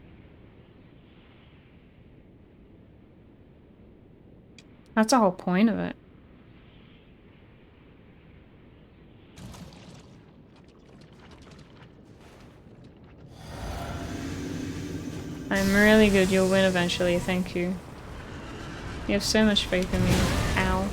That's the whole point of it. I'm really good. You'll win eventually. Thank you. You have so much faith in me. Ow.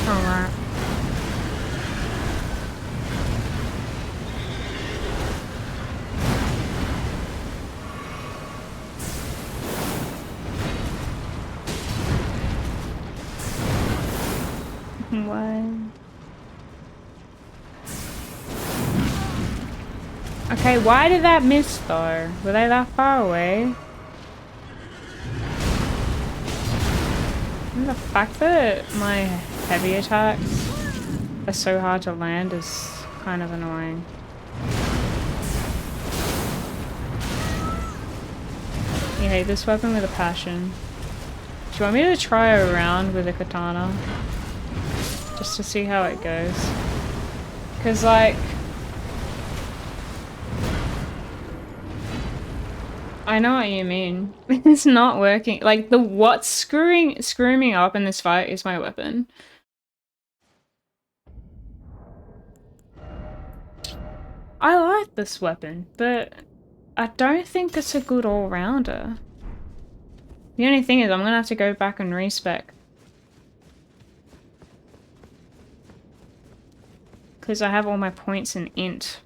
Alright. What? Okay, why did that miss though? Were they that far away? And the fact that my heavy attacks are so hard to land is kind of annoying. You hate this weapon with a passion. Do you want me to try a round with a katana? Just to see how it goes? Because like... I know what you mean. It's not working. Like what's screwing me up in this fight is my weapon. I like this weapon, but I don't think it's a good all-rounder. The only thing is I'm gonna have to go back and respec. Because I have all my points in int.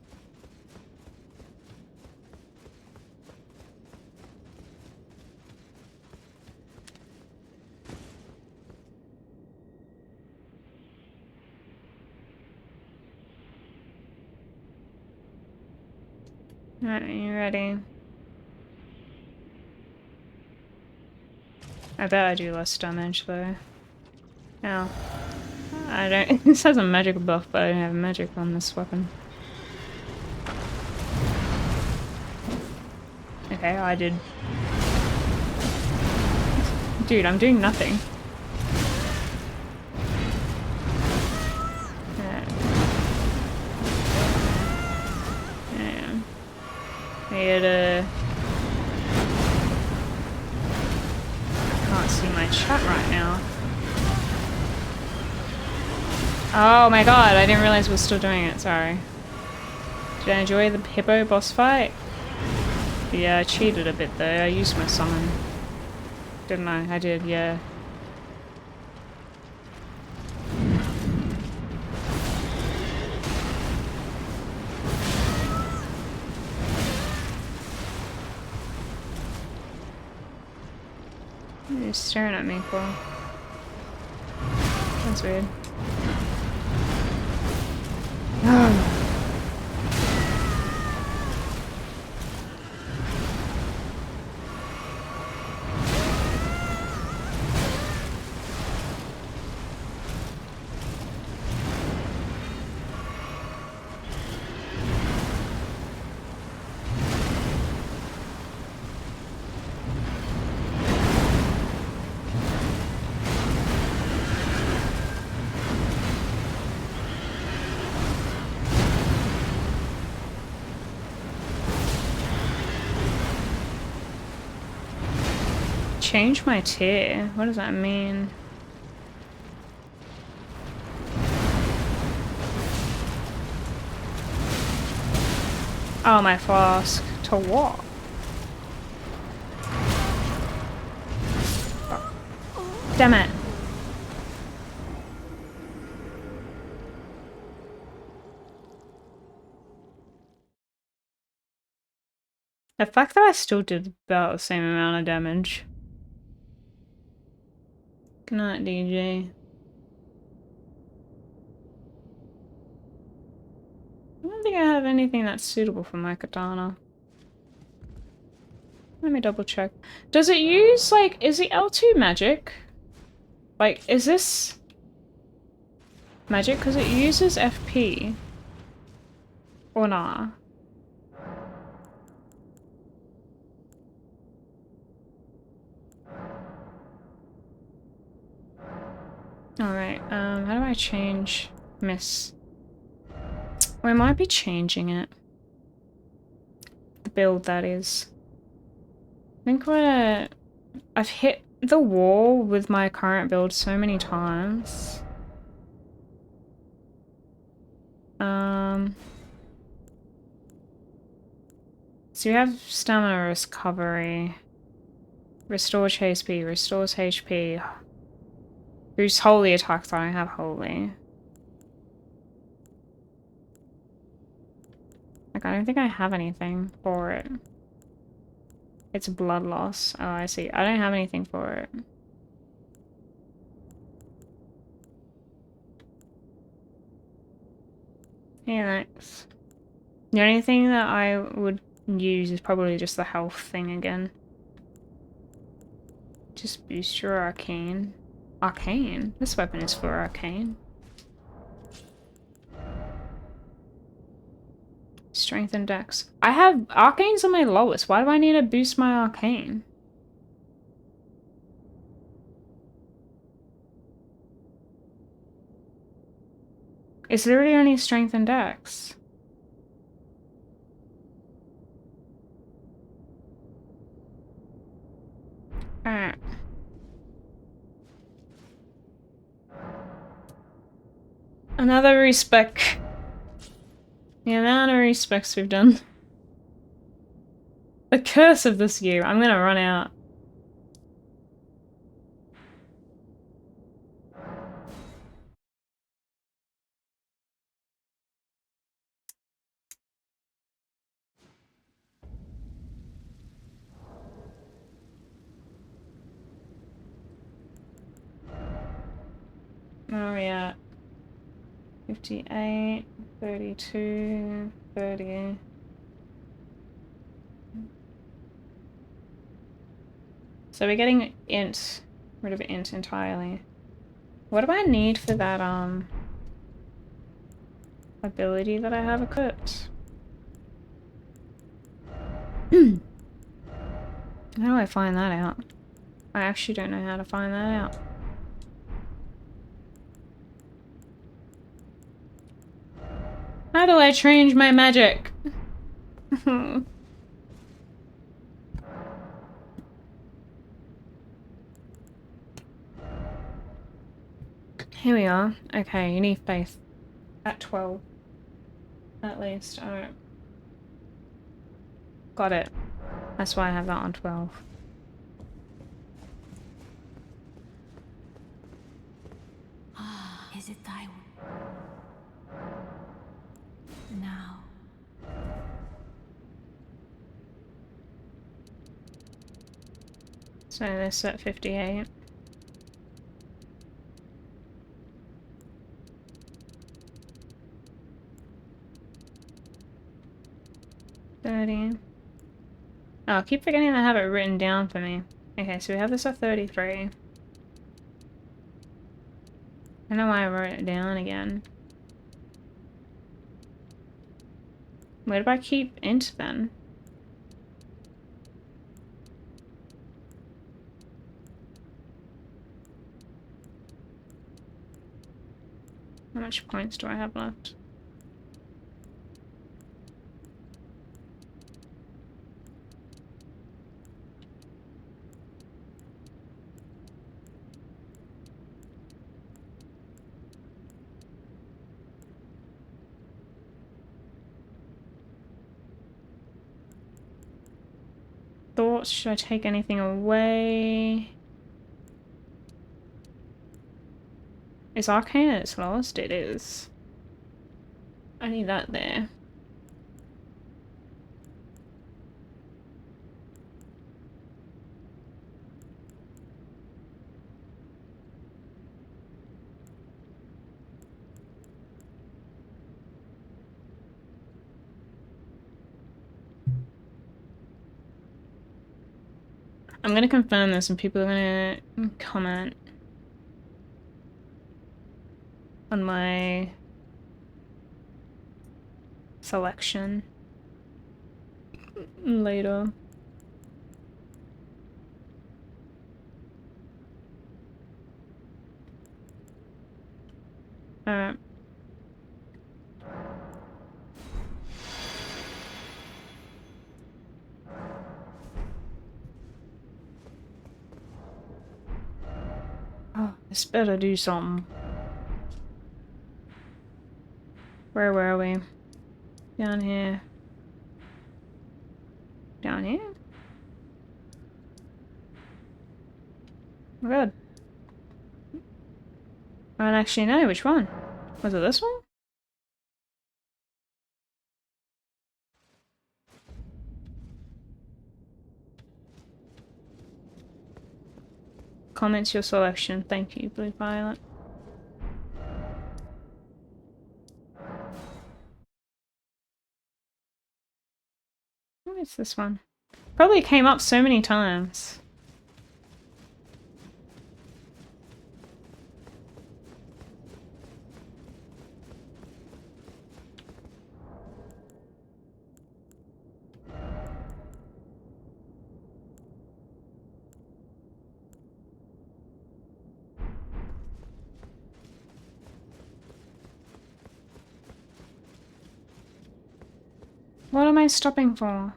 Alright, you ready? I bet I do less damage though. Now, I don't. This has a magic buff, but I don't have magic on this weapon. Okay, I did. Dude, I'm doing nothing. Yeah. I can't see my chat right now. Oh my god, I didn't realize we're still doing it, sorry. Did I enjoy the hippo boss fight? Yeah, I cheated a bit though, I used my summon. Didn't I? I did, yeah. You're staring at me, Cole. That's weird. Change my tier? What does that mean? Oh, my flask. To what? Oh. Damn it. The fact that I still did about the same amount of damage. Good night, DJ. I don't think I have anything that's suitable for my katana. Let me double check. Does it use, like, is it L2 magic? Like, is this magic? Because it uses FP. Or nah? Alright, how do I change Miss? We might be changing it. The build, that is. I think I've hit the wall with my current build so many times. So you have stamina recovery. Restores HP, restores HP. Boosts holy attacks, I don't have holy. Like, I don't think I have anything for it. It's blood loss. Oh, I see. I don't have anything for it. Yeah, thanks. The only thing that I would use is probably just the health thing again. Just boost your arcane. Arcane? This weapon is for arcane. Strength and dex. I have arcane's on my lowest. Why do I need to boost my arcane? It's literally only strength and dex. Alright. Another respec. The amount of respecs we've done. The curse of this year. I'm gonna run out. Where are we at? 58, 32, 30. So we're getting int. Rid of int entirely. What do I need for that, ability that I have equipped? How do I find that out? I actually don't know how to find that out. How do I change my magic? Here we are. Okay, you need faith. At 12. At least. Alright. Got it. That's why I have that on 12. Is it time? Now. So this at 58. Oh, I keep forgetting to have it written down for me. Okay, so we have this at 33. I don't know why I wrote it down again. Where do I keep int then? How much points do I have left? Thoughts? Should I take anything away? Is Arcane at its lowest? It is. I need that there. I'm gonna confirm this and people are gonna comment. on my selection later. Alright. Oh, this better do something. Where were we? Down here. Down here? Oh, good. I don't actually know which one. Was it this one? Comments your selection. Thank you, Blue Violet. What is this one? Probably came up so many times. What am I stopping for?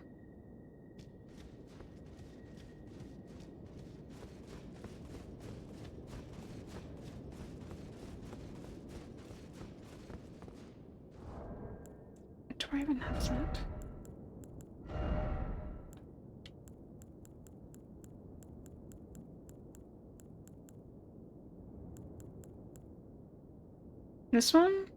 Do I even have that? This one?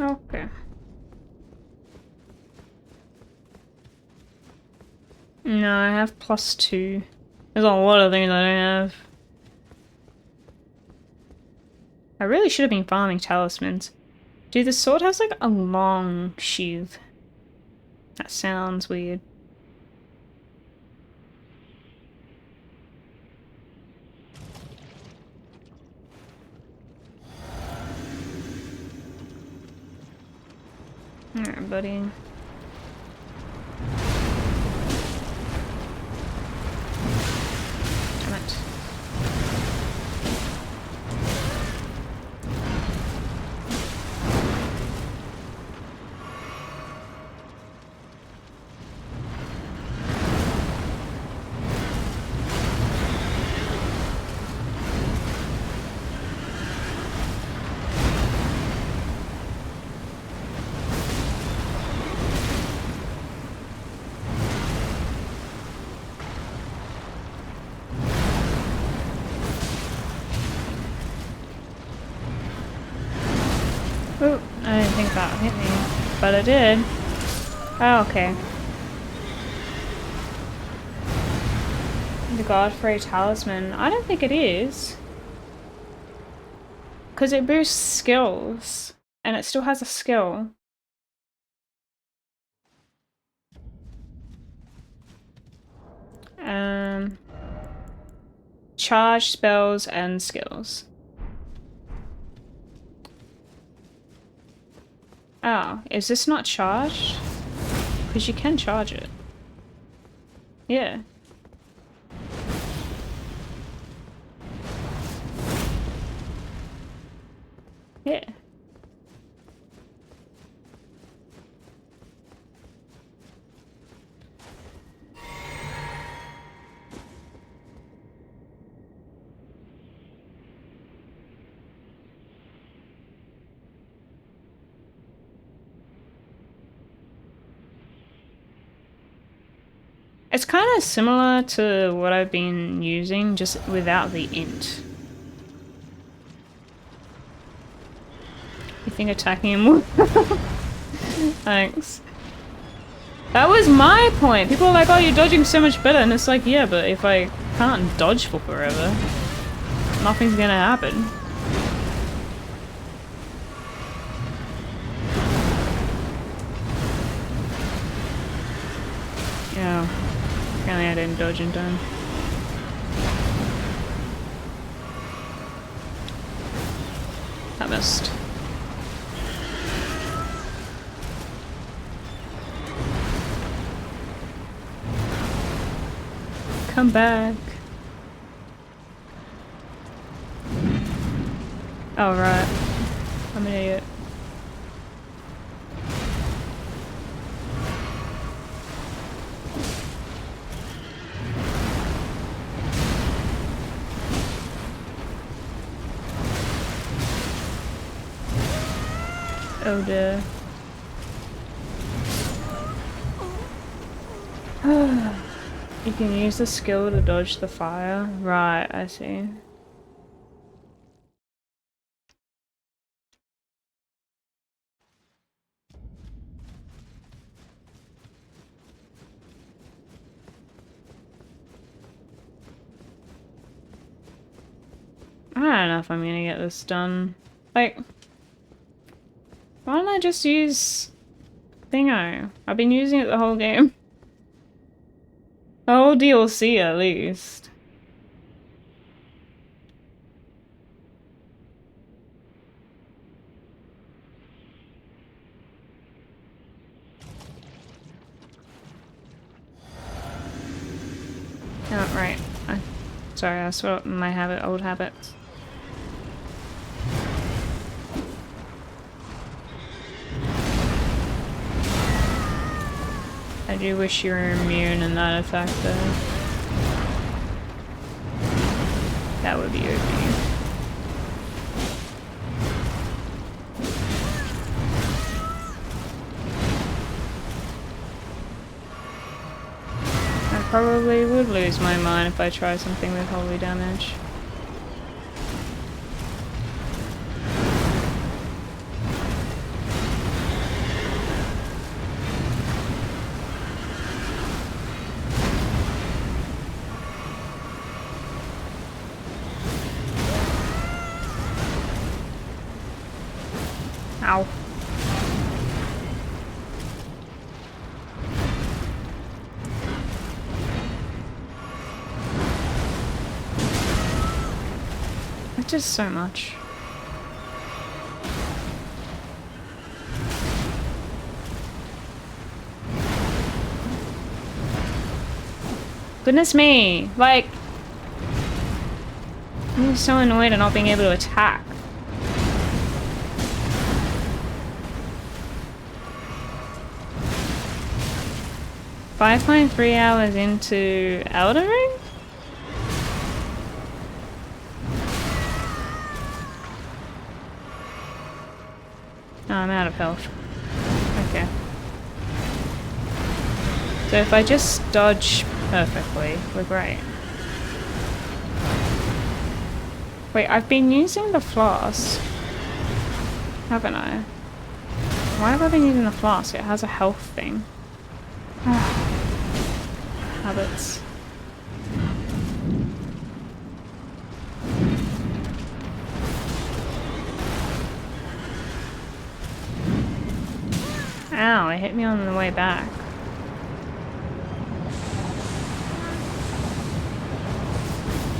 Okay. No, I have +2. There's a lot of things I don't have. I really should have been farming talismans. Dude, the sword has like a long sheath. That sounds weird. Alright, buddy. Damn it. Oh, I didn't think that hit me, but it did. Oh, okay. The Godfrey Talisman. I don't think it is. Because it boosts skills, and it still has a skill. Charge spells and skills. Oh, is this not charged? Because you can charge it. Yeah. Yeah. It's kind of similar to what I've been using, just without the int. You think attacking him will... Thanks. That was my point! People are like, oh, you're dodging so much better, and it's like, yeah, but if I can't dodge for forever, nothing's gonna happen. Yeah. Apparently I didn't dodge in time. I missed. Come back. Oh, right. I'm an idiot. Oh dear. You can use the skill to dodge the fire. Right, I see. I don't know if I'm gonna get this done. Like, why don't I just use Thingo? I've been using it the whole game. The whole DLC at least. Oh, right. Sorry, I saw my old habits. I do wish you were immune in that effect though. That would be OP. I probably would lose my mind if I try something with holy damage. Ow. It's just so much. Goodness me! Like, I'm so annoyed at not being able to attack. Five point 3 hours into Elden Ring? Oh, I'm out of health. Okay. So if I just dodge perfectly, we're great. Wait, I've been using the flask, haven't I? Why have I been using the flask? It has a health thing. Habits. Ow, it hit me on the way back.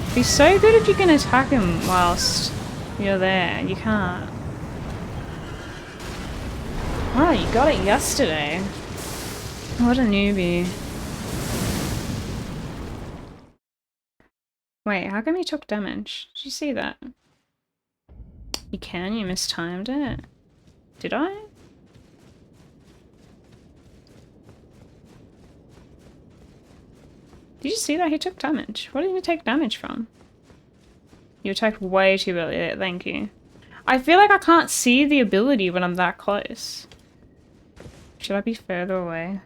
It'd be so good if you can attack him whilst you're there. You can't. Oh, you got it yesterday. What a newbie. Wait, how come you took damage? Did you see that? You can? You mistimed it? Did I? Did you see that? He took damage. What did he take damage from? You attacked way too early there, thank you. I feel like I can't see the ability when I'm that close. Should I be further away?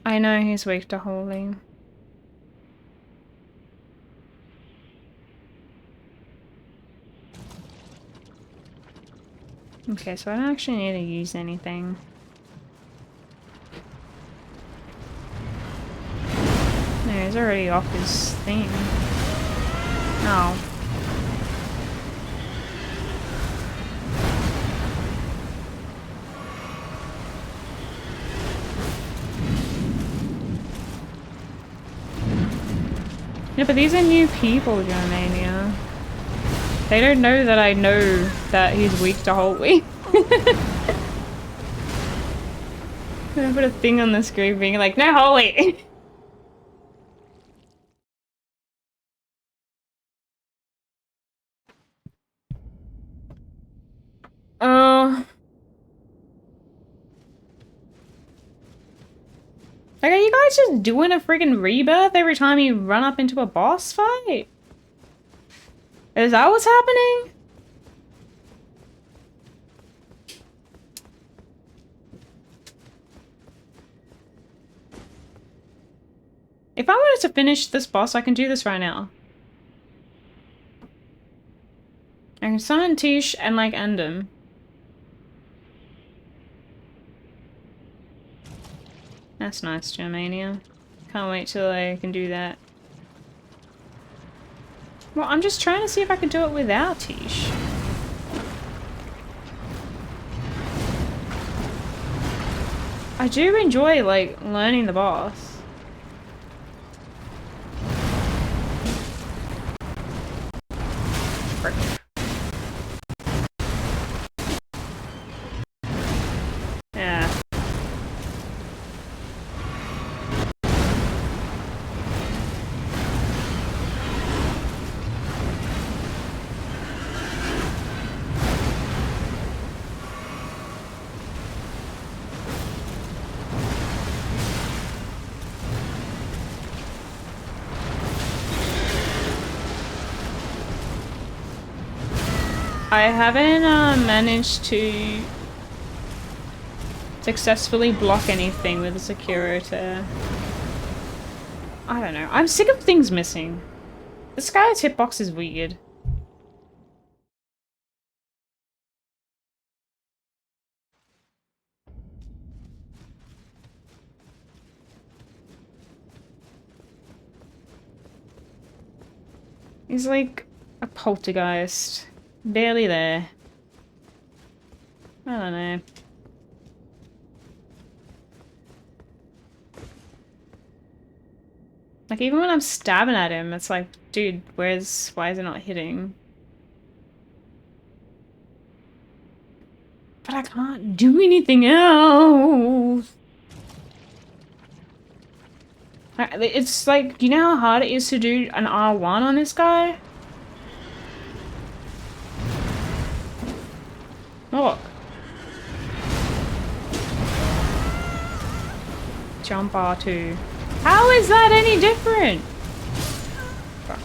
I know he's weak to holy. Okay, so I don't actually need to use anything. No, he's already off his thing. Oh. know, but these are new people, Germania. They don't know that I know that he's weak to holy. I put a thing on the screen being like, no holy! Oh. Like, are you guys just doing a freaking rebirth every time you run up into a boss fight? Is that what's happening? If I wanted to finish this boss, I can do this right now. I can summon Tish and, like, end him. That's nice, Germania. Can't wait till I can do that. Well, I'm just trying to see if I can do it without Tish. I do enjoy, like, learning the boss. Frick. Yeah. I haven't managed to successfully block anything with a Security. I don't know. I'm sick of things missing. This guy's hitbox is weird. He's like a poltergeist. Barely there. I don't know. Like, even when I'm stabbing at him, it's like, dude, why is it not hitting? But I can't do anything else! It's like, do you know how hard it is to do an R1 on this guy? Look. Jump R2. How is that any different? Fuck.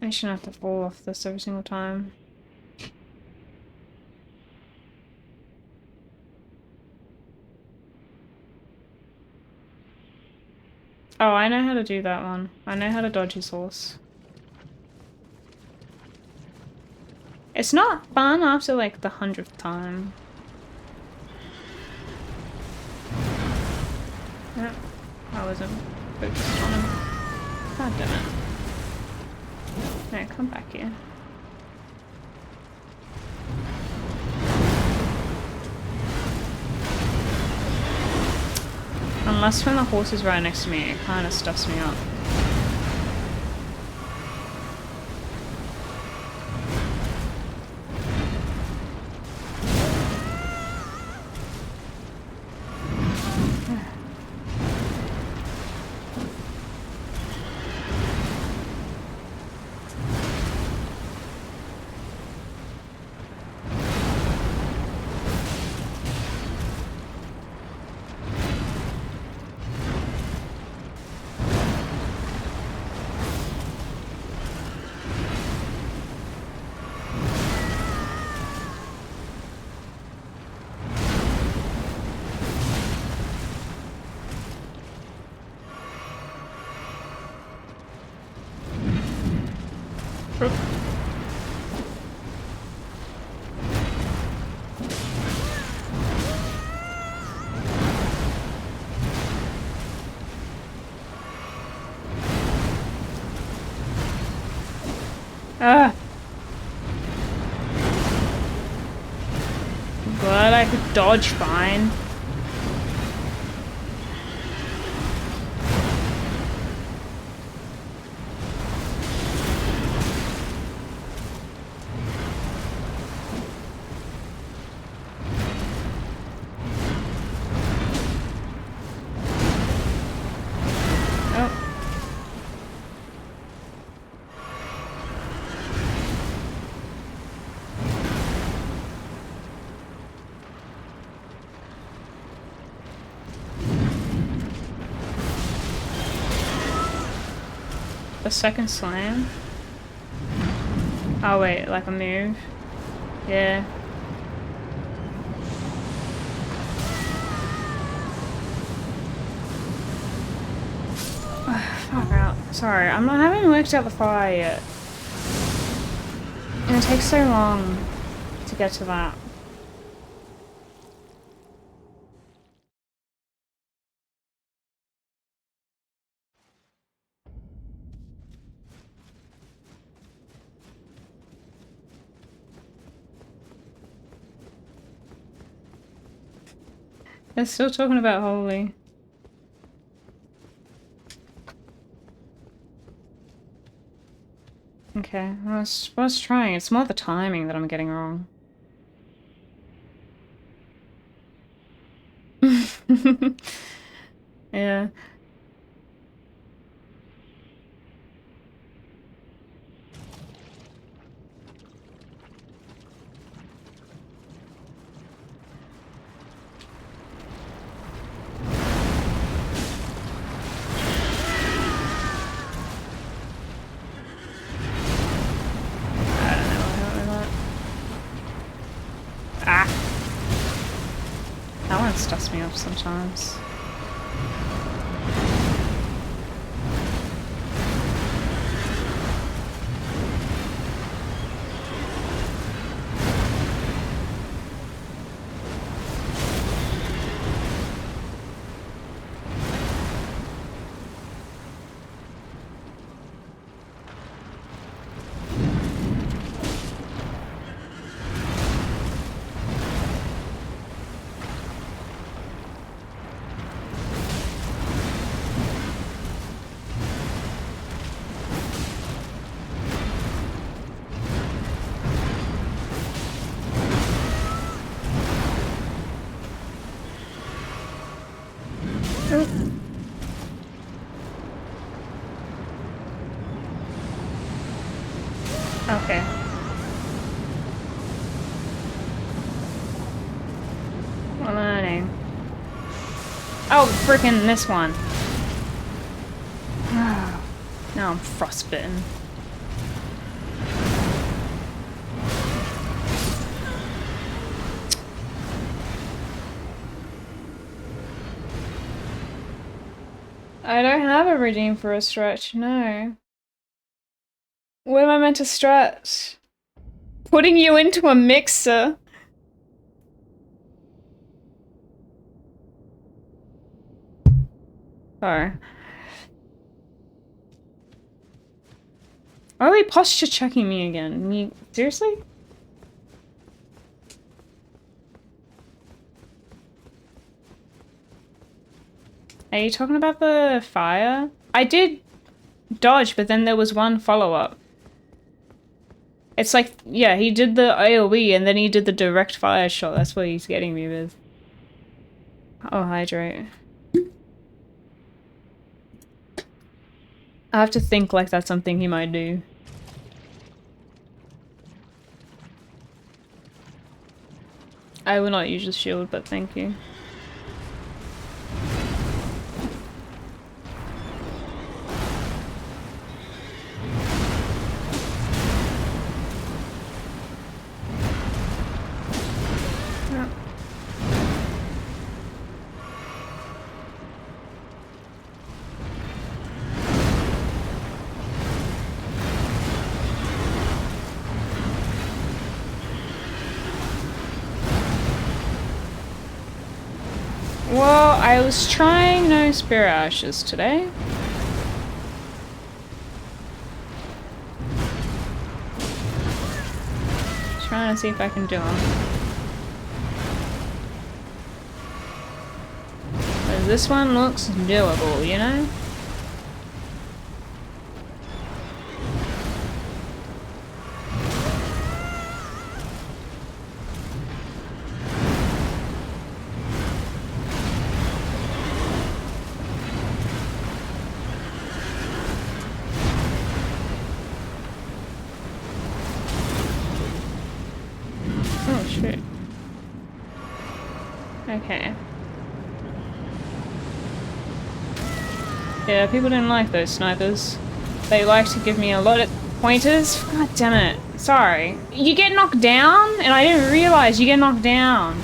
I shouldn't have to fall off this every single time. Oh, I know how to do that one. I know how to dodge his horse. It's not fun after like the 100th time. No, I wasn't focused on him. God damn it. No, come back here. Unless when the horse is right next to me, it kind of stuffs me up. Ah! I'm glad I could dodge fine. A second slam? Oh wait, like a move? Yeah. Fuck out. Sorry, I haven't worked out the fire yet. And it takes so long to get to that. They're still talking about holy. Okay, I was trying. It's more the timing that I'm getting wrong. Yeah. Ah! That one stuffs me up sometimes. Okay. We're learning. Oh, freaking this one. Now I'm frostbitten. I don't have a redeem for a stretch, no. What am I meant to stretch? Putting you into a mixer. Sorry. Why are they posture checking me again? Seriously? Are you talking about the fire? I did dodge, but then there was one follow-up. It's like, yeah, he did the AoE and then he did the direct fire shot. That's what he's getting me with. Oh, hydrate. I have to think like that's something he might do. I will not use the shield, but thank you. Well, I was trying no spirit ashes today. trying to see if I can do them. Because this one looks doable, you know? Oh shit. Okay. Yeah, people didn't like those snipers. They like to give me a lot of pointers. God damn it. Sorry. You get knocked down? And I didn't realize you get knocked down.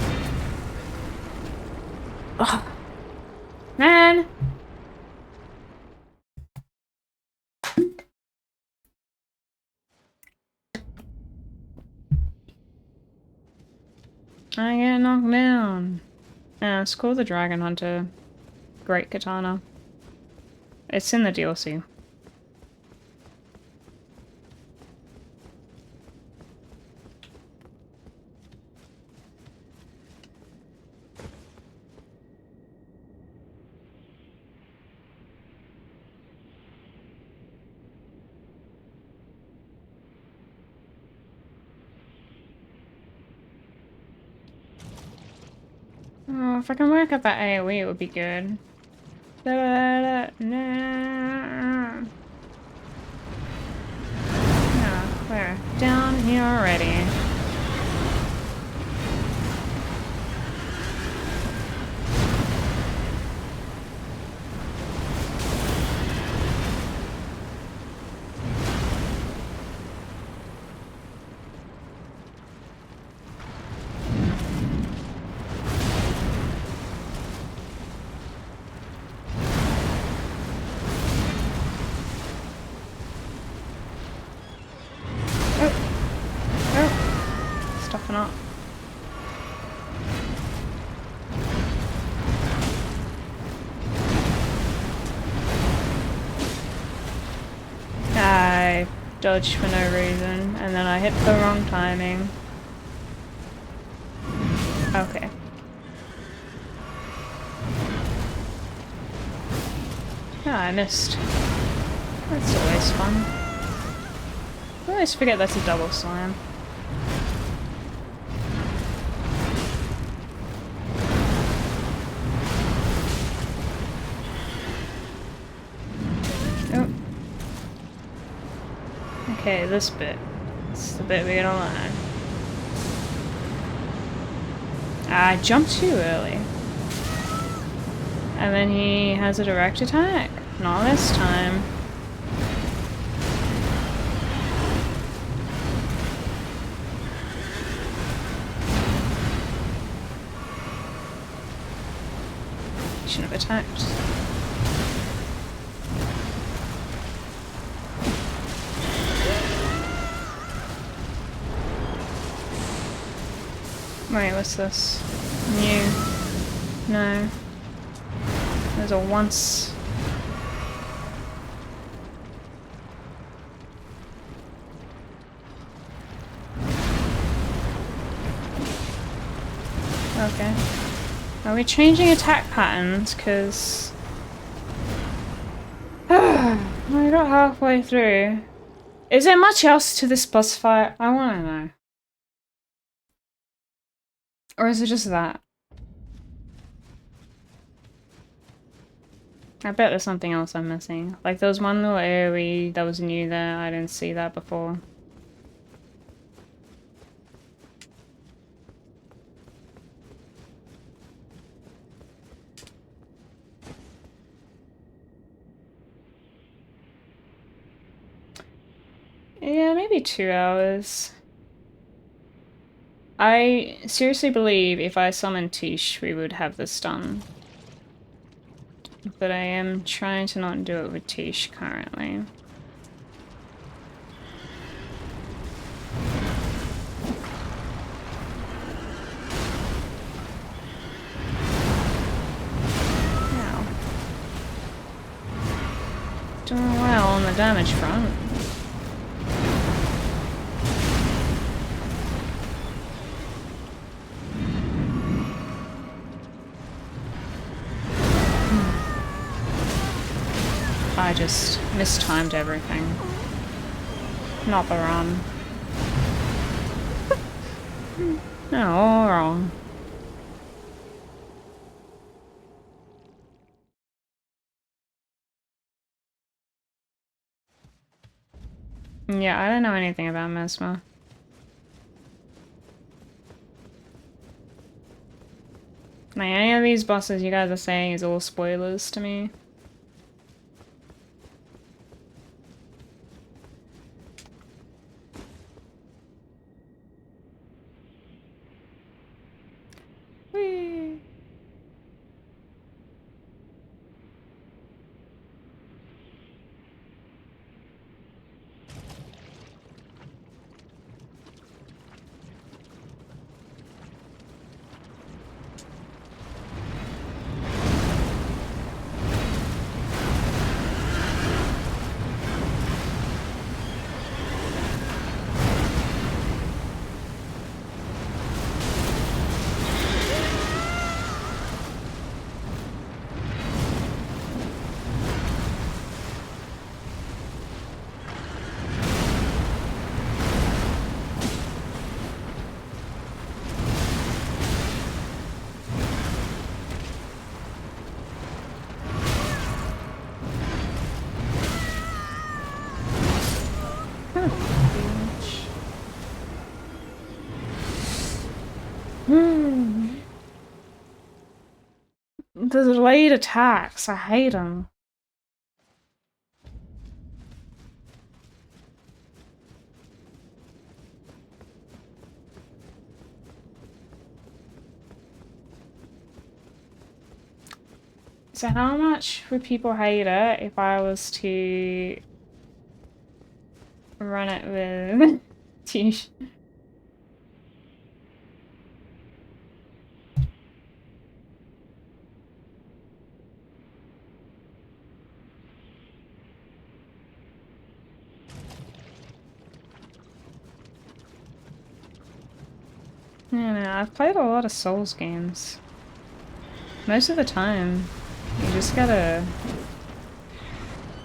Ugh. Man. I get knocked down. Yeah, it's called the Dragon Hunter. Great katana. It's in the DLC. Oh, if I can work up that AoE, it would be good. Yeah, we're down here already. Stuffing up. I dodged for no reason, and then I hit the wrong timing. Okay. Ah, I missed. That's always fun. I always forget that's a double slam. Oh. Okay, this bit. It's the bit we gotta learn. I jumped too early. And then he has a direct attack. Not this time. Shouldn't have attacked. Wait, what's this? New. No. There's a once. Okay. Are we changing attack patterns? Because I got halfway through. Is there much else to this boss fight? I want to know. Or is it just that? I bet there's something else I'm missing. Like there was one little AoE that was new there. I didn't see that before. Yeah, maybe 2 hours. I seriously believe if I summoned Tish, we would have this done. But I am trying to not do it with Tish currently. Now, doing well on the damage front. I just mistimed everything. Not the run. No, all wrong. Yeah, I don't know anything about Mesmer. Like, any of these bosses you guys are saying is all spoilers to me. Whee! The delayed attacks, I hate them. So how much would people hate it if I was to run it with Tish? I don't know, I've played a lot of Souls games. Most of the time, you just gotta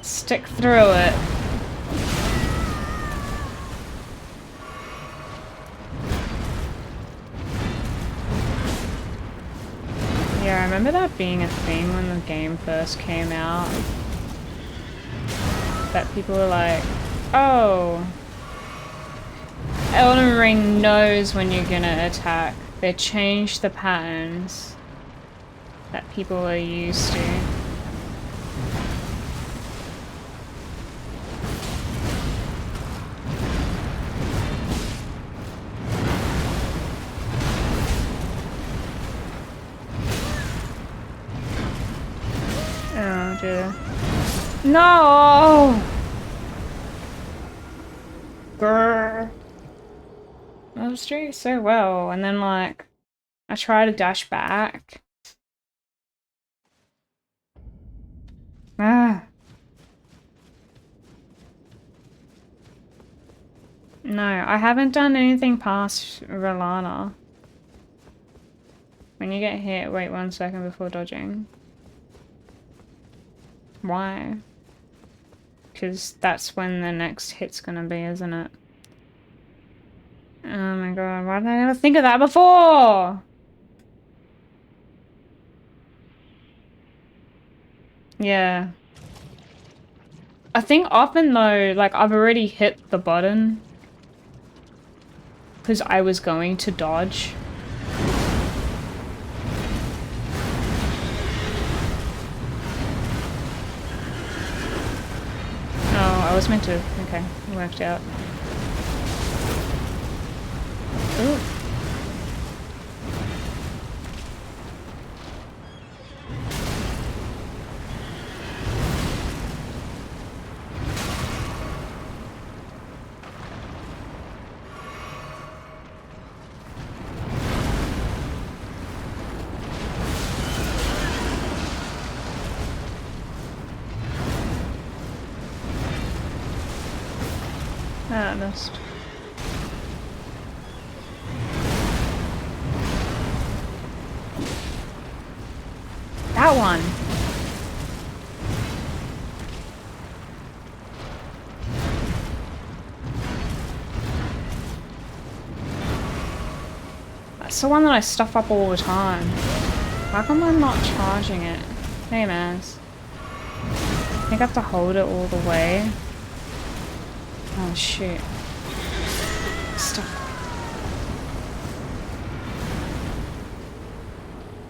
stick through it. Yeah, I remember that being a thing when the game first came out. That people were like, oh, Elden Ring knows when you're gonna attack. They changed the patterns that people are used to. Oh dear. No! Grr. I was doing so well, and then like I try to dash back. Ah. No, I haven't done anything past Rolana. When you get hit, wait 1 second before dodging. Why? Because that's when the next hit's gonna be, isn't it? Oh my god, why did I never think of that before? Yeah. I think often though, like I've already hit the button because I was going to dodge. Oh, I was meant to. Okay, it worked out. Ooh. Ah, I missed. That one. That's the one that I stuff up all the time. How come I'm not charging it? Hey, Maz. I think I have to hold it all the way. Oh, shit. Stop.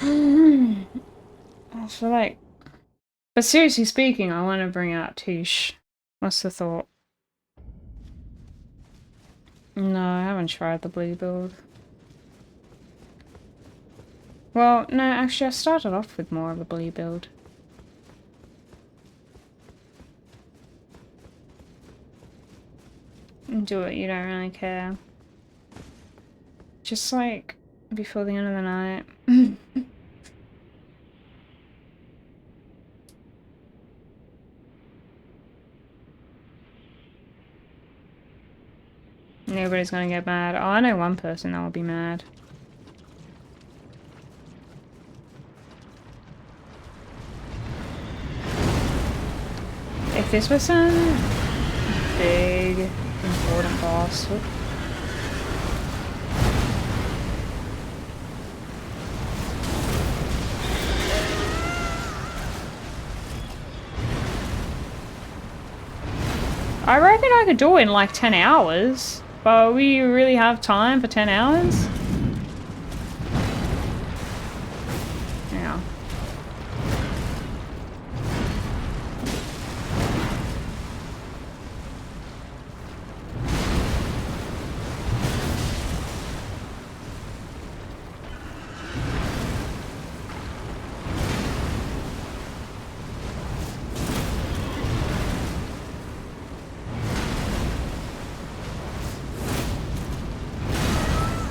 I feel like... But seriously speaking, I want to bring out Tish. What's the thought? No, I haven't tried the blue build. Well, no, actually I started off with more of a blue build. Do it, you don't really care. Just like before the end of the night. Nobody's gonna get mad. Oh, I know one person that will be mad. If this was some big, important boss. Whoop. I reckon I could do it in like 10 hours. But we really have time for 10 hours? Yeah.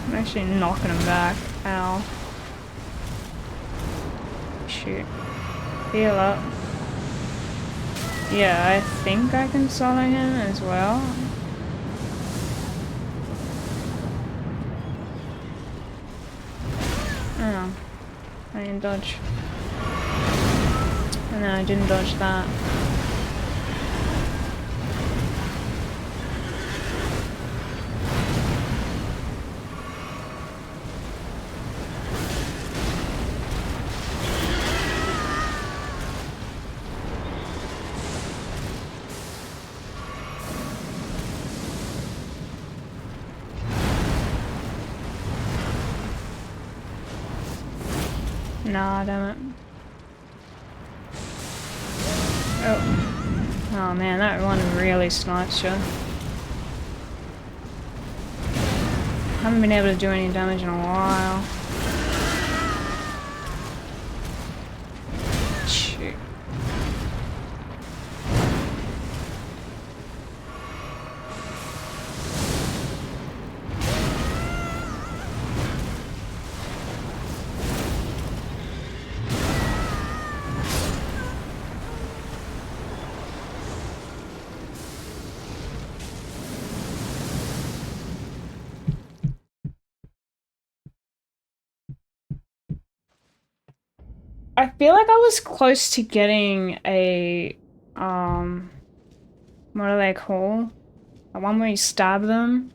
I'm actually knocking him back. Ow. Shoot. Heal up. Yeah, I think I can solo him as well. Oh. I didn't dodge. No, I didn't dodge that. Nah, damn it. Oh. Oh man, that one really snipes you. Haven't been able to do any damage in a while. Shoot. I feel like I was close to getting a, what do they call? The one where you stab them.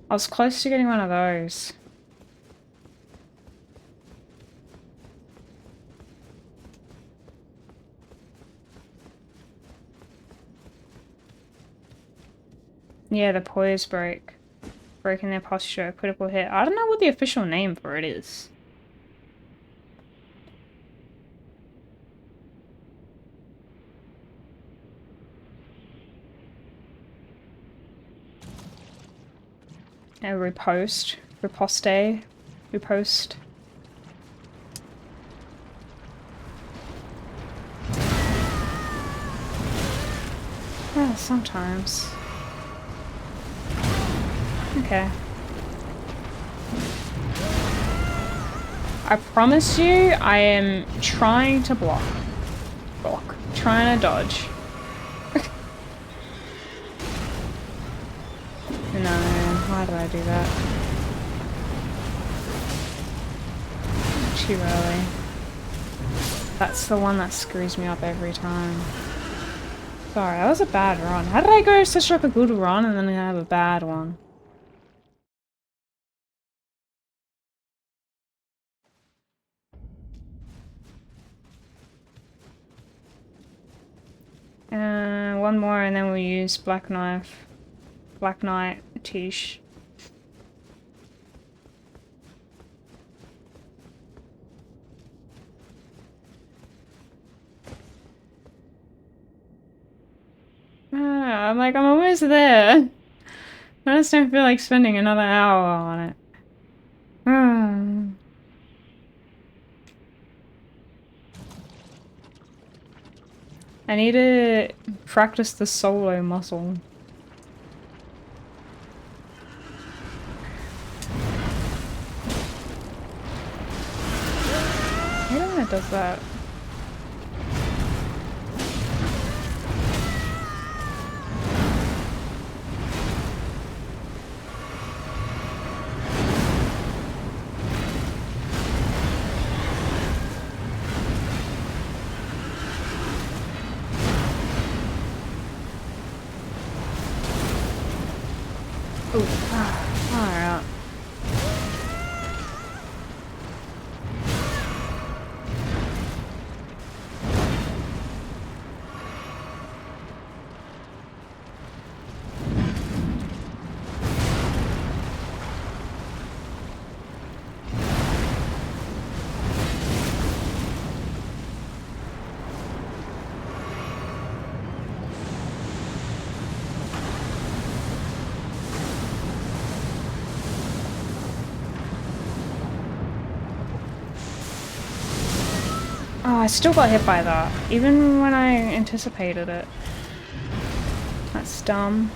I was close to getting one of those. Yeah, the poise break. Breaking their posture, critical hit. I don't know what the official name for it is. A riposte. Riposte. Riposte. Yeah, sometimes. Okay. I promise you, I am trying to block. Trying to dodge. No, why did I do that? Too early. That's the one that screws me up every time. Sorry, that was a bad run. How did I go such like a good run and then have a bad one? One more and then we'll use Black Knife. Black Knight, Tish. I'm like, I'm almost there. I just don't feel like spending another hour on it. I need to practice the solo muscle. I don't know when it does that. Alright. Oh, I still got hit by that, even when I anticipated it. That's dumb.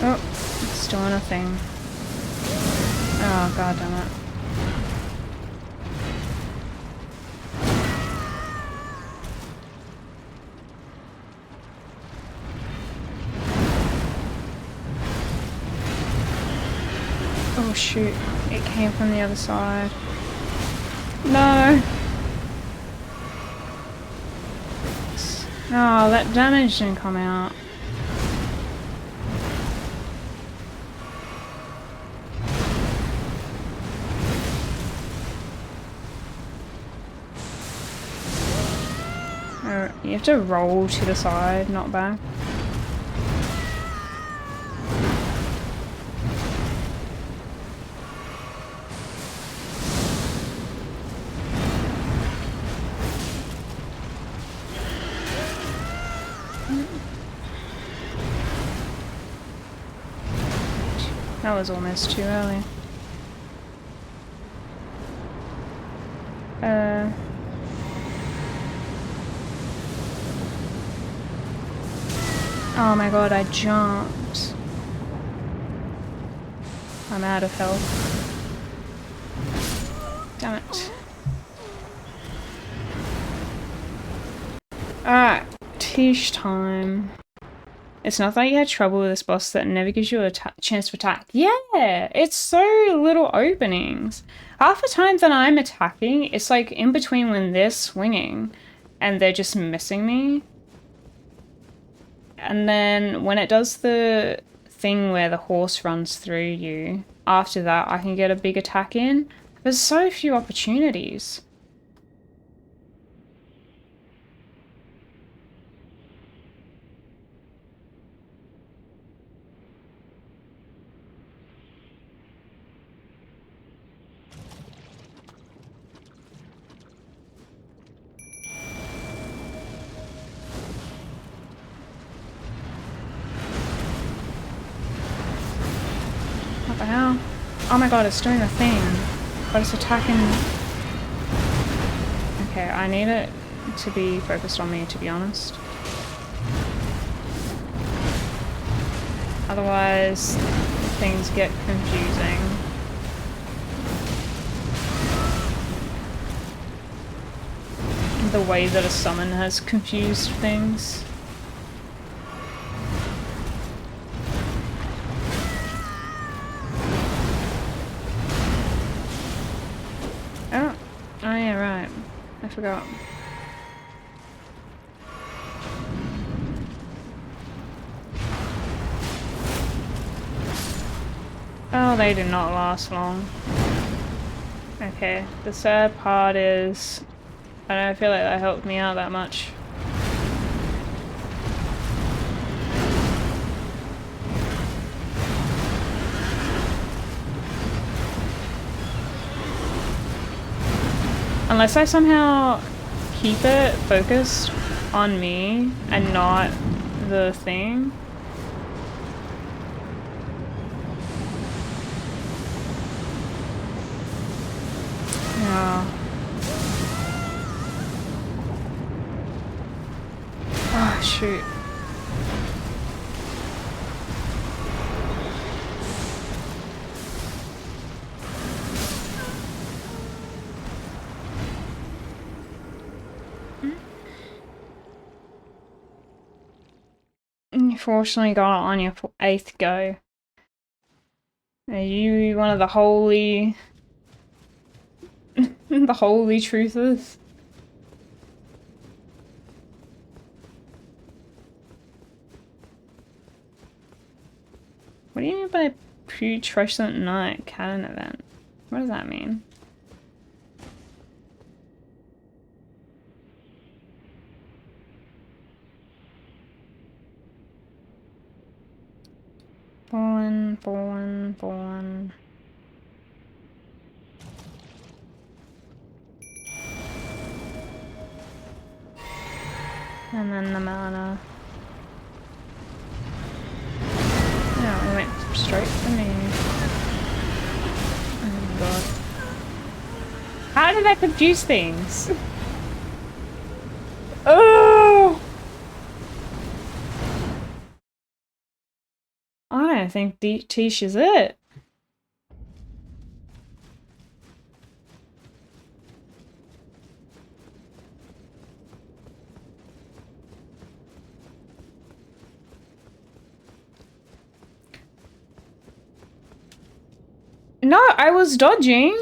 Oh, it's doing a thing. Oh, god damn it. Oh shoot, it came from the other side. No! Oh, that damage didn't come out. Oh, you have to roll to the side, not back. That was almost too early. Oh my god, I jumped. I'm out of health. Damn it. Alright, Tish time. It's not that you had trouble with this boss that never gives you a chance to attack. Yeah, it's so little openings. Half the time that I'm attacking, it's like in between when they're swinging and they're just missing me. And then when it does the thing where the horse runs through you, after that I can get a big attack in. There's so few opportunities. What the hell? Oh my god, it's doing the thing. But it's attacking... Okay, I need it to be focused on me, to be honest. Otherwise, things get confusing. The way that a summon has confused things. Oh yeah, right. I forgot. Oh, they do not last long. Okay, the sad part is I don't feel like that helped me out that much. Unless I somehow keep it focused on me and not the thing. Yeah. Oh, shoot. You fortunately got it on your 8th go. Are you one of the holy... the holy truthers? What do you mean by putrescent night cannon event? What does that mean? Fallen, fallen, fallen. And then the mana. No, it went straight for me. Oh god. How did I produce things? Oh! I don't think Tish is it. No, I was dodging.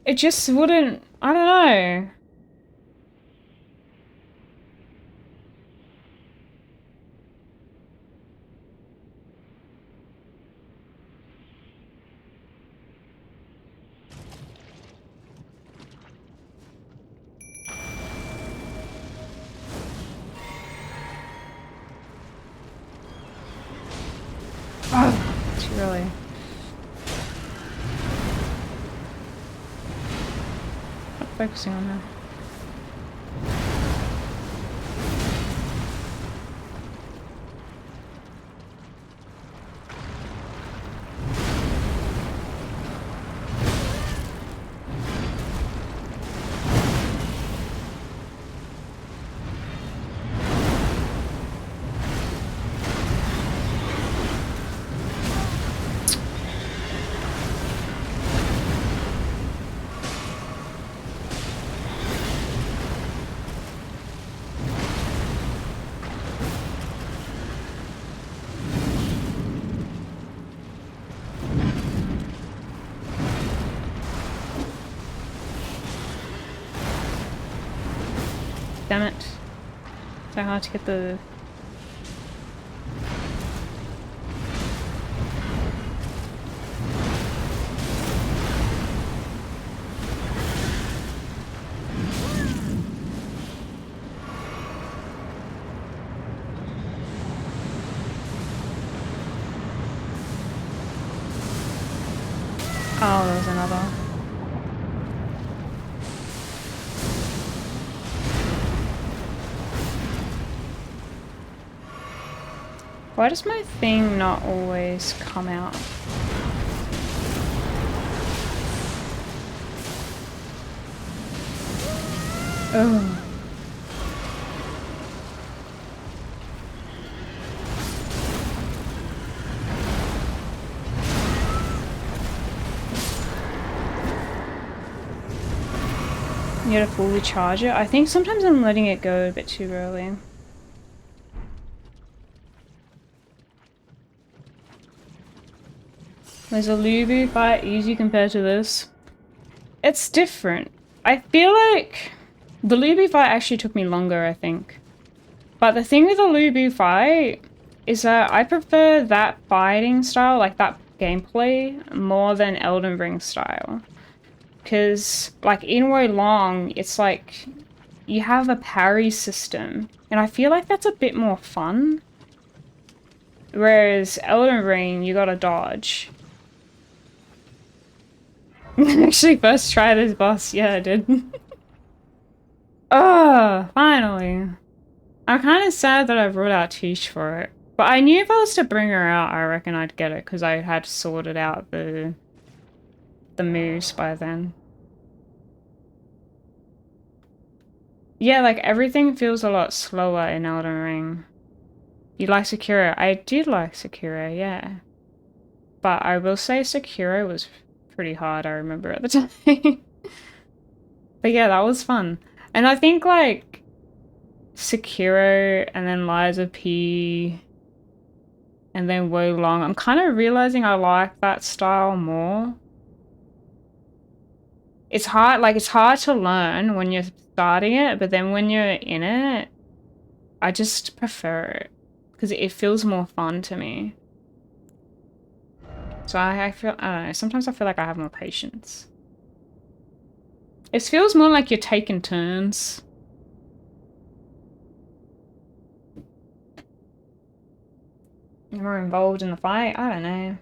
It just wouldn't... I don't know. Oh, it's really... Not focusing on that. Damn it. So hard to get the... Oh, there's another. Why does my thing not always come out? Oh. You gotta fully charge it. I think sometimes I'm letting it go a bit too early. There's a Lubu fight easy compared to this. It's different. I feel like the Lubu fight actually took me longer, I think. But the thing with the Lubu fight is that I prefer that fighting style, like that gameplay more than Elden Ring style. Because, like, in Wo Long, it's like you have a parry system, and I feel like that's a bit more fun. Whereas Elden Ring, you gotta dodge. Actually, first try this boss. Yeah, I did. Oh, finally. I'm kind of sad that I brought out Tish for it. But I knew if I was to bring her out, I reckon I'd get it, because I had sorted out the moves by then. Yeah, like, everything feels a lot slower in Elden Ring. You like Sekiro? I did like Sekiro, yeah. But I will say Sekiro was pretty hard, I remember at the time. But yeah, that was fun. And I think, like, Sekiro and then Lies of P and then Wo Long, I'm kind of realizing I like that style more. It's hard, like, it's hard to learn when you're starting it, but then when you're in it, I just prefer it. Because it feels more fun to me. So I feel, I don't know, sometimes I feel like I have more patience. It feels more like you're taking turns. You're more involved in the fight, I don't know.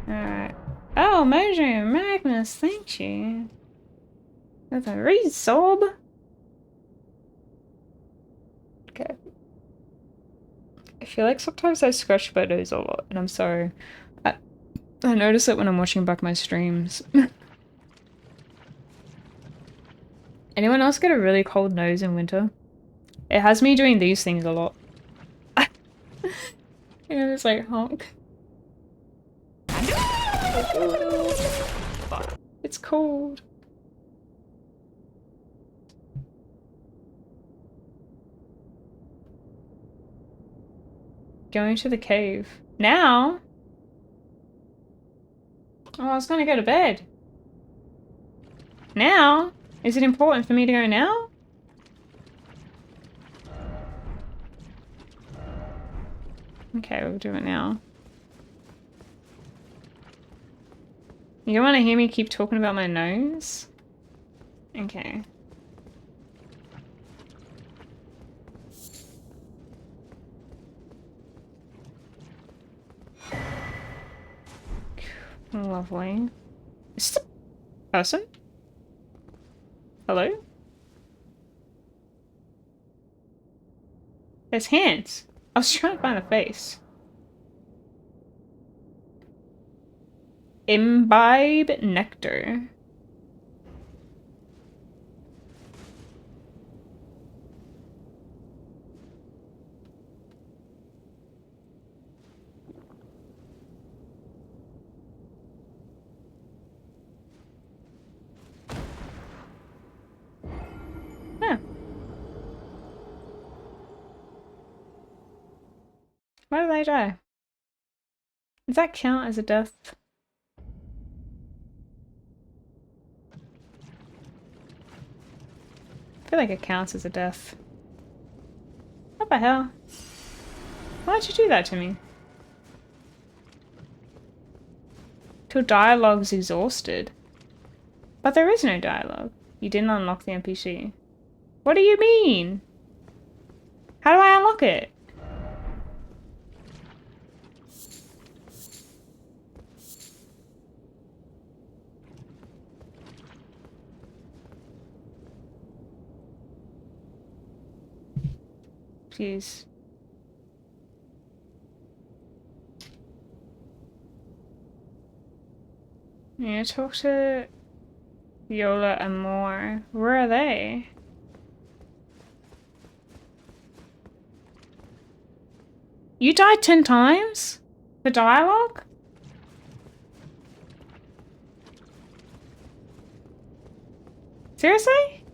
Alright. Oh, Mojo Magnus, thank you. That's a resub. Okay. I feel like sometimes I scratch my nose a lot, and I'm sorry. I notice it when I'm watching back my streams. Anyone else get a really cold nose in winter? It has me doing these things a lot. Yeah, it's like honk. It's cold. Going to the cave. Now? Oh, I was gonna go to bed. Now? Is it important for me to go now? Okay, we'll do it now. You don't want to hear me keep talking about my nose? Okay. Lovely. Is this a person? Hello? There's hands. I was trying to find a face. Imbibe nectar. Huh. Why did I die? Does that count as a death? I feel like it counts as a death. What the hell? Why'd you do that to me? Till dialogue's exhausted. But there is no dialogue. You didn't unlock the NPC. What do you mean? How do I unlock it? Jeez. Yeah, talk to Yola and more. Where are they? You died 10 times? For dialogue? Seriously?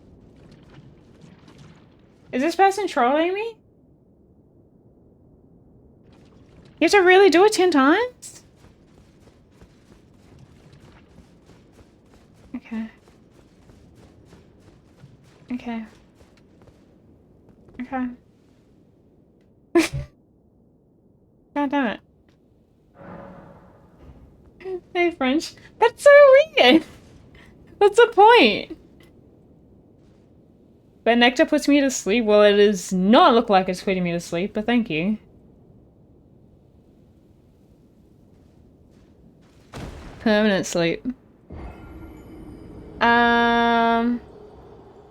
Is this person trolling me? You have to really do it 10 times? Okay. Okay. Okay. God damn it. Hey, French. That's so weird. What's the point? But nectar puts me to sleep. Well, it does not look like it's putting me to sleep, but thank you. Permanent sleep.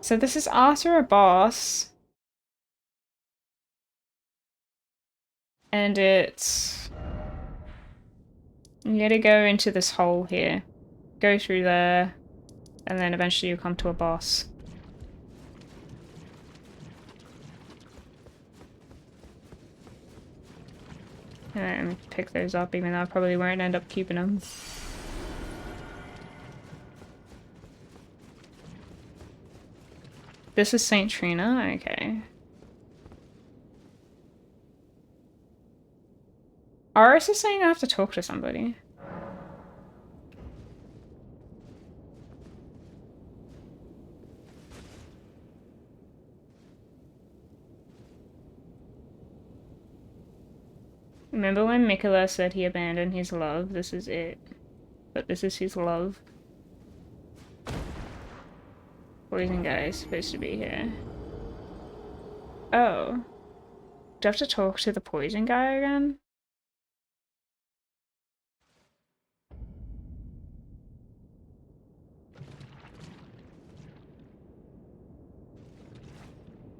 So this is after a boss. And it's... You gotta go into this hole here. Go through there. And then eventually you come to a boss. And pick those up, even though I probably won't end up keeping them. This is St. Trina? Okay. Aris is saying I have to talk to somebody. Remember when Mikola said he abandoned his love? This is it. But this is his love. Poison guy is supposed to be here. Oh. Do I have to talk to the poison guy again?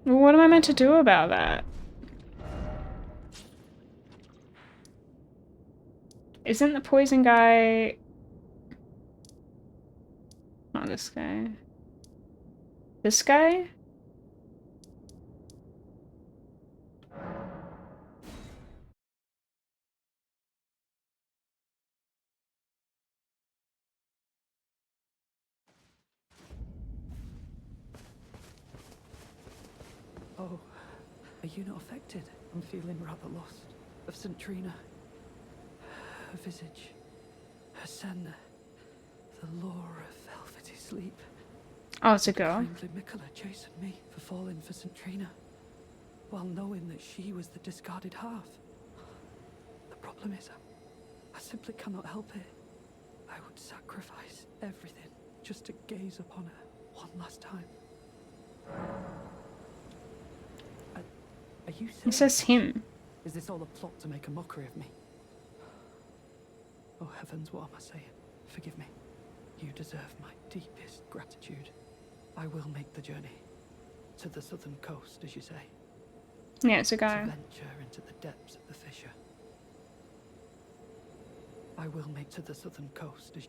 Well, what am I meant to do about that? Isn't the poison guy... Not this guy. This guy? Oh, are you not affected? I'm feeling rather lost. Of St. Trina. Her visage. Her scent. The lore of velvety sleep. Oh, it's a girl. Kindly Mikola chastened me for falling for St. Trina, while knowing that she was the discarded half. The problem is, I simply cannot help it. I would sacrifice everything just to gaze upon her one last time. Are you serious? It says him. Is this all a plot to make a mockery of me? Oh heavens, what am I saying? Forgive me. You deserve my deepest gratitude. I will make the journey to the southern coast, as you say. Yeah, it's a To guy. venture into the depths of the fissure. I will make to the southern coast as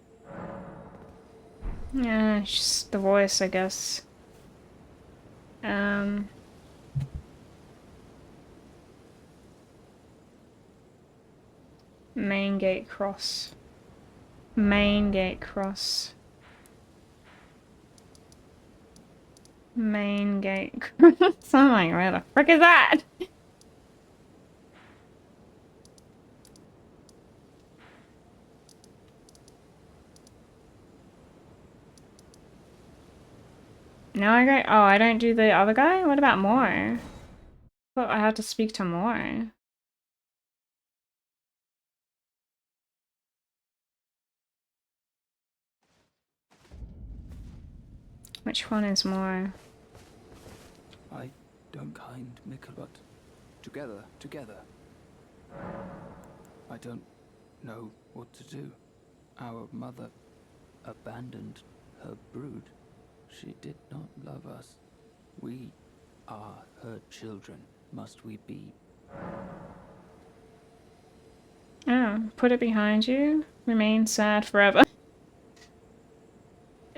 Yeah, it's just the voice, I guess. Main gate cross. Main gate cross. Main gate cross. I'm like, where the frick is that? Now I go. Oh, I don't do the other guy? What about Moore? I thought I had to speak to Moore. Which one is Moore? I don't kind Mikola. Together, together. I don't know what to do. Our mother abandoned her brood. She did not love us. We are her children. Must we be? Oh, put it behind you. Remain sad forever.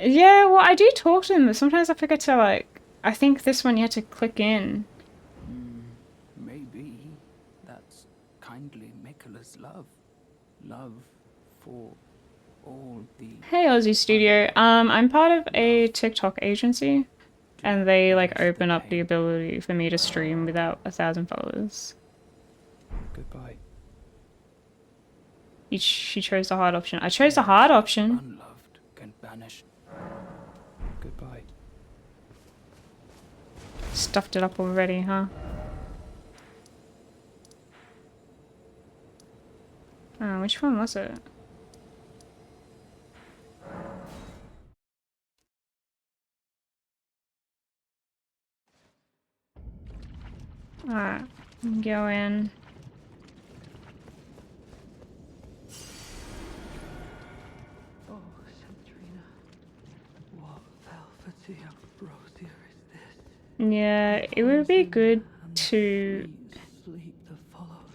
Yeah, well, I do talk to them, but sometimes I forget to, like... I think this one you had to click in. Maybe that's kindly Mikola's love. Love for all the... Hey, Aussie Studio. I'm part of a TikTok agency, and they, like, open up the ability for me to stream without 1,000 followers. Goodbye. She chose the hard option. I chose the hard option. Unloved can banish. Goodbye. Stuffed it up already, huh? Oh, which one was it? Alright, go in. Oh, Centrina. What velvety ambrosia is this? Yeah, it would be good And to sweet sleep that follows.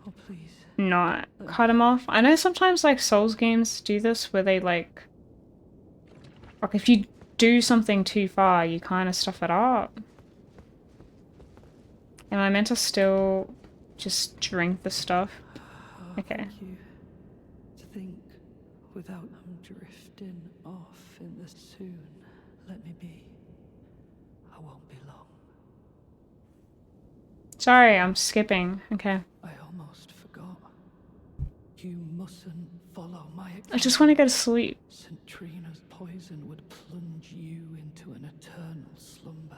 Oh, please. not cut them off. I know sometimes like Souls games do this where they like if you do something too far, you kind of stuff it up. Am I meant to still just drink the stuff? Oh, Okay. thank you. To think without I'm drifting off in the soon. Let me be. I won't be long. Sorry, I'm skipping. Okay. I almost forgot. You mustn't follow my I just want to go to sleep. Centrina's poison would plunge you into an eternal slumber.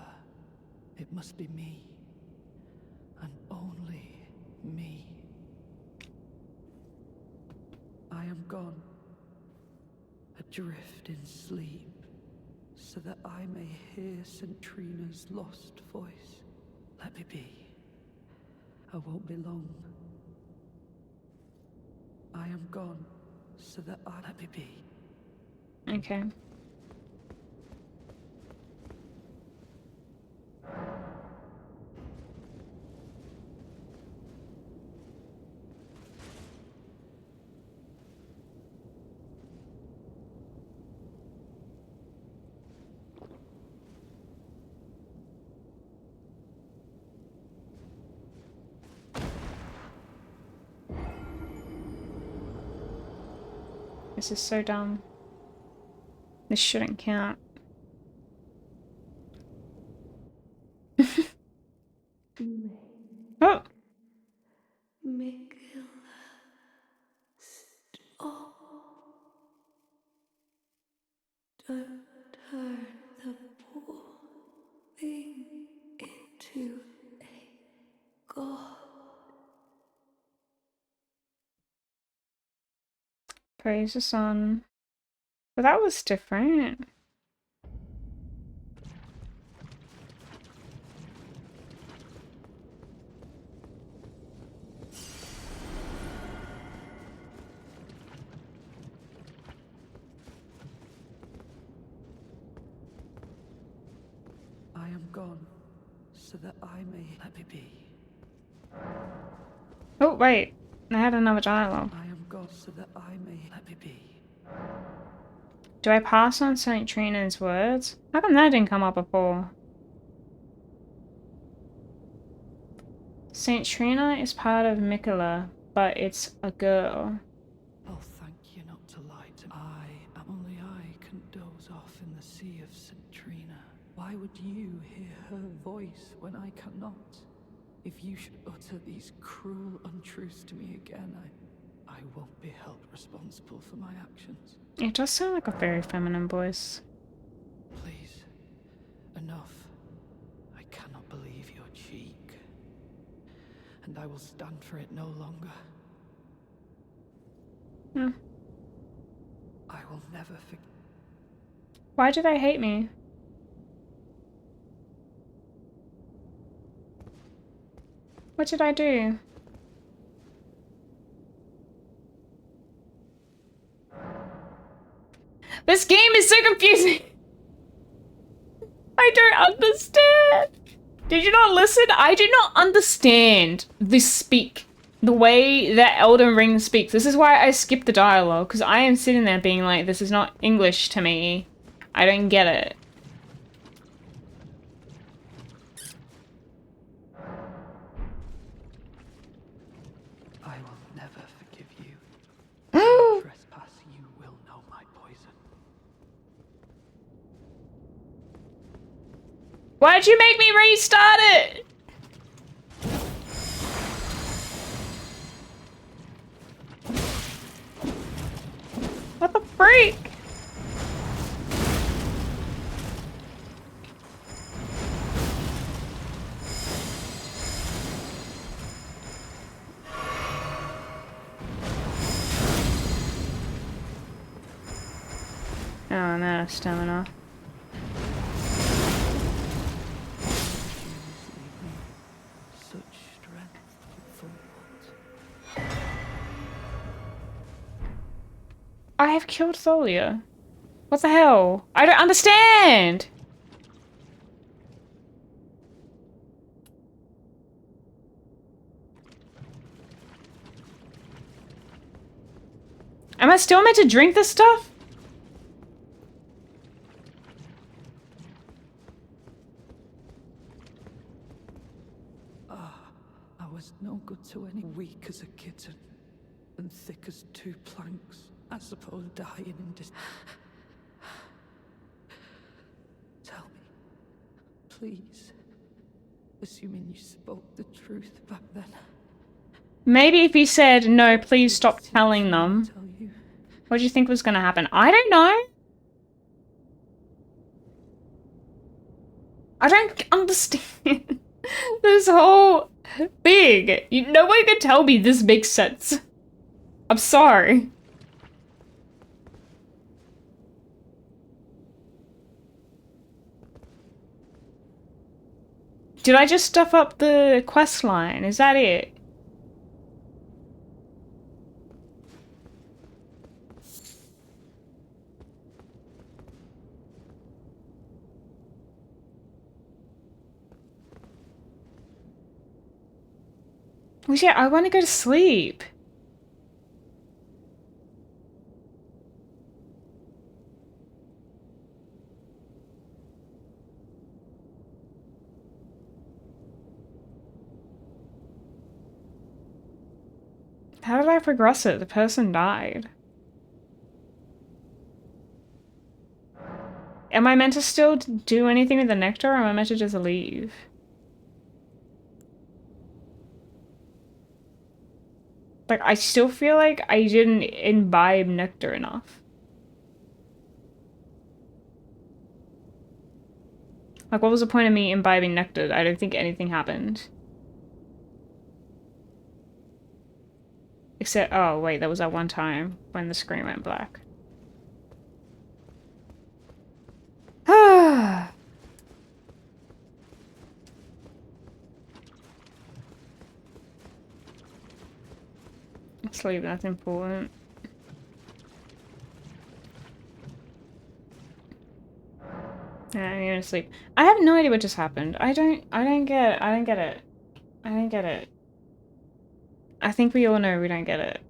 It must be me. And only me. I am gone. Adrift in sleep, so that I may hear Centrina's lost voice. Let me be. I won't be long. I am gone, so that I let me be. Okay. This is so dumb. This shouldn't count. Oh! Mikila, stop. Don't turn the poor thing into a god. Praise the sun. But that was different. I am gone, so that I may let me be. Oh, wait. I had another dialogue. I am gone, so that I may let me be. Do I pass on St. Trina's words? How come that didn't come up before? St. Trina is part of Mikula, but it's a girl. Oh, thank you not to lie to me. Only I can doze off in the sea of Centrina. Why would you hear her voice when I cannot? If you should utter these cruel untruths to me again, I won't be held responsible for my actions. It does sound like a very feminine voice. Please, enough. I cannot believe your cheek. And I will stand for it no longer. Hmm. I will never forget. Why do they hate me? What did I do? This game is so confusing! I don't understand! Did you not listen? I do not understand this speak. The way that Elden Ring speaks. This is why I skipped the dialogue, because I am sitting there being like, this is not English to me. I don't get it. I will never forgive you. Trespass, you will know my poison. Why'd you make me restart it? What the freak? Oh, I'm out of stamina. Such strength for what? I have killed Thalia. What the hell? I don't understand! Am I still meant to drink this stuff? I was no good to any, weak as a kitten and thick as two planks. I suppose dying in Tell me, please, assuming you spoke the truth back then. Maybe if he said, no, please stop telling them. Tell you. What do you think was gonna happen? I don't know. I don't understand this whole thing. No one can tell me this makes sense. I'm sorry. Did I just stuff up the quest line? Is that it? Well, yeah, I want to go to sleep. How did I progress it? The person died. Am I meant to still do anything with the nectar, or am I meant to just leave? Like, I still feel like I didn't imbibe nectar enough. Like, what was the point of me imbibing nectar? I don't think anything happened. Except, oh wait, that was that one time when the screen went black. Ah. Sleep, that's important. Yeah, I'm going to sleep. I have no idea what just happened. I don't get it. I don't get it. I don't get it. I think we all know we don't get it.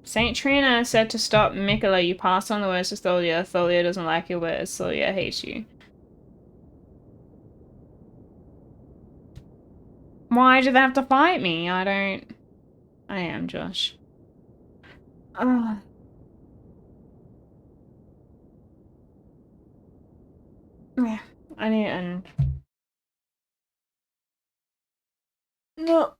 Saint Trina said to stop Mikola, you pass on the words to Thalia. Thalia doesn't like your words. Thalia hates you. Why do they have to fight me? I don't... I am, Josh. Ugh. Yeah, I need to end. No.